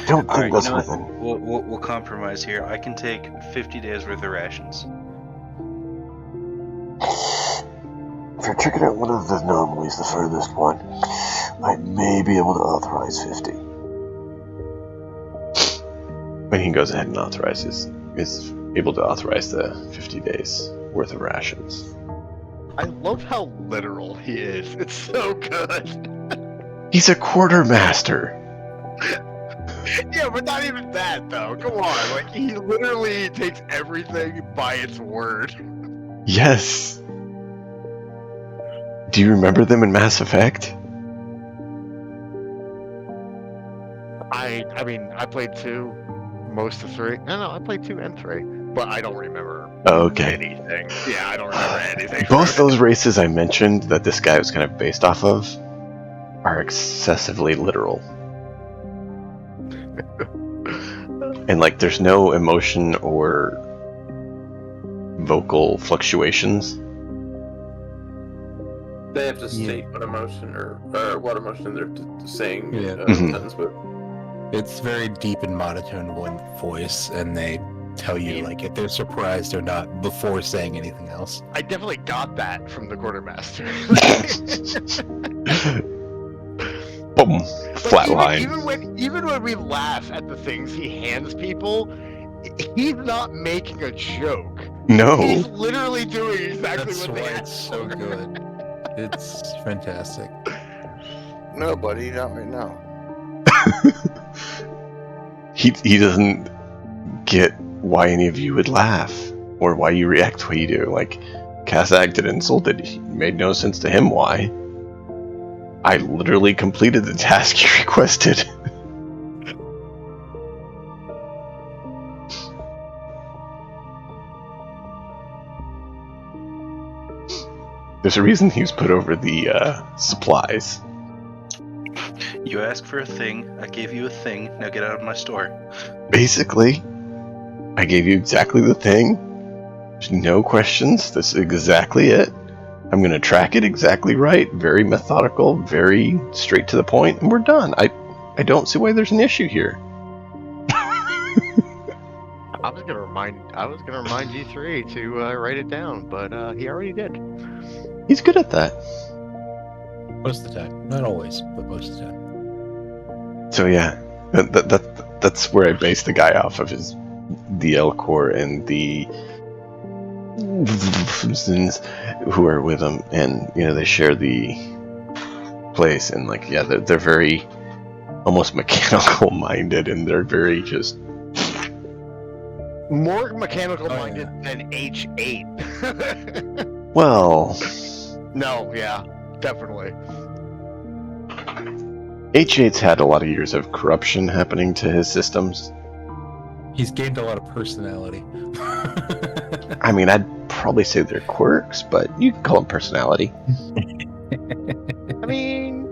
don't think that's within... We'll compromise here. I can take 50 days worth of rations. If you're checking out one of the anomalies, the furthest one, I may be able to authorize 50. When he goes ahead and authorizes, is able to authorize the 50 days worth of rations. I love how literal he is. It's so good. He's a quartermaster. Yeah, but not even that though. Come on, like he literally takes everything by its word. Yes. Do you remember them in Mass Effect? I mean, I played 2, most of 3. No, I played 2 and 3, but I don't remember Okay. anything. Yeah, I don't remember anything. Both those races I mentioned that this guy was kind of based off of are excessively literal. And like there's no emotion or vocal fluctuations. They have to state what emotion or what emotion they're saying Yeah. sentence with. It's very deep and monotone one voice, and they tell you like if they're surprised or not before saying anything else. I definitely got that from the quartermaster. Boom. Flat line. Even when we laugh at the things he hands people, he's not making a joke. No. He's literally doing exactly That's what they why asked it's so for. good. It's fantastic. No, buddy, not right now. He doesn't get why any of you would laugh or why you react the way you do. Like, Cass acted insulted. It made no sense to him why. I literally completed the task he requested. There's a reason he was put over the supplies. You asked for a thing, I gave you a thing, now get out of my store. Basically, I gave you exactly the thing. There's no questions. This is exactly it. I'm going to track it exactly right. Very methodical, very straight to the point, and we're done. I don't see why there's an issue here. I was gonna remind G3 to write it down, but he already did. He's good at that. Most of the time. Not always, but most of the time. So yeah, that's where I base the guy off of his DL core and the who are with him, and you know they share the place, and like yeah, they're very almost mechanical minded, and they're very just More mechanical minded than H8. well. No, yeah, definitely. H8's had a lot of years of corruption happening to his systems. He's gained a lot of personality. I mean, I'd probably say they're quirks, but you can call them personality. I mean,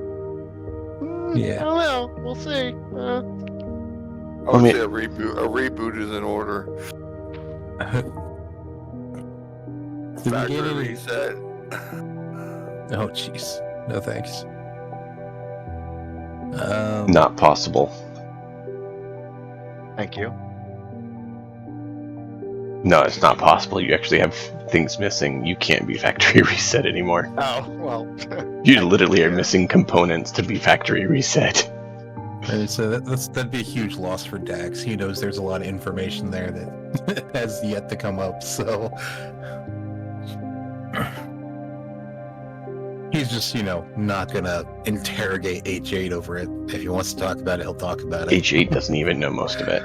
Yeah. I don't know. We'll see. I would say a reboot is in order. Did we Factory get any? reset. Oh, jeez. No thanks. Not possible. Thank you. No, it's not possible. You actually have things missing. You can't be factory reset anymore. Oh, well. You literally are missing components to be factory reset. So that'd be a huge loss for Dax. He knows there's a lot of information there that has yet to come up, so he's just, not gonna interrogate H8 over it. If he wants to talk about it, he'll talk about it. H8 doesn't even know most of it.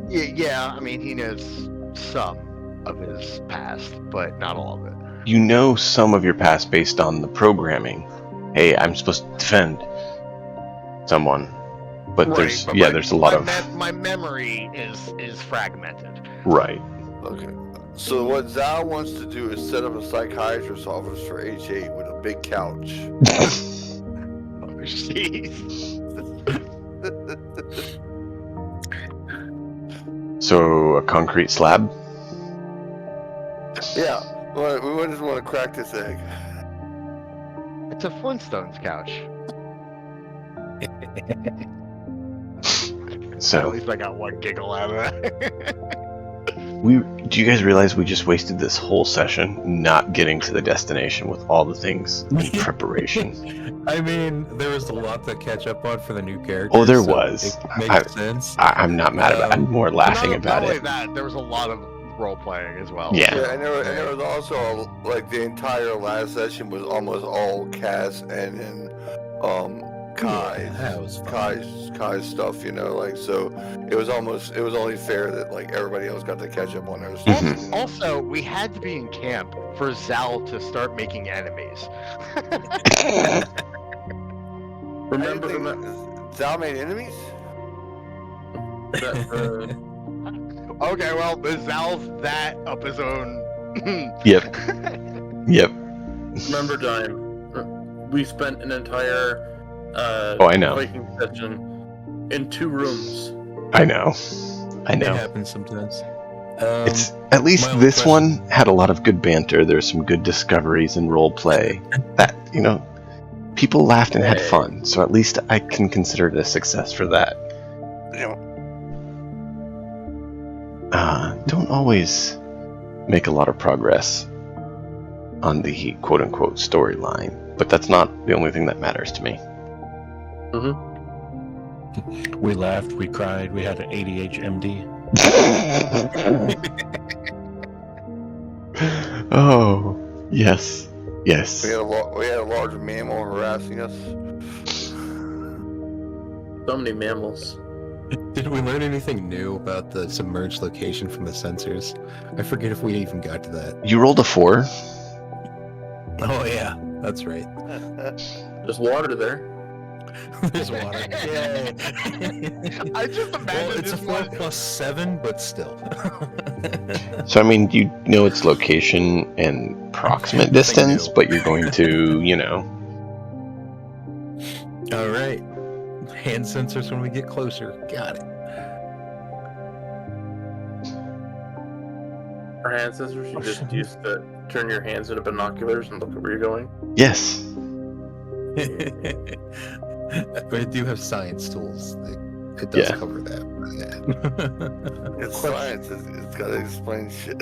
Yeah, I mean, he knows some of his past, but not all of it. You know some of your past based on the programming. Hey, I'm supposed to defend someone, but there's a lot of my memory is fragmented. right. Okay. So what Zal wants to do is set up a psychiatrist's office for H8 with a big couch. Oh, jeez. So a concrete slab. Yeah. We just want to crack this egg. It's a Flintstones couch. At So least I got one giggle out of that. do you guys realize we just wasted this whole session not getting to the destination with all the things in preparation? I mean, there was a lot to catch up on for the new characters. Oh, there so was. It makes sense. I'm not mad about it. I'm more laughing not about only it. that, there was a lot of role playing as well. Yeah. And there was also like the entire last session was almost all Cass and then Kai's that was fun. Kai's stuff, so it was only fair that like everybody else got to catch up on their stuff. Mhm. Also, we had to be in camp for Zal to start making enemies. Remember Zal made enemies? Okay, well, Zal's that up his own. Yep. Yep. Remember, Dime, we spent an entire I know. Viking session in 2 rooms. I know. It happens sometimes. It's at least my only this question- one had a lot of good banter. There's some good discoveries and role play. That people laughed and had fun. So at least I can consider it a success for that. Don't always make a lot of progress on the quote-unquote storyline, but that's not the only thing that matters to me. We laughed, we cried, we had an ADHD. Oh, yes. Yes. We had a large mammal harassing us. So many mammals. Did we learn anything new about the submerged location from the sensors? I forget if we even got to that. You rolled a 4. Oh yeah, that's right. There's water there. There's water. Yay! I just imagine Well, it's a this 4 one. plus 7, but still. So, I mean, you know its location and proximate distance, new. but you're going to, All right. Hand sensors when we get closer. Got it. Our hand sensors, you just use to turn your hands into binoculars and look at where you're going. Yes. But I do have science tools. It does Yeah. cover that. It's science. It's got to explain shit.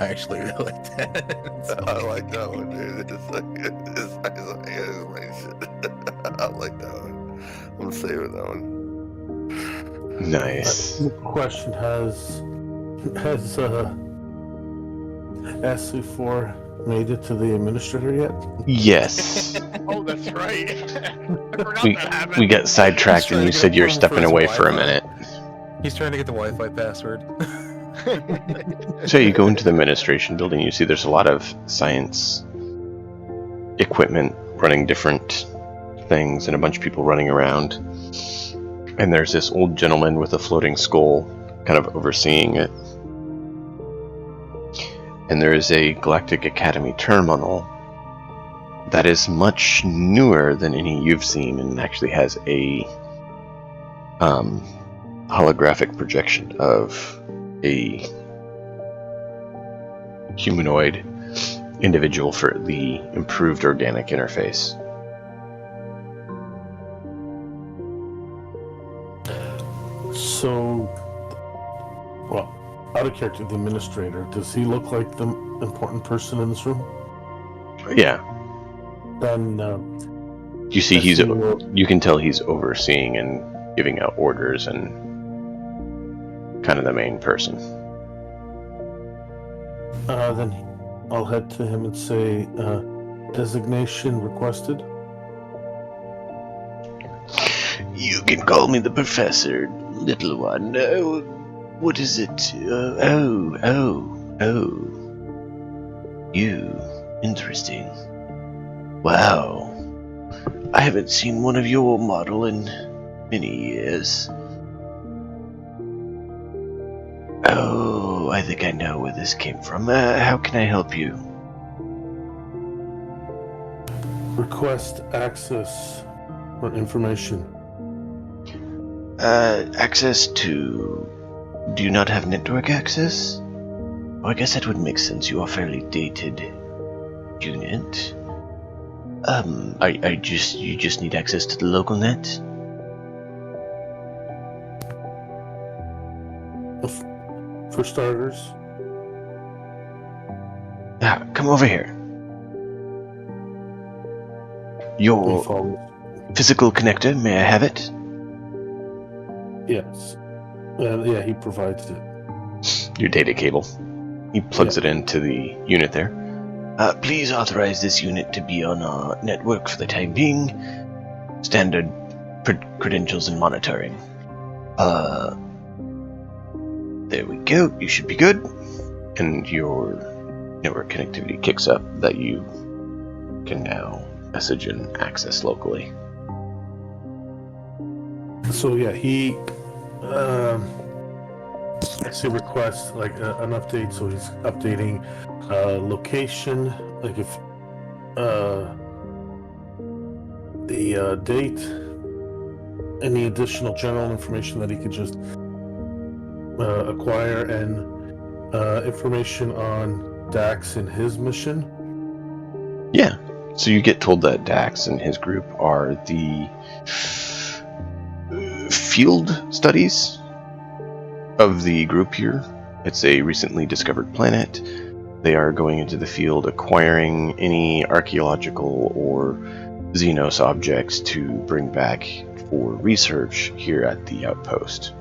I actually really like that. I like that one, dude. It's explain shit. I like that one. I'm saving that one. Nice. Question: Has SC4 made it to the administrator yet? Yes. Oh, that's right. I forgot We, that happened. we got sidetracked He's and you trying to said get you were approval stepping for his away for a Wi-Fi. minute. He's trying to get the Wi-Fi password. So you go into the administration building, you see there's a lot of science equipment running different things and a bunch of people running around. And there's this old gentleman with a floating skull kind of overseeing it. And there is a Galactic Academy terminal that is much newer than any you've seen and actually has a holographic projection of a humanoid individual for the improved organic interface. So, well, out of character, the administrator, does he look like the important person in this room? Yeah. Then, You see, I will- you can tell he's overseeing and giving out orders and kind of the main person. then I'll head to him and say, designation requested. You can call me the professor, little one. What is it? You. Interesting. Wow. I haven't seen one of your model in many years. Oh, I think I know where this came from. How can I help you? Request access for information. Access to... Do you not have network access? Well, I guess that would make sense. You are a fairly dated unit. You just need access to the local net? For starters. Come over here. Your physical connector, may I have it? Yes. Yeah, he provides it. Your data cable. He plugs it into the unit there. Please authorize this unit to be on our network for the time being. Standard credentials and monitoring. There we go. You should be good. And your network connectivity kicks up that you can now message and access locally. So yeah, he actually requests like an update. So he's updating location, like if the date, any additional general information that he could just acquire, and information on Dax and his mission. Yeah. So you get told that Dax and his group are the field studies of the group here. It's a recently discovered planet. They are going into the field acquiring any archaeological or Xenos objects to bring back for research here at the outpost.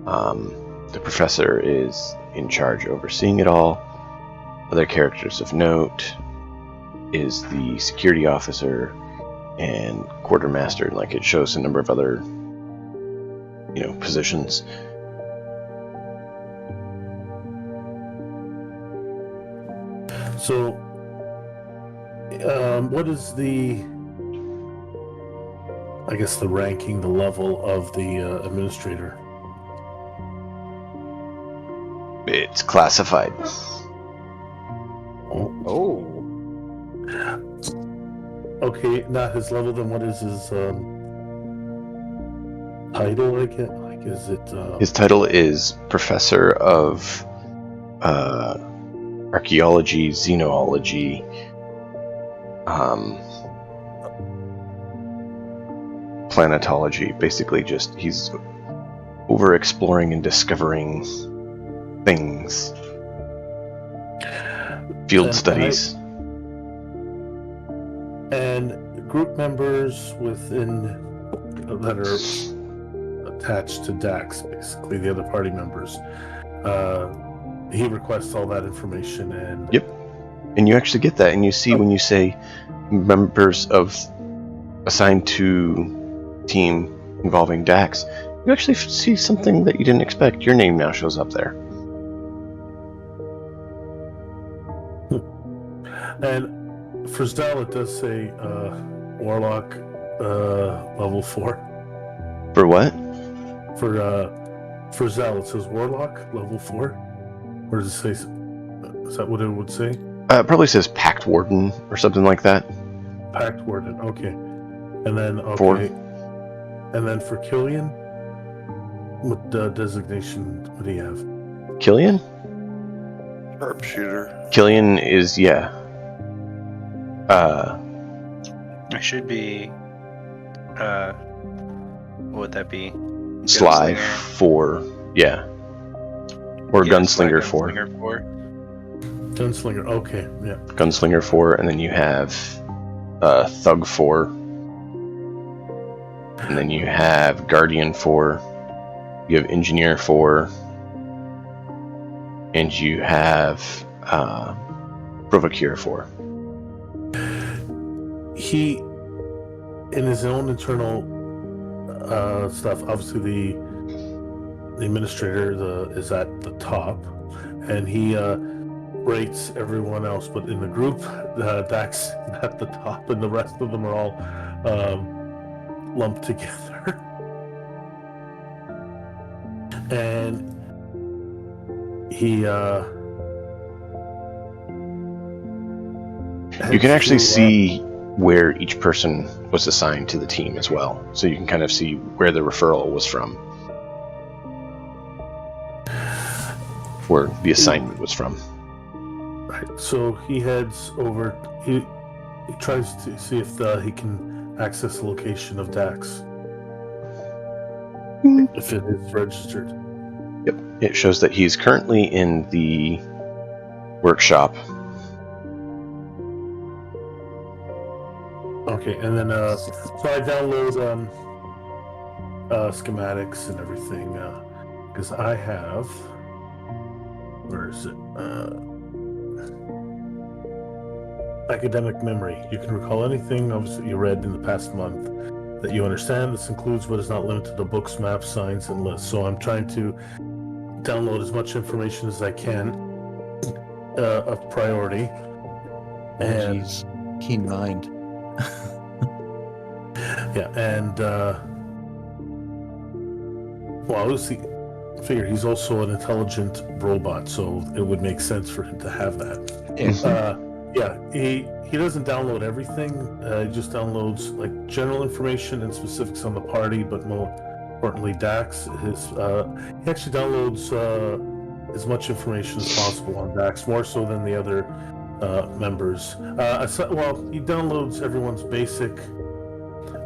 The professor is in charge overseeing it all. Other characters of note is the security officer and quartermaster. Like, it shows a number of other, positions. So, what is the ranking, the level of the administrator? It's classified. Oh. Okay, not his level. Then what is his title? I guess. Like, is it? His title is Professor of Archaeology, Xenology, Planetology. Basically, just he's over exploring and discovering things. Field studies. And group members within that are attached to Dax, basically the other party members. He requests all that information, and Yep. And you actually get that, and you see when you say members of assigned to team involving Dax, you actually see something that you didn't expect. Your name now shows up there. And for Zal, it does say Warlock level 4. For what? For Zal, it says Warlock level 4. Or does it say? Is that what it would say? It probably says Pact Warden or something like that. Pact Warden. Okay. And then 4. And then for Killian, what designation would he have? Killian? Sharpshooter. Killian is I should be. What would that be? Sly Gunslinger. 4, yeah, or Yeah, Sly Gunslinger 4. Gunslinger 4. Gunslinger. Okay, yeah. Gunslinger 4, and then you have Thug 4, and then you have Guardian 4, you have Engineer 4, and you have Provocure 4. He, in his own internal stuff, obviously the administrator is at the top, and he rates everyone else, but in the group, Dax at the top, and the rest of them are all lumped together. And he You can heads actually to, see where each person was assigned to the team as well, so you can kind of see where the referral was from, where the assignment was from. right, so he heads over. He tries to see if he can access the location of Dax, if it is registered. Yep, it shows that he's currently in the workshop. Okay, and then so I download schematics and everything because I have. Where is it? Academic memory. You can recall anything obviously you read in the past month that you understand. This includes but is not limited to books, maps, signs, and lists. So I'm trying to download as much information as I can of priority. And Jeez, keen mind. yeah, and well, I figure he's also an intelligent robot, so it would make sense for him to have that. Yeah, he doesn't download everything. He just downloads like general information and specifics on the party, but more importantly, Dax. He actually downloads as much information as possible on Dax, more so than the other members. He downloads everyone's basic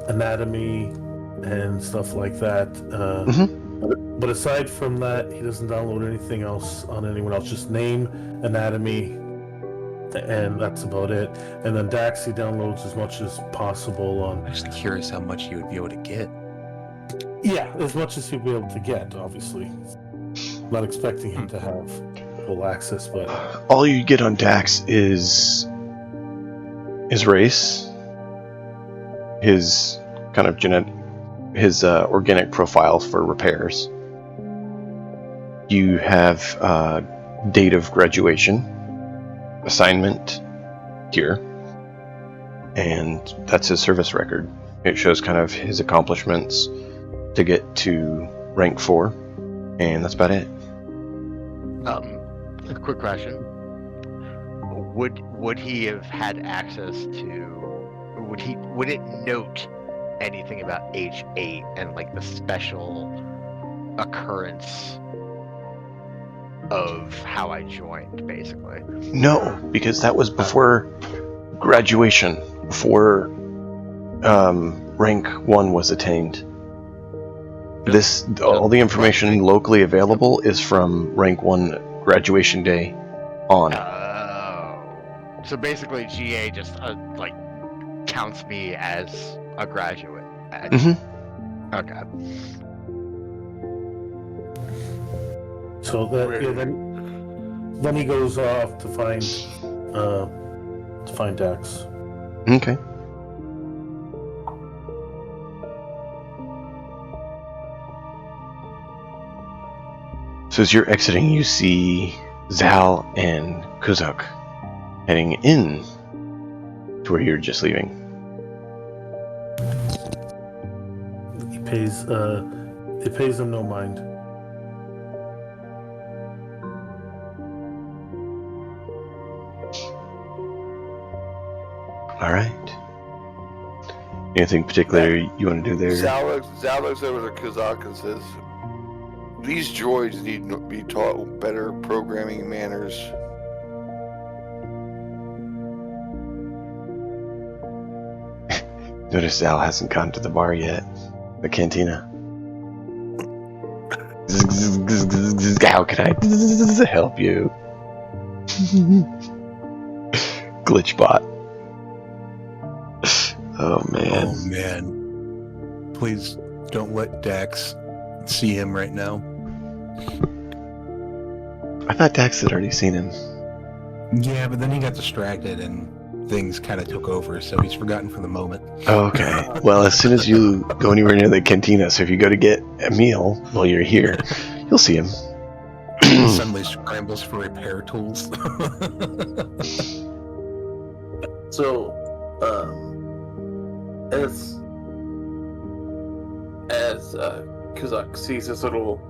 anatomy and stuff like that. But aside from that, he doesn't download anything else on anyone else. Just name, anatomy, and that's about it. And then Dax, he downloads as much as possible on. I'm just curious how much you would be able to get. Yeah, as much as he'd be able to get, obviously. Not expecting him to have full access, but All you get on Dax is his race, his kind of his organic profile for repairs. You have date of graduation, assignment here, and that's his service record. It shows kind of his accomplishments to get to rank 4, and that's about it. A quick question: Would he have had access to? Would it note anything about H8 and like the special occurrence of how I joined, basically? No, because that was before graduation, before rank 1 was attained. All the information locally available is from rank 1 graduation day on. So basically, GA just like counts me as a graduate. Okay. so then he goes off to find Dax. Okay. So as you're exiting, you see Zal and Kujok heading in to where you're just leaving. He pays them no mind. All right. Anything particular you want to do there? Zal looks over to Kuzak and says, "These droids need to be taught better programming manners." Notice Zal hasn't gone to the bar yet. The cantina. How can I help you? Glitchbot. Oh man. Oh man. Please don't let Dax see him right now. I thought Dax had already seen him. Yeah, but then he got distracted and things kind of took over, so he's forgotten for the moment. Oh, okay. Well, as soon as you go anywhere near the cantina, so if you go to get a meal while you're here, you'll see him. He suddenly scrambles for repair tools. So, as Kujok sees this little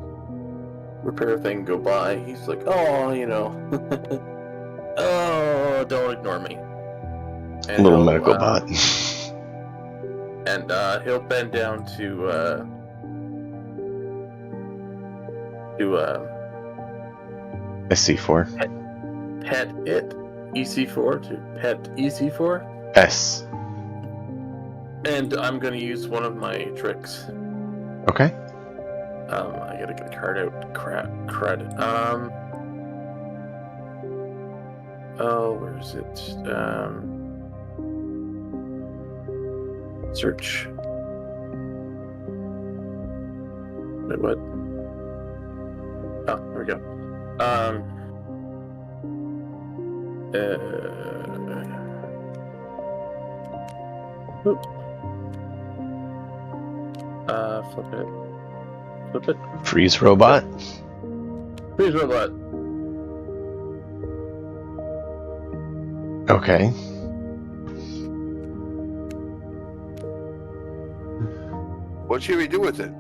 repair thing go by, he's like, "Oh, oh, don't ignore me." And Little he'll, medical bot. And he'll bend down to SC4. pet it, EC4, to pet EC4. S. And I'm gonna use one of my tricks. Okay. I gotta get a card out. Crud. Oh, where is it? Search. Wait, what? Oh, there we go. Flip it. Flip it. Freeze robot. Please, robot. Okay. What should we do with it?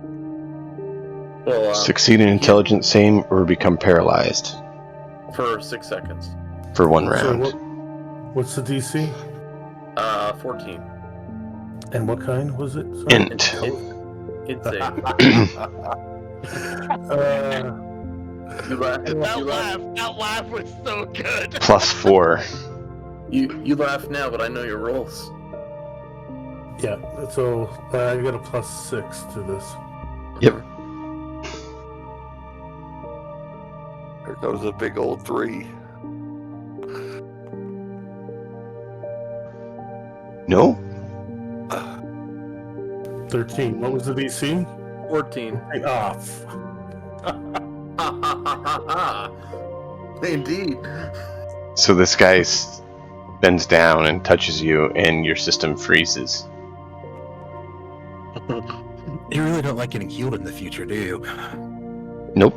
Well, Succeed in intelligence same or become paralyzed for 6 seconds. for 1 So round. what's the DC? 14. And what kind was it? Sorry. Int. Insane. That laugh was so good. +4. You laugh now, but I know your rolls. Yeah, so I got a +6 to this. Yep. There goes a big old 3. No? 13. What was the DC? 14. Indeed. So this guy bends down and touches you, and your system freezes. You really don't like getting healed in the future, do you? Nope.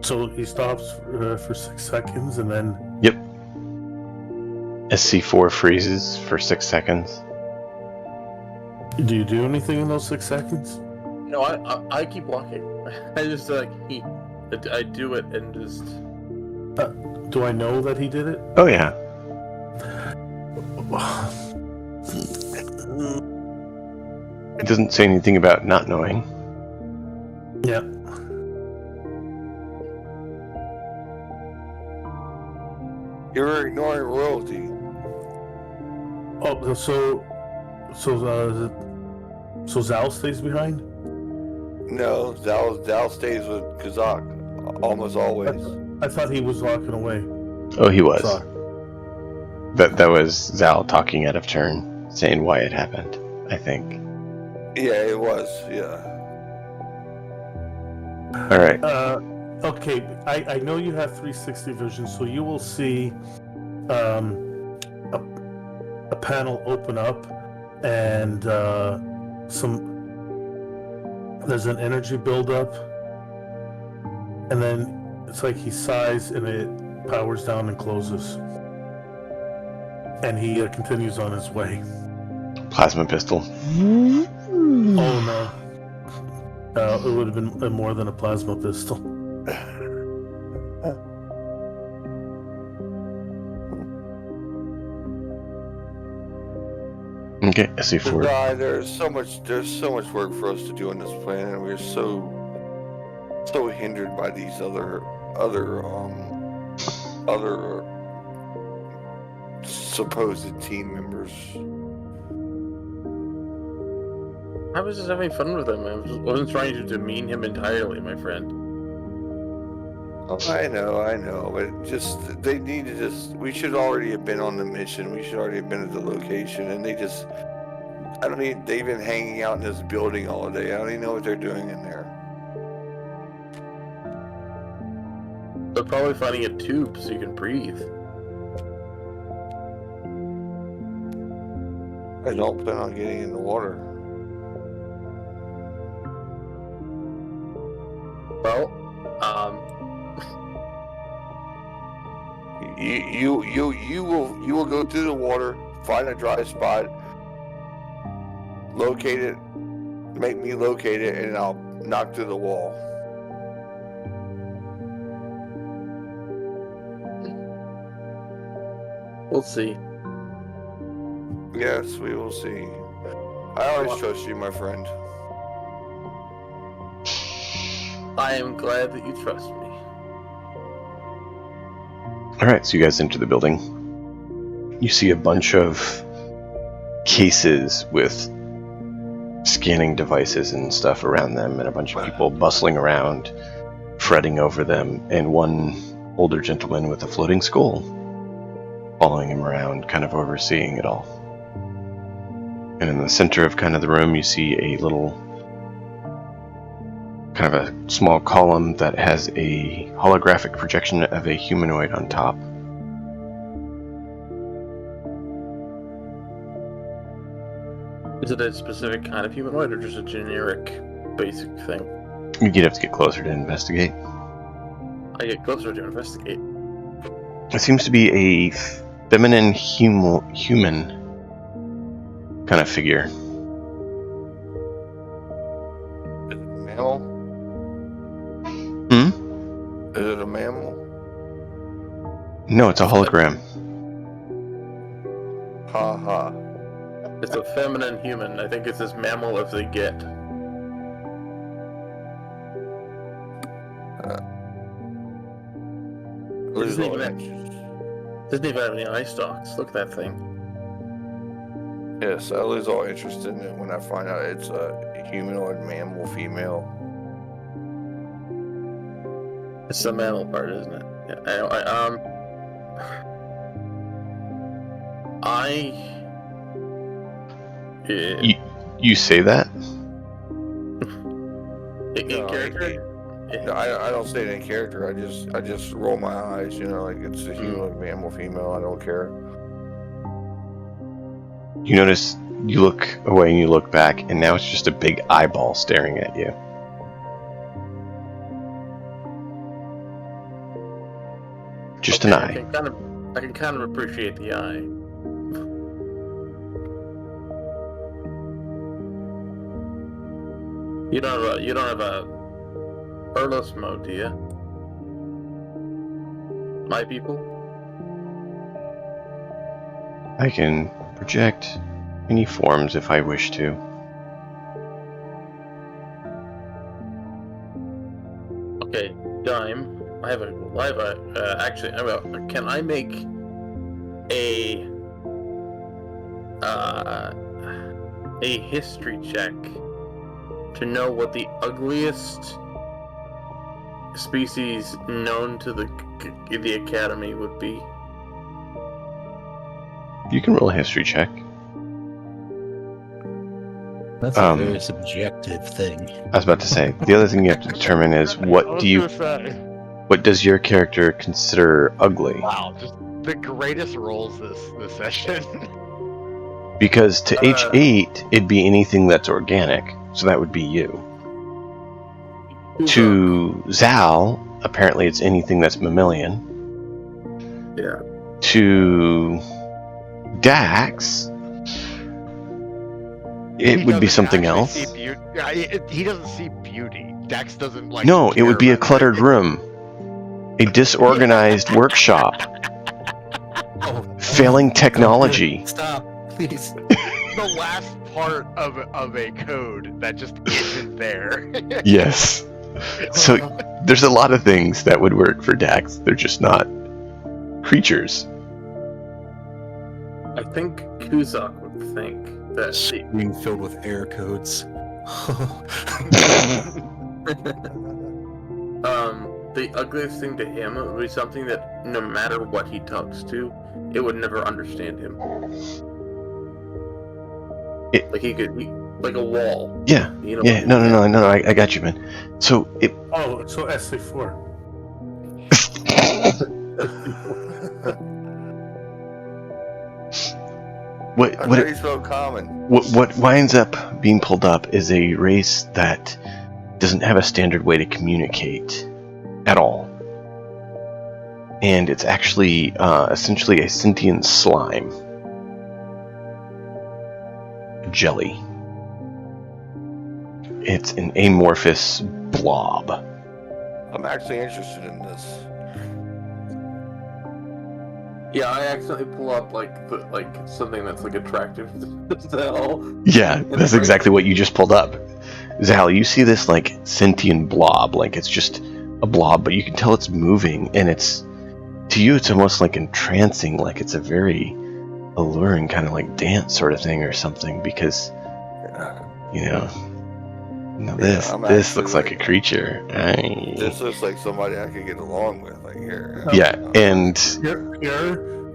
So he stops for 6 seconds and then. Yep. SC4 freezes for 6 seconds. Do you do anything in those 6 seconds? No, I keep walking. I just I do it and just. Do I know that he did it? Oh yeah. It doesn't say anything about not knowing. Yeah. You're ignoring royalty. Oh, so Zal stays behind? No, Zal stays with Kujok almost always. I thought he was walking away. Oh, he was. Sorry. That was Zal talking out of turn, saying why it happened, I think. Yeah, it was. Yeah. Alright. Okay, I know you have 360 vision, so you will see a panel open up and there's an energy buildup, and then it's like he sighs and it powers down and closes, and he continues on his way. Plasma pistol. Oh no. It would have been more than a plasma pistol. Okay, SC4. Guy, there's so much work for us to do on this planet, and we're so hindered by these other supposed team members. I was just having fun with him. I wasn't trying to demean him entirely, my friend. I know, but just they need to just. We should already have been on the mission. We should already have been at the location, and they just. I don't even. They've been hanging out in this building all day. I don't even know what they're doing in there. They're probably finding a tube so you can breathe. I don't plan on getting in the water. Well, You will go through the water, find a dry spot, locate it, make me locate it, and I'll knock through the wall. we'll see. Yes, we will see. I always trust you, my friend. I am glad that you trust me. Alright, so you guys enter the building. You see a bunch of cases with scanning devices and stuff around them, and a bunch of people bustling around, fretting over them, and one older gentleman with a floating skull following him around, kind of overseeing it all. And in the center of kind of the room, you see a little, kind of a small column that has a holographic projection of a humanoid on top. Is it a specific kind of humanoid or just a generic basic thing? You'd have to get closer to investigate. I get closer to investigate. It seems to be a feminine human kind of figure. Mammal? Is it a mammal? No, it's a hologram. Ha ha. It's a feminine human. I think it's as mammal as they get. Doesn't even have any eye stalks. Look at that thing. Yes, I lose all interest in it when I find out it's a humanoid mammal female. It's the mammal part, isn't it? Yeah, You say that? In character? No, I don't say it in character. I just roll my eyes. You know, like it's a humanoid mammal female. I don't care. You notice, you look away and you look back, and now it's just a big eyeball staring at you. Just an eye. I can kind of appreciate the eye. You don't have a Erlos mode, do you? My people? I can project any forms if I wish to. Okay, Dime. Can I make a history check to know what the ugliest species known to the Academy would be? You can roll a history check. That's a very subjective thing. I was about to say, the other thing you have to determine is what does your character consider ugly? Wow, just the greatest rolls this session. Because to H8, it'd be anything that's organic, so that would be you. To Zal, apparently it's anything that's mammalian. Yeah. To Dax, it would be something else. He doesn't see beauty. Dax doesn't like. No, it would be a cluttered room. A disorganized workshop. Failing technology. Stop, please. The last part of a code that just isn't there. Yes. So there's a lot of things that would work for Dax. They're just not creatures. I think Kujok would think That's Being filled with error codes. the ugliest thing to him would be something that no matter what he talks to, it would never understand him. Like like a wall. Yeah. You know, Yeah. No. I got you, man. So it. Oh, so SA4. I know you spelled common. What winds up being pulled up is a race that doesn't have a standard way to communicate at all. And it's actually essentially a sentient slime. Jelly. It's an amorphous blob. I'm actually interested in this. Yeah, I accidentally pull up like something that's like attractive to Zal. Yeah, that's exactly what you just pulled up. Zal, you see this like sentient blob, like it's just a blob, but you can tell it's moving, and it's, to you, it's almost like entrancing, like it's a very alluring kind of like dance sort of thing or something, because, this looks like a creature. This looks like somebody I could get along with, like here. Yeah, and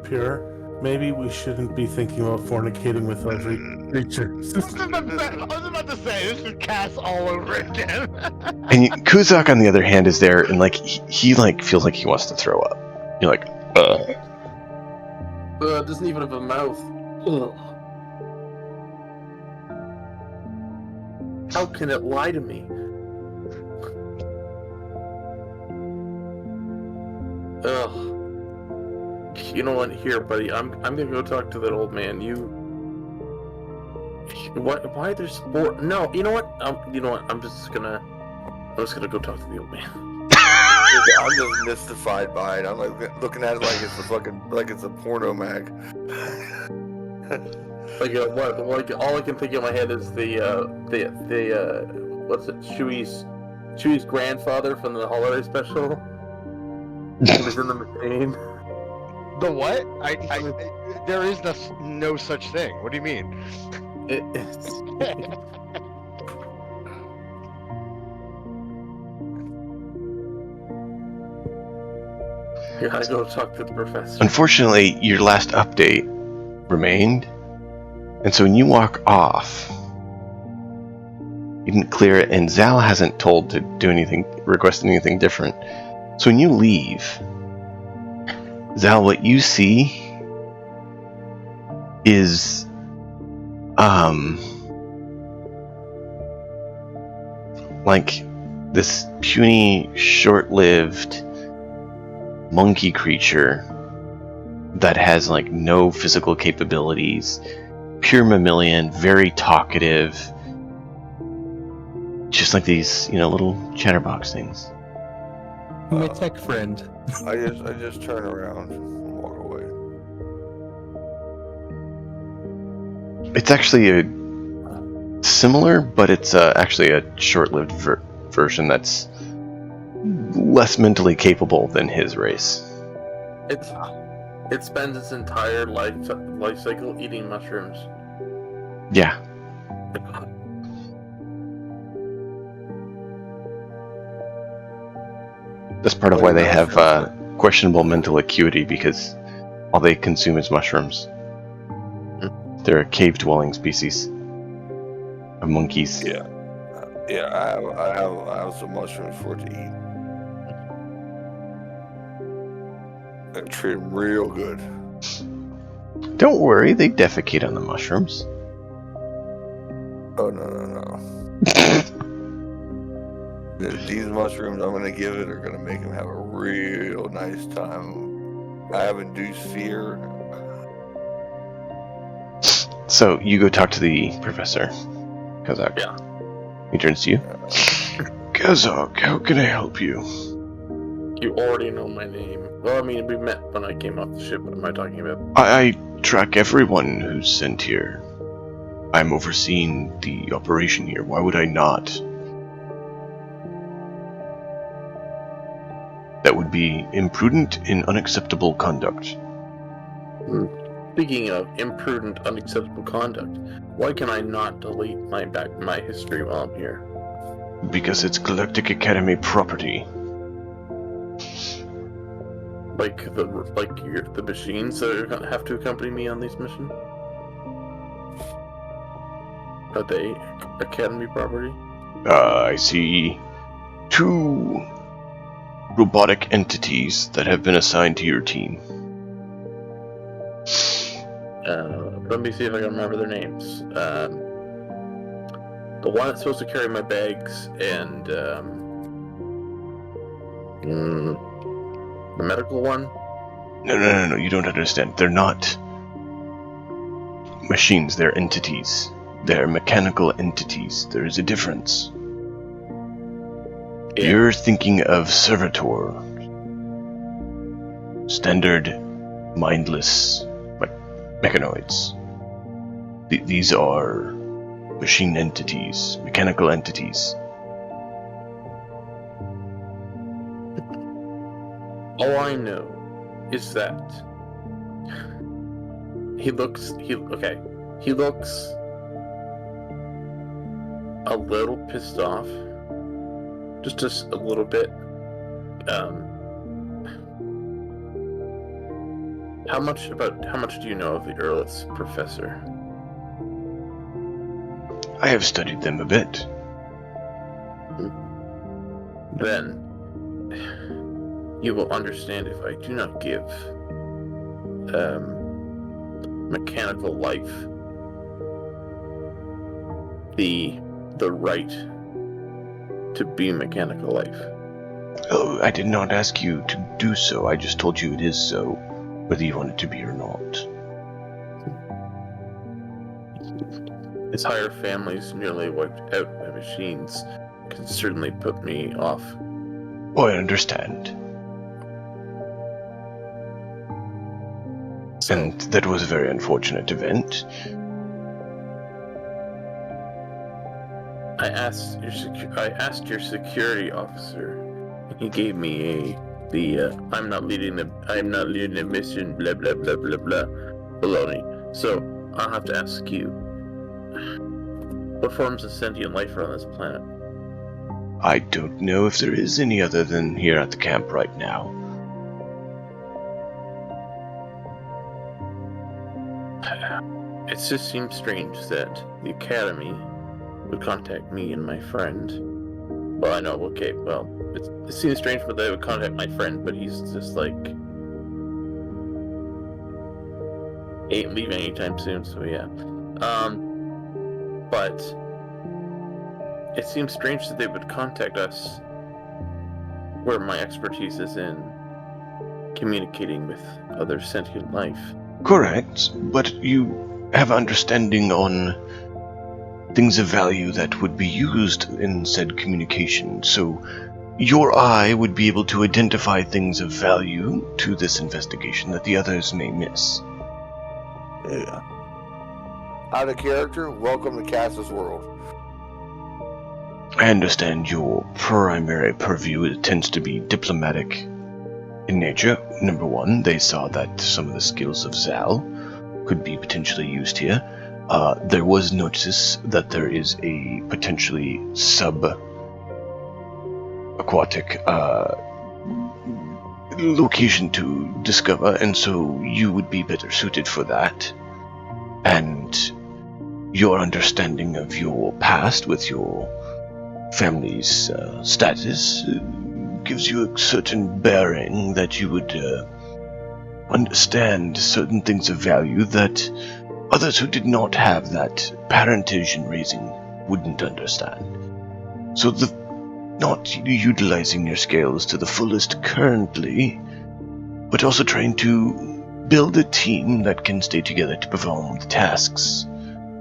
Pure. Maybe we shouldn't be thinking about fornicating with every creature. I was about to say, this is Cass all over again. and Kujok, on the other hand, is there, and like he like feels like he wants to throw up. You're like, It doesn't even have a mouth. Ugh. How can it lie to me? Ugh. You know what? Here, buddy. I'm gonna go talk to that old man. What? Why there's four? No. You know what? I'm just gonna go talk to the old man. I'm just mystified by it. I'm like looking at it like it's a porno mag. Like what? Like all I can think in my head is the what's it? Chewy's grandfather from the holiday special. He was in the machine. The what? There is no such thing. What do you mean? It's You gotta go talk to the professor. unfortunately, your last update remained, and so when you walk off, you didn't clear it, and Zal hasn't told to do anything, request anything different. So when you leave, Zal, what you see is like this puny, short-lived monkey creature that has like no physical capabilities, pure mammalian, very talkative, just like these, little chatterbox things. My tech friend. I just turn around and walk away. It's actually a similar, but it's actually a short-lived version that's less mentally capable than his race. It spends its entire life cycle eating mushrooms. Yeah. That's part of why they have questionable mental acuity, because all they consume is mushrooms. They're a cave-dwelling species of monkeys. Yeah, I have some mushrooms for it to eat. I treat them real good. Don't worry, they defecate on the mushrooms. Oh no. These mushrooms I'm gonna give it are gonna make him have a real nice time. I have induced fear. So you go talk to the professor, Kujok. Yeah. He turns to you. Kujok, how can I help you? You already know my name. Well, I mean, we met when I came off the ship. What am I talking about? I track everyone who's sent here. I'm overseeing the operation here. Why would I not? That would be imprudent and unacceptable conduct. Speaking of imprudent, unacceptable conduct, why can I not delete my history while I'm here? Because it's Galactic Academy property. Like the machines that are gonna have to accompany me on this mission? Are they Academy property? I see 2 robotic entities that have been assigned to your team. Let me see if I can remember their names. The one that's supposed to carry my bags and the medical one. No, you don't understand. They're not machines, they're entities. They're mechanical entities. There is a difference. Yeah. You're thinking of servitor. Standard, mindless mechanoids. These are machine entities, mechanical entities. All I know is that he looks a little pissed off. Just a little bit. How much do you know of the Earth's professor? I have studied them a bit. Then you will understand if I do not give mechanical life the right to be mechanical life. Oh, I did not ask you to do so. I just told you it is so, whether you want it to be or not. His higher families nearly wiped out by machines can certainly put me off. Oh, I understand. So, And that was a very unfortunate event. I asked your security officer, and he gave me I'm not leading the mission, blah blah blah blah blah, baloney. So I'll have to ask you, what forms of sentient life are on this planet? I don't know if there is any other than here at the camp right now. It just seems strange that the Academy would contact me and my friend. Well, I know, okay, well, it seems strange that they would contact my friend, but he's just like, ain't leaving anytime soon, so yeah. But it seems strange that they would contact us where my expertise is in communicating with other sentient life. Correct, but you have understanding on things of value that would be used in said communication, so your eye would be able to identify things of value to this investigation that the others may miss. Yeah. Out of character, welcome to Cass's world. I understand your primary purview tends to be diplomatic in nature. Number one, they saw that some of the skills of Zal could be potentially used here. There was notice that there is a potentially sub-aquatic location to discover, and so you would be better suited for that. And your understanding of your past with your family's status gives you a certain bearing that you would understand certain things of value that others who did not have that parentage in raising wouldn't understand. So not utilizing your skills to the fullest currently, but also trying to build a team that can stay together to perform the tasks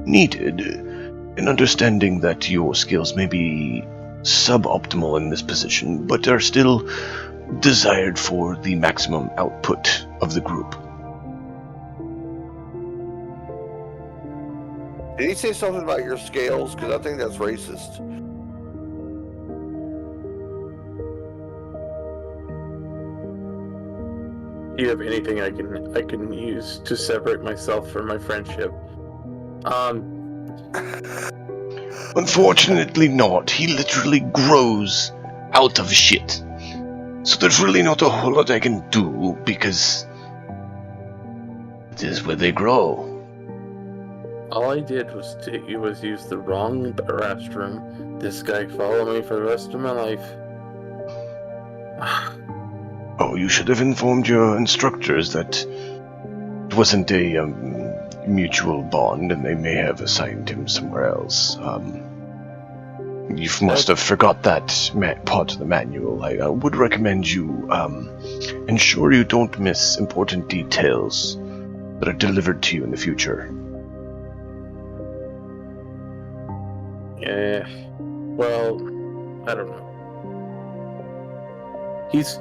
needed, and understanding that your skills may be suboptimal in this position, but are still desired for the maximum output of the group. Did he say something about your scales? Because I think that's racist. Do you have anything I can use to separate myself from my friendship? Unfortunately not. He literally grows out of shit. So there's really not a whole lot I can do, because it is where they grow. All I did was use the wrong restroom. This guy followed me for the rest of my life. Oh, you should have informed your instructors that it wasn't a mutual bond, and they may have assigned him somewhere else. You must have forgot that part of the manual. I would recommend you ensure you don't miss important details that are delivered to you in the future. Yeah. Well, I don't know. He's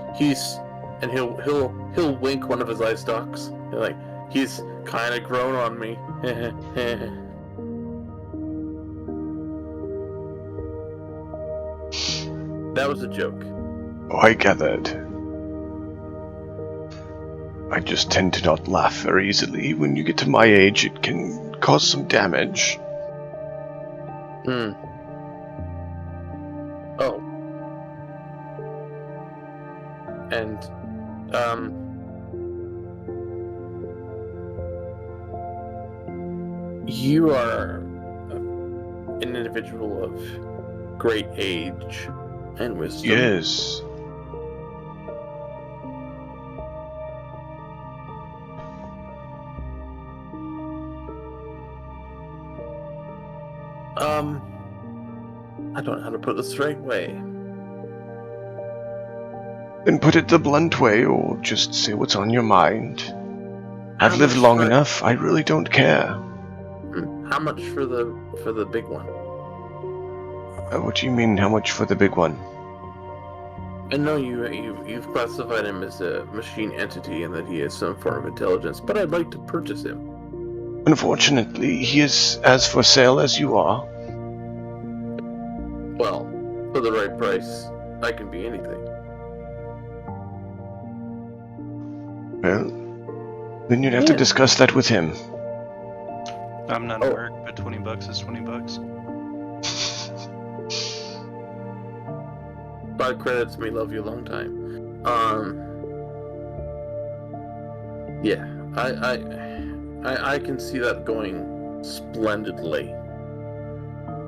and he'll wink one of his eye stalks. Like, he's kind of grown on me. That was a joke. Oh, I gathered. I just tend to not laugh very easily. When you get to my age, it can cause some damage. Oh. And, you are an individual of great age and wisdom. Yes. I don't know how to put this the right way. Then put it the blunt way, or just say what's on your mind. I've lived long enough, I really don't care. How much for the big one? What do you mean, how much for the big one? I know you've classified him as a machine entity and that he has some form of intelligence, but I'd like to purchase him. Unfortunately, he is as for sale as you are. Well, for the right price, I can be anything. Well, then you'd have to discuss that with him. I'm not at work, but $20 is $20. 5 credits may love you a long time. Yeah, I can see that going splendidly.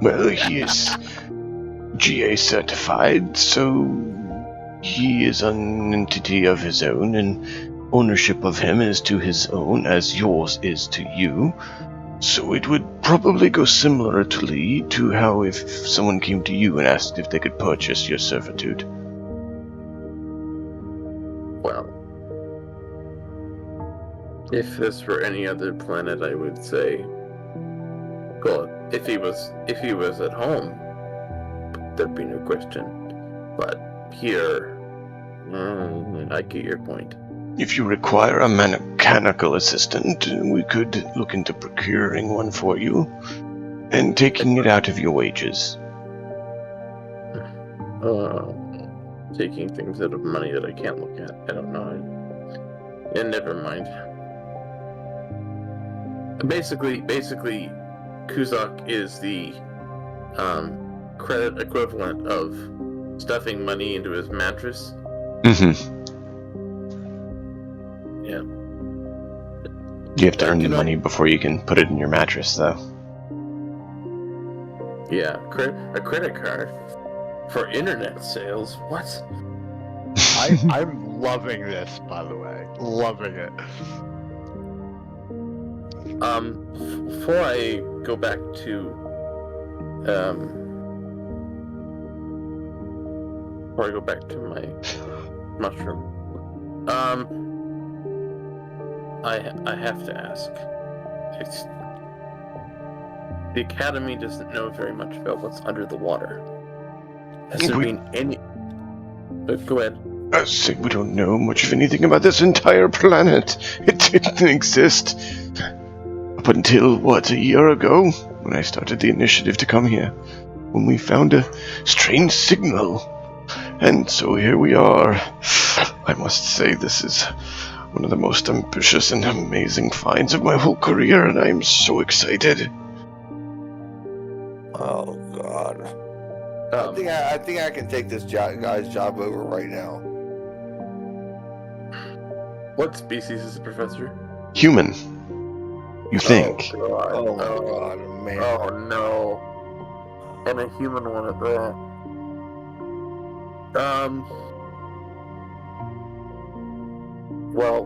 Well, he is GA certified, so he is an entity of his own, and ownership of him is to his own as yours is to you. So it would probably go similarly to how if someone came to you and asked if they could purchase your servitude. Well, if this were any other planet, I would say, well, if he was at home, there'd be no question. But here, I get your point. If you require a mechanical assistant, we could look into procuring one for you and taking it out of your wages. Taking things out of money that I can't look at. I don't know. Yeah, never mind. Basically, Kujok is the credit equivalent of stuffing money into his mattress. Mm-hmm. Yeah. You have to earn the money before you can put it in your mattress, though. Yeah, a credit card for internet sales. What? I'm loving this, by the way. Loving it. Before I go back to my mushroom, I have to ask. The Academy doesn't know very much about what's under the water. Has there been any... Go ahead. I say we don't know much of anything about this entire planet. It didn't exist up until, a year ago, when I started the initiative to come here, when we found a strange signal. And so here we are. I must say this is One of the most ambitious and amazing finds of my whole career, and I am so excited. Oh God. I think I can take this guy's job over right now. What species is the professor? Human. You think? Oh, God. Oh my God, man. Oh no. And a human one at that. Well,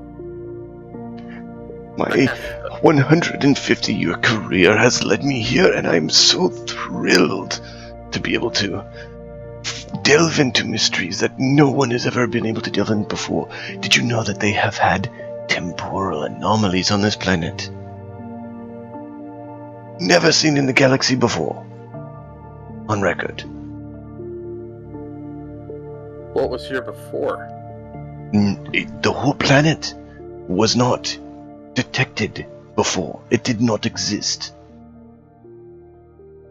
My 150-year career has led me here, and I'm so thrilled to be able to delve into mysteries that no one has ever been able to delve in before. Did you know that they have had temporal anomalies on this planet? Never seen in the galaxy before. On record. what was here before? The whole planet was not detected before. It did not exist.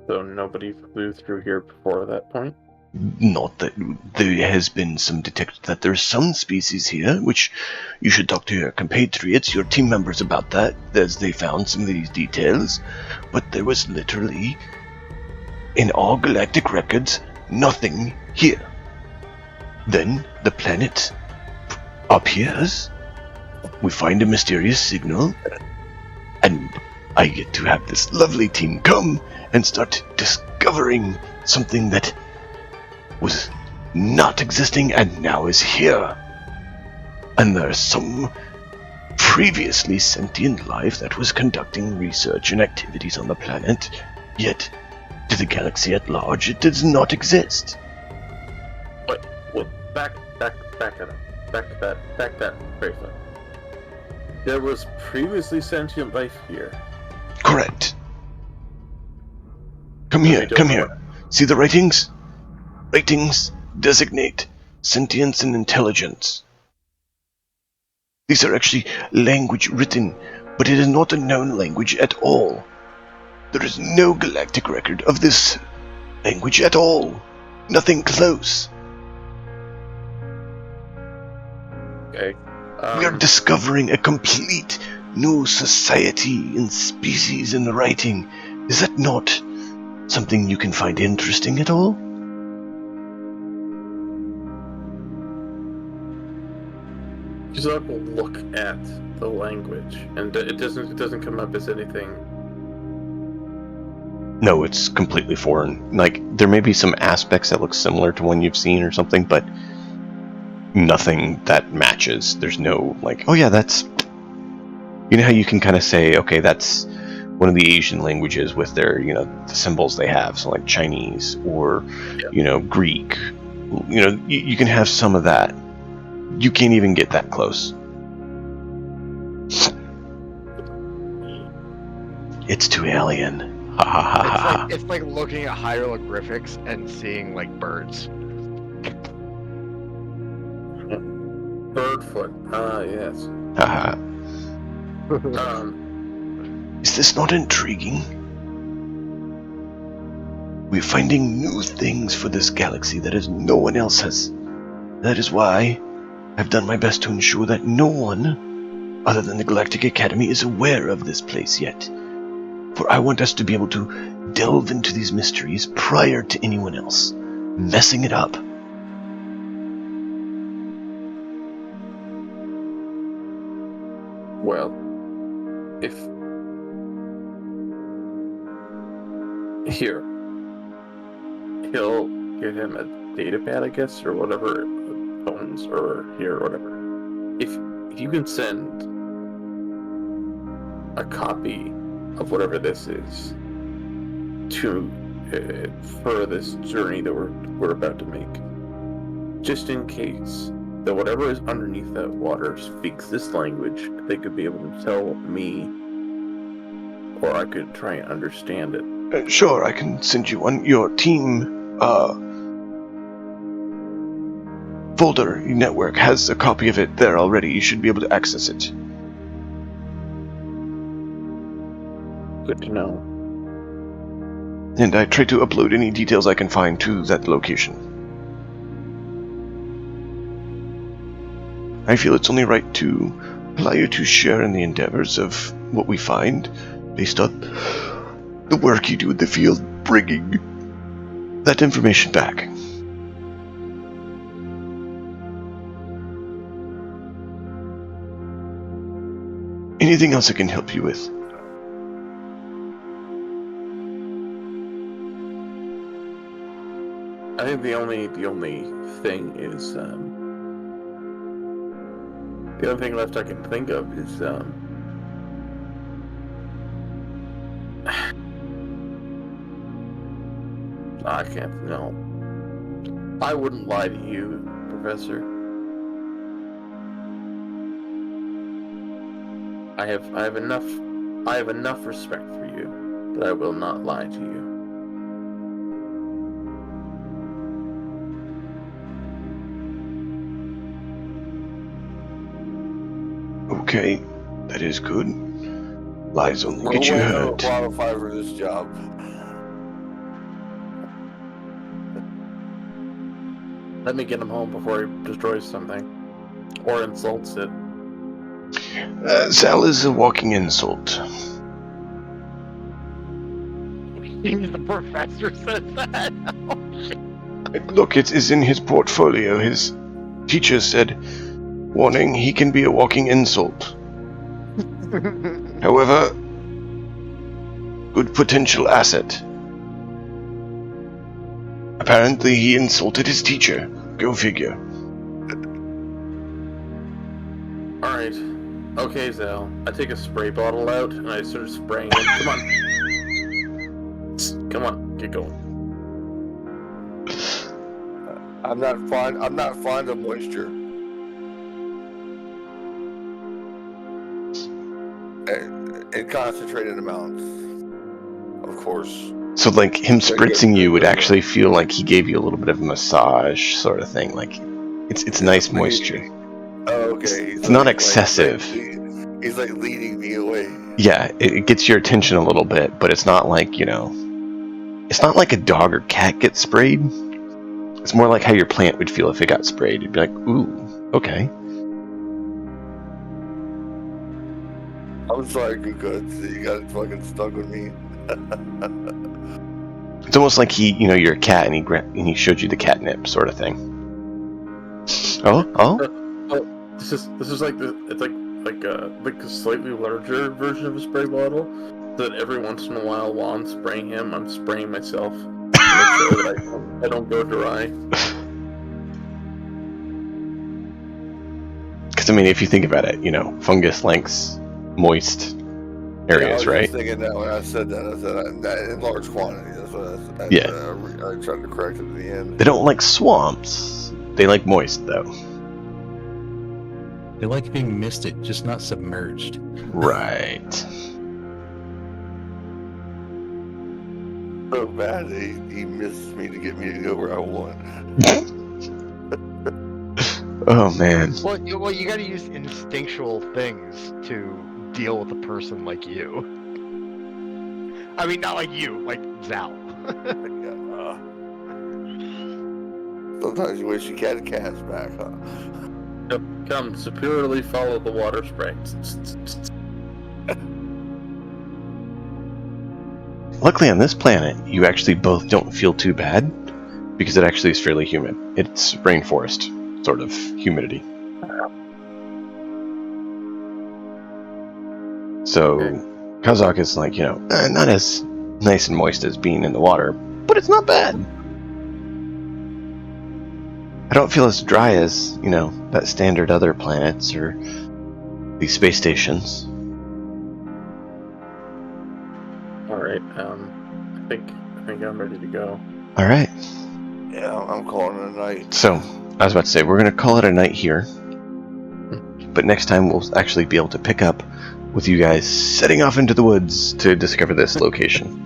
So nobody flew through here before that point? Not that there has been some detected that there's some species here, which you should talk to your compatriots, your team members about that, as they found some of these details. But there was literally, in all galactic records, nothing here. Then the planet appears, we find a mysterious signal, and I get to have this lovely team come and start discovering something that was not existing and now is here. And there's some previously sentient life that was conducting research and activities on the planet, yet to the galaxy at large it does not exist. What? Back that phrase up. There was previously sentient life here. Correct. Come here. See the ratings? Ratings designate sentience and intelligence. These are actually language written, but it is not a known language at all. There is no galactic record of this language at all. Nothing close. Okay. We are discovering a complete new society and species in the writing. Is that not something you can find interesting at all? Just have a look at the language, and it doesn't come up as anything. No, it's completely foreign. Like, there may be some aspects that look similar to one you've seen or something, but nothing that matches. There's no, like, oh yeah, that's... You know how you can kind of say, okay, that's one of the Asian languages with their, the symbols they have, so like Chinese or, Greek. You can have some of that. You can't even get that close. It's too alien. Ha ha ha ha. It's like looking at hieroglyphics and seeing like birds. Birdfoot. Yes. Haha. Is this not intriguing? We're finding new things for this galaxy that is no one else has. That is why I've done my best to ensure that no one, other than the Galactic Academy, is aware of this place yet. For I want us to be able to delve into these mysteries prior to anyone else messing it up. Well, if here, he'll give him a data pad, I guess, or whatever, phones or here or whatever. If you can send a copy of whatever this is to for this journey that we're about to make, just in case that whatever is underneath that water speaks this language, they could be able to tell me, or I could try and understand it. Sure, I can send you one. Your team folder network has a copy of it there already. You should be able to access it. Good to know. And I try to upload any details I can find to that location. I feel it's only right to allow you to share in the endeavors of what we find based on the work you do in the field, bringing that information back. Anything else I can help you with? I think the only thing is the only thing left I can think of is I can't. No, I wouldn't lie to you, Professor. I have enough respect for you that I will not lie to you. Okay, that is good. Lies only get you I hurt. qualify for this job. Let me get him home before he destroys something or insults it. Sal is a walking insult. The professor says that. Look, it is in his portfolio. His teacher said, warning, he can be a walking insult. However, good potential asset. Apparently he insulted his teacher. Go figure. Alright. Okay, Zal. I take a spray bottle out and I start spraying him. Come on. Come on, get going. I'm not fond of moisture. In concentrated amounts, of course. So, like, him spritzing you would actually feel like he gave you a little bit of a massage sort of thing. Like, it's nice moisture. Oh, okay. It's not excessive. He's like leading me away. Yeah, it gets your attention a little bit, but it's not like, you know... It's not like a dog or cat gets sprayed. It's more like how your plant would feel if it got sprayed. You'd be like, ooh, okay. I'm sorry, Kujok. You got fucking stuck with me. It's almost like you're a cat and he showed you the catnip sort of thing. Oh. This is like it's like a slightly larger version of a spray bottle. That every once in a while I'm spraying him, I'm spraying myself to make sure that I don't go dry. Because I mean, if you think about it, fungus likes moist areas, I was right? just thinking that when I said that, I said that in large quantity. That's what I tried to correct it at the end. They don't like swamps. They like moist, though. They like being misted, just not submerged. Right. So bad he missed me to get me to go where I want. Oh man. Well, you got to use instinctual things to deal with a person like you. I mean, not like you, like Zal. Sometimes you wish you had cats back, huh? Come, superiorly follow the water spray. Luckily on this planet, you actually both don't feel too bad, because it actually is fairly humid. It's rainforest sort of humidity. So, Kujok is like, not as nice and moist as being in the water, but it's not bad. I don't feel as dry as, that standard other planets or these space stations. Alright, I think I'm ready to go. Alright. Yeah, I'm calling it a night. So, I was about to say, we're going to call it a night here. But next time we'll actually be able to pick up with you guys setting off into the woods to discover this location.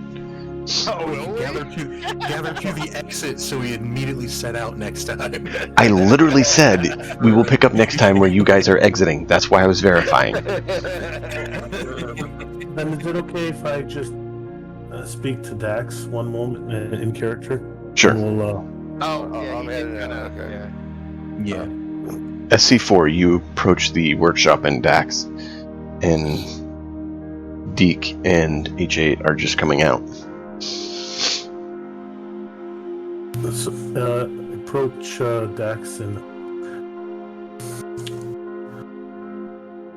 Gather to the exit so we immediately set out next time. I literally said we will pick up next time where you guys are exiting. That's why I was verifying. Then is it okay if I just speak to Dax one moment in character? Sure. And we'll, I'm heading out. Okay. Yeah. SC4, you approach the workshop, and Dax and Deke and H8 are just coming out. Let's approach Dax and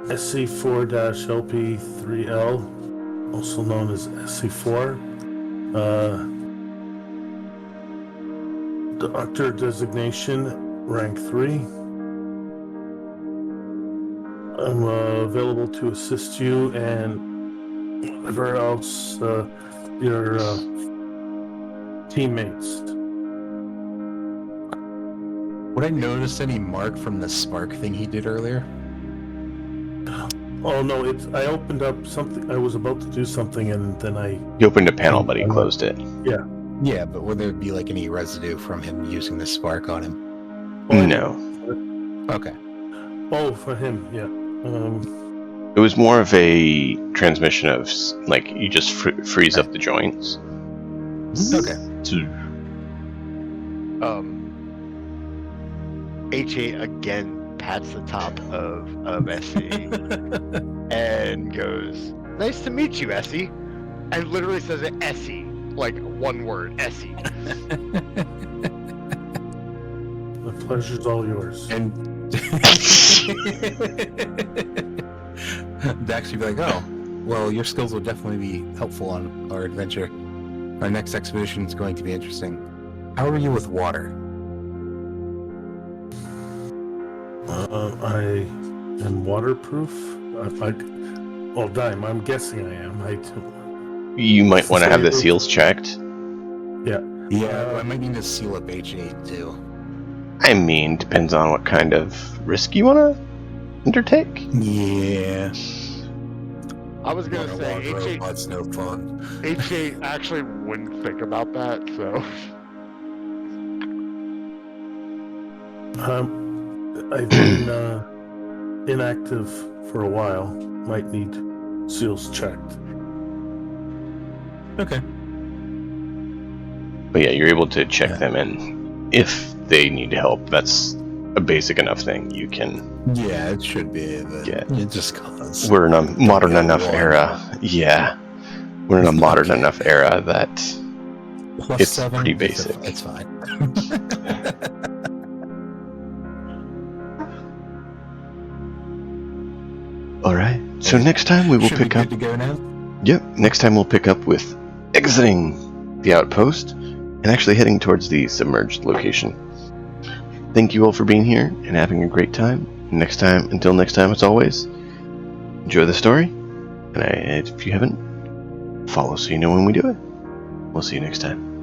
SC4-LP3L, also known as SC4. Doctor designation, rank 3. I'm available to assist you and whatever else your teammates. Would I notice any mark from the spark thing he did earlier? Oh no, I opened up something. I was about to do something and then I... You opened a panel, but he closed it. Yeah, but would there be like any residue from him using the spark on him? No. Okay. Oh, for him, yeah. It was more of a transmission of, like, you just freeze up the joints. Okay. H8 again pats the top of Essie and goes, "Nice to meet you, Essie," and literally says it Essie, like one word, Essie. The pleasure's all yours. And Dax would be like, "Oh, well, your skills will definitely be helpful on our adventure. Our next expedition is going to be interesting. How are you with water?" I am waterproof. Well, Dime, I'm guessing I am. You might want to have the seals checked. Yeah, I might need to seal up H8 too. I mean, depends on what kind of risk you want to undertake. Yeah. I was gonna say H8. That's no fun. H8 actually wouldn't think about that, so. I've been inactive for a while. Might need seals checked. Okay. But yeah, you're able to check them, and if they need help, that's a basic enough thing. You can. Yeah, it should be. But it just cause. We're in a modern enough era. Yeah. We're in a modern enough era that it's 7, pretty basic. It's fine. Alright, so next time we will Should pick be up. good to go now? Yep, next time we'll pick up with exiting the outpost and actually heading towards the submerged location. Thank you all for being here and having a great time. Until next time, as always, enjoy the story. And if you haven't, follow so you know when we do it. We'll see you next time.